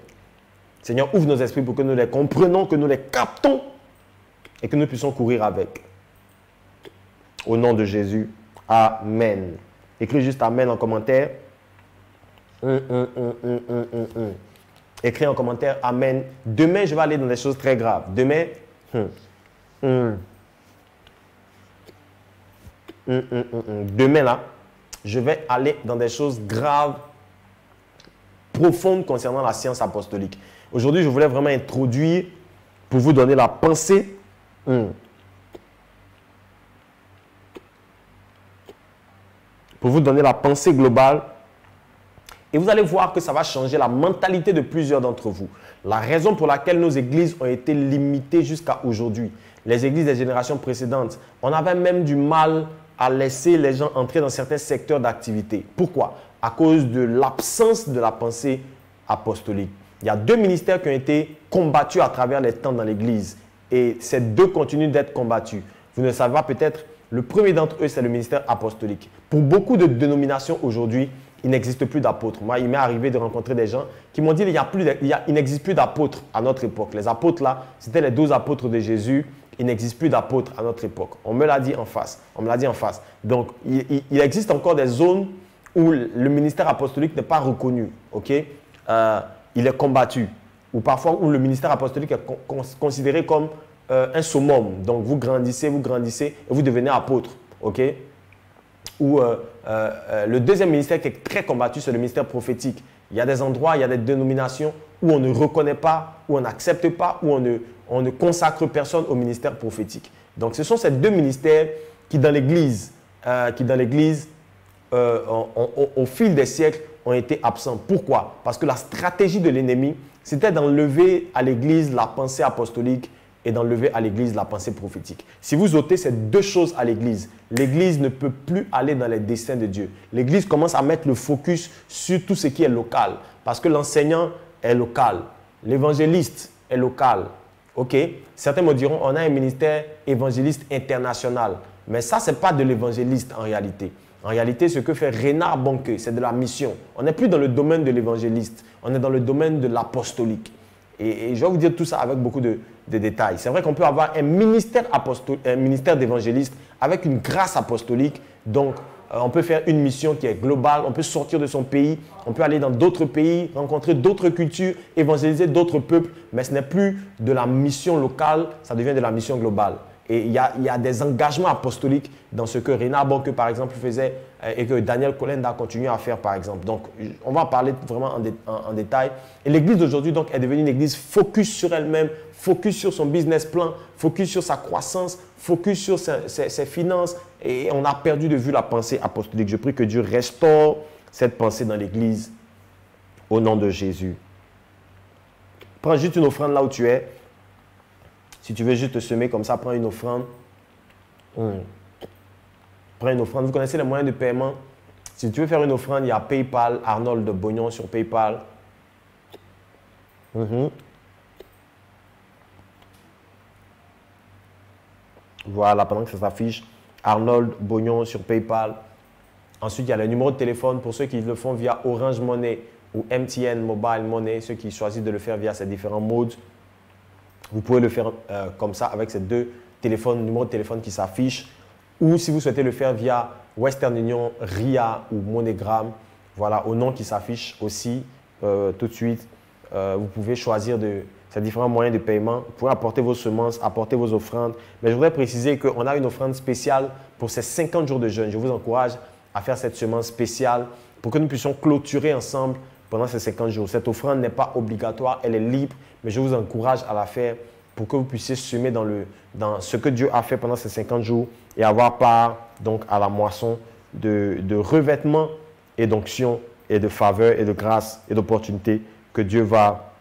Seigneur, ouvre nos esprits pour que nous les comprenons, que nous les captons et que nous puissions courir avec. Au nom de Jésus, Amen. Écris juste Amen en commentaire. Écris en commentaire Amen. Demain, je vais aller dans des choses très graves. Demain, demain là, je vais aller dans des choses graves, profondes concernant la science apostolique. Aujourd'hui, je voulais vraiment introduire pour vous donner la pensée. Pour vous donner la pensée globale. Et vous allez voir que ça va changer la mentalité de plusieurs d'entre vous. La raison pour laquelle nos églises ont été limitées jusqu'à aujourd'hui. Les églises des générations précédentes, on avait même du mal à laisser les gens entrer dans certains secteurs d'activité. Pourquoi? À cause de l'absence de la pensée apostolique. Il y a 2 ministères qui ont été combattus à travers les temps dans l'Église. Et ces 2 continuent d'être combattus. Vous ne savez pas peut-être, le premier d'entre eux, c'est le ministère apostolique. Pour beaucoup de dénominations aujourd'hui, il n'existe plus d'apôtres. Moi, il m'est arrivé de rencontrer des gens qui m'ont dit il n'existe plus d'apôtres à notre époque. Les apôtres là, c'était les 12 apôtres de Jésus. Il n'existe plus d'apôtres à notre époque. On me l'a dit en face. On me l'a dit en face. Donc, il existe encore des zones où le ministère apostolique n'est pas reconnu. Ok? Il est combattu. Ou parfois où le ministère apostolique est considéré comme un summum. Donc, vous grandissez et vous devenez apôtre. Ok? Ou le deuxième ministère qui est très combattu, c'est le ministère prophétique. Il y a des endroits, il y a des dénominations où on ne reconnaît pas, où on n'accepte pas, où on ne consacre personne au ministère prophétique. Donc, ce sont ces 2 ministères qui, dans l'Église, au fil des siècles, ont été absents. Pourquoi? Parce que la stratégie de l'ennemi, c'était d'enlever à l'Église la pensée apostolique et d'enlever à l'Église la pensée prophétique. Si vous ôtez ces 2 choses à l'Église, l'Église ne peut plus aller dans les desseins de Dieu. L'Église commence à mettre le focus sur tout ce qui est local. Parce que l'enseignant est local. L'évangéliste est local. Ok? Certains me diront, on a un ministère évangéliste international. Mais ça, ce n'est pas de l'évangéliste en réalité. En réalité, ce que fait Renard Bonke, c'est de la mission. On n'est plus dans le domaine de l'évangéliste. On est dans le domaine de l'apostolique. Et je vais vous dire tout ça avec beaucoup de détails. C'est vrai qu'on peut avoir un ministère d'évangéliste avec une grâce apostolique. Donc, on peut faire une mission qui est globale, on peut sortir de son pays, on peut aller dans d'autres pays, rencontrer d'autres cultures, évangéliser d'autres peuples, mais ce n'est plus de la mission locale, ça devient de la mission globale. Et il y a des engagements apostoliques dans ce que Rena Bonke, par exemple, faisait et que Daniel Kolenda a continué à faire, par exemple. Donc, on va en parler vraiment en détail. Et l'église d'aujourd'hui, donc, est devenue une église focus sur elle-même, focus sur son business plan, focus sur sa croissance, focus sur ses finances. Et on a perdu de vue la pensée apostolique. Je prie que Dieu restaure cette pensée dans l'église au nom de Jésus. Prends juste une offrande là où tu es. Si tu veux juste te semer comme ça, prends une offrande. Prends une offrande. Vous connaissez les moyens de paiement. Si tu veux faire une offrande, il y a PayPal, Arnold de Bognon sur PayPal. Voilà, pendant que ça s'affiche, Arnold Bognon sur PayPal. Ensuite, il y a le numéro de téléphone pour ceux qui le font via Orange Money ou MTN Mobile Money, ceux qui choisissent de le faire via ces différents modes. Vous pouvez le faire comme ça avec ces deux téléphones, numéros de téléphone qui s'affichent. Ou si vous souhaitez le faire via Western Union, RIA ou MoneyGram, voilà, au nom qui s'affiche aussi tout de suite. Vous pouvez choisir ces différents moyens de paiement. Vous pouvez apporter vos semences, apporter vos offrandes. Mais je voudrais préciser qu'on a une offrande spéciale pour ces 50 jours de jeûne. Je vous encourage à faire cette semence spéciale pour que nous puissions clôturer ensemble pendant ces 50 jours. Cette offrande n'est pas obligatoire, elle est libre, mais je vous encourage à la faire pour que vous puissiez semer dans ce que Dieu a fait pendant ces 50 jours et avoir part donc à la moisson de revêtement et d'onction et de faveur et de grâce et d'opportunité que Dieu va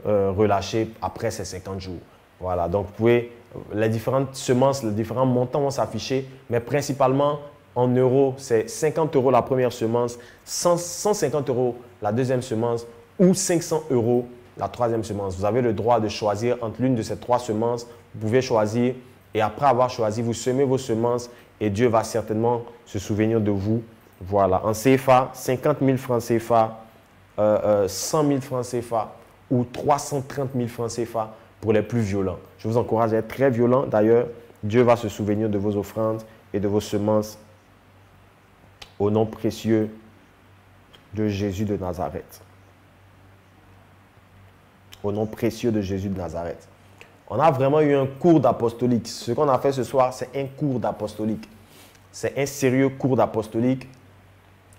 relâcher après ces 50 jours. Voilà, donc vous pouvez, les différentes semences, les différents montants vont s'afficher, mais principalement en euros, c'est 50 € la première semence, 150 € la deuxième semence ou 500 € la troisième semence. Vous avez le droit de choisir entre l'une de ces trois semences. Vous pouvez choisir et après avoir choisi, vous semez vos semences et Dieu va certainement se souvenir de vous. Voilà, en CFA, 50 000 francs CFA, 100 000 francs CFA ou 330 000 francs CFA pour les plus violents. Je vous encourage à être très violent. D'ailleurs, Dieu va se souvenir de vos offrandes et de vos semences au nom précieux de Jésus de Nazareth. Au nom précieux de Jésus de Nazareth. On a vraiment eu un cours d'apostolique. Ce qu'on a fait ce soir, c'est un cours d'apostolique. C'est un sérieux cours d'apostolique.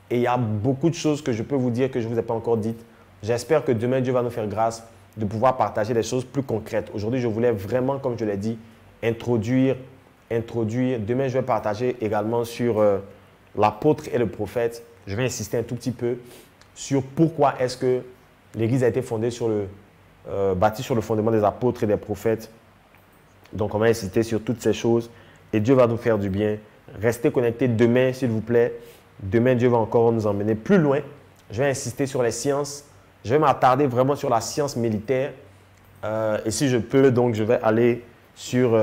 Et il y a beaucoup de choses que je peux vous dire que je ne vous ai pas encore dites. J'espère que demain, Dieu va nous faire grâce de pouvoir partager des choses plus concrètes. Aujourd'hui, je voulais vraiment, comme je l'ai dit, introduire. Demain, je vais partager également sur l'apôtre et le prophète. Je vais insister un tout petit peu sur pourquoi est-ce que l'Église a été fondée bâtie sur le fondement des apôtres et des prophètes. Donc, on va insister sur toutes ces choses et Dieu va nous faire du bien. Restez connectés demain, s'il vous plaît. Demain, Dieu va encore nous emmener plus loin. Je vais insister sur les sciences. Je vais m'attarder vraiment sur la science militaire. Et si je peux, donc, je vais aller sur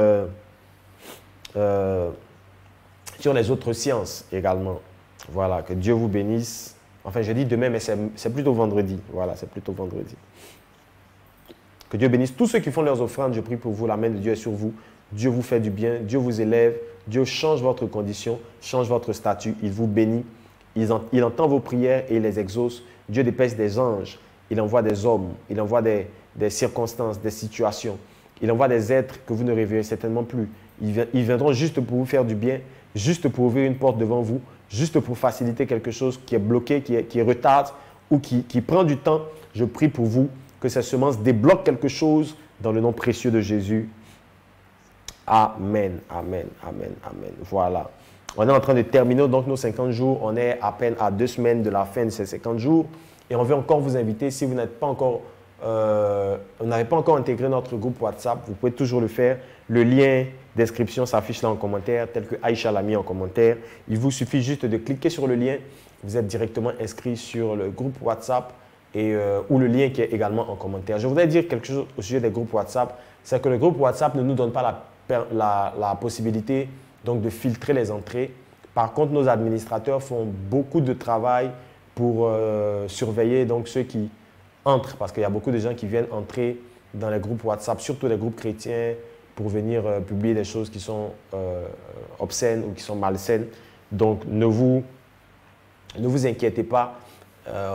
les autres sciences également. Voilà, que Dieu vous bénisse. Enfin, je dis demain, mais c'est plutôt vendredi. Voilà, c'est plutôt vendredi. Que Dieu bénisse tous ceux qui font leurs offrandes. Je prie pour vous. La main de Dieu est sur vous. Dieu vous fait du bien. Dieu vous élève. Dieu change votre condition, change votre statut. Il vous bénit. Il entend vos prières et il les exauce. Dieu dépêche des anges. Il envoie des hommes. Il envoie des circonstances, des situations. Il envoie des êtres que vous ne réveillez certainement plus. Ils viendront juste pour vous faire du bien, juste pour ouvrir une porte devant vous, juste pour faciliter quelque chose qui est bloqué, qui retarde ou qui prend du temps. Je prie pour vous que ces semences débloquent quelque chose dans le nom précieux de Jésus. Amen, amen, amen, amen. Voilà. On est en train de terminer donc nos 50 jours. On est à peine à 2 semaines de la fin de ces 50 jours. Et on veut encore vous inviter, si vous n'êtes pas encore, vous n'avez pas encore intégré notre groupe WhatsApp, vous pouvez toujours le faire. Le lien d'inscription s'affiche là en commentaire, tel que Aïcha l'a mis en commentaire. Il vous suffit juste de cliquer sur le lien. Vous êtes directement inscrit sur le groupe WhatsApp ou le lien qui est également en commentaire. Je voudrais dire quelque chose au sujet des groupes WhatsApp. C'est que le groupe WhatsApp ne nous donne pas la possibilité donc, de filtrer les entrées. Par contre, nos administrateurs font beaucoup de travail pour surveiller donc, ceux qui entrent, parce qu'il y a beaucoup de gens qui viennent entrer dans les groupes WhatsApp, surtout les groupes chrétiens, pour venir publier des choses qui sont obscènes ou qui sont malsaines. Donc, ne vous inquiétez pas.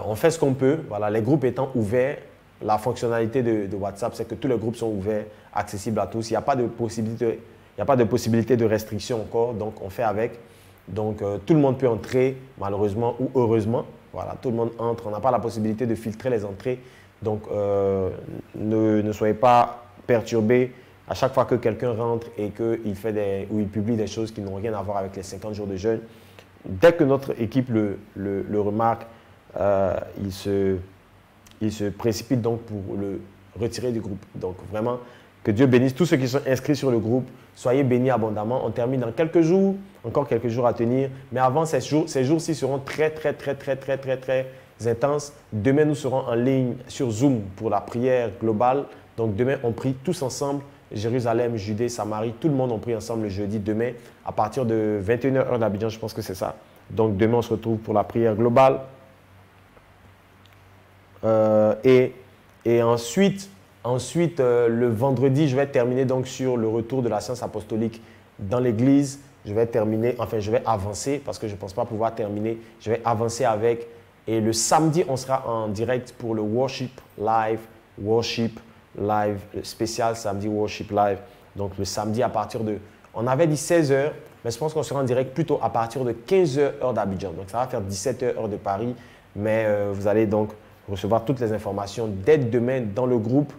On fait ce qu'on peut. Voilà, les groupes étant ouverts, la fonctionnalité de WhatsApp, c'est que tous les groupes sont ouverts, accessibles à tous. Il n'y a pas de possibilité de restriction encore, donc on fait avec. Donc, tout le monde peut entrer, malheureusement ou heureusement. Voilà, tout le monde entre. On n'a pas la possibilité de filtrer les entrées. Donc, ne soyez pas perturbés à chaque fois que quelqu'un rentre et qu'il publie des choses qui n'ont rien à voir avec les 50 jours de jeûne. Dès que notre équipe le remarque, il se précipite donc pour le retirer du groupe. Donc, vraiment, que Dieu bénisse tous ceux qui sont inscrits sur le groupe. Soyez bénis abondamment. On termine dans quelques jours, encore quelques jours à tenir. Mais avant, ces jours-ci seront très intenses. Demain, nous serons en ligne sur Zoom pour la prière globale. Donc, demain, on prie tous ensemble. Jérusalem, Judée, Samarie, tout le monde on prie ensemble le jeudi. Demain, à partir de 21h heure d'Abidjan, je pense que c'est ça. Donc, demain, on se retrouve pour la prière globale. Et ensuite, le vendredi, je vais terminer donc sur le retour de la science apostolique dans l'Église. Je vais avancer parce que je ne pense pas pouvoir terminer. Je vais avancer avec. Et le samedi, on sera en direct pour le Worship Live, spécial samedi Worship Live. Donc le samedi à partir de, on avait dit 16h, mais je pense qu'on sera en direct plutôt à partir de 15h heure d'Abidjan. Donc ça va faire 17h heure de Paris. Mais vous allez donc recevoir toutes les informations dès demain dans le groupe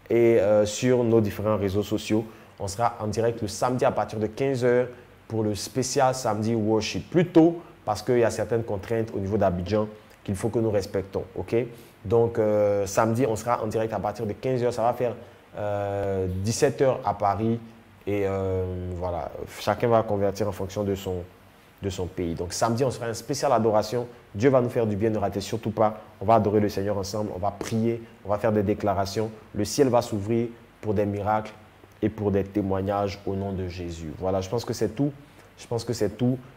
et sur nos différents réseaux sociaux. On sera en direct le samedi à partir de 15h pour le spécial samedi Worship. Plus tôt parce qu'il y a certaines contraintes au niveau d'Abidjan qu'il faut que nous respectons. Okay? Donc, samedi, on sera en direct à partir de 15h. Ça va faire 17h à Paris. Et voilà, chacun va convertir en fonction de son pays. Donc, samedi, on sera en spéciale adoration. Dieu va nous faire du bien, ne ratez surtout pas. On va adorer le Seigneur ensemble. On va prier, on va faire des déclarations. Le ciel va s'ouvrir pour des miracles et pour des témoignages au nom de Jésus. Voilà, je pense que c'est tout.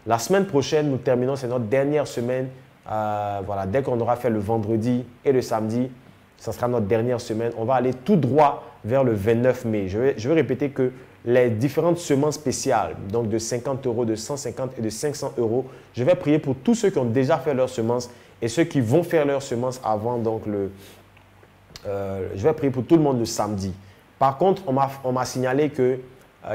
La semaine prochaine, nous terminons, c'est notre dernière semaine. Voilà, dès qu'on aura fait le vendredi et le samedi, ça sera notre dernière semaine. On va aller tout droit vers le 29 mai. Je vais répéter que les différentes semences spéciales, donc de 50 €, de 150 et de 500 €, je vais prier pour tous ceux qui ont déjà fait leurs semences et ceux qui vont faire leurs semences avant. Donc je vais prier pour tout le monde le samedi. Par contre, on m'a signalé qu'il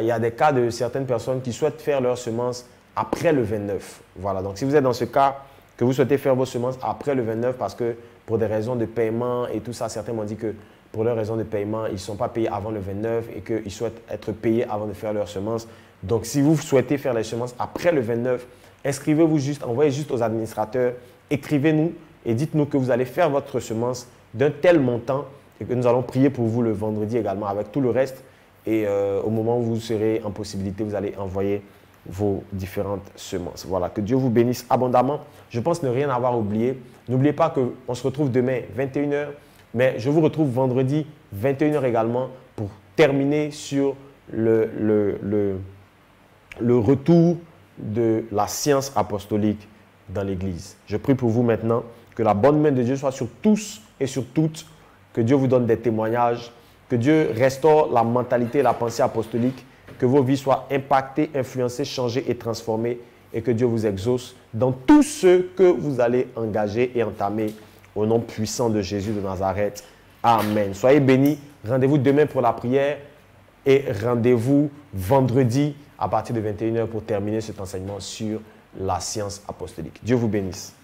y a des cas de certaines personnes qui souhaitent faire leurs semences après le 29. Voilà, donc si vous êtes dans ce cas, que vous souhaitez faire vos semences après le 29 parce que pour des raisons de paiement et tout ça, certains m'ont dit que pour leurs raisons de paiement, ils ne sont pas payés avant le 29 et qu'ils souhaitent être payés avant de faire leurs semences. Donc, si vous souhaitez faire les semences après le 29, inscrivez-vous juste, envoyez juste aux administrateurs, écrivez-nous et dites-nous que vous allez faire votre semence d'un tel montant et que nous allons prier pour vous le vendredi également avec tout le reste. Et au moment où vous serez en possibilité, vous allez envoyer vos différentes semences. Voilà, que Dieu vous bénisse abondamment. Je pense ne rien avoir oublié. N'oubliez pas qu'on se retrouve demain 21h, mais je vous retrouve vendredi 21h également pour terminer sur le retour de la science apostolique dans l'Église. Je prie pour vous maintenant que la bonne main de Dieu soit sur tous et sur toutes, que Dieu vous donne des témoignages, que Dieu restaure la mentalité et la pensée apostolique, que vos vies soient impactées, influencées, changées et transformées et que Dieu vous exauce dans tout ce que vous allez engager et entamer au nom puissant de Jésus de Nazareth. Amen. Soyez bénis. Rendez-vous demain pour la prière et rendez-vous vendredi à partir de 21h pour terminer cet enseignement sur la science apostolique. Dieu vous bénisse.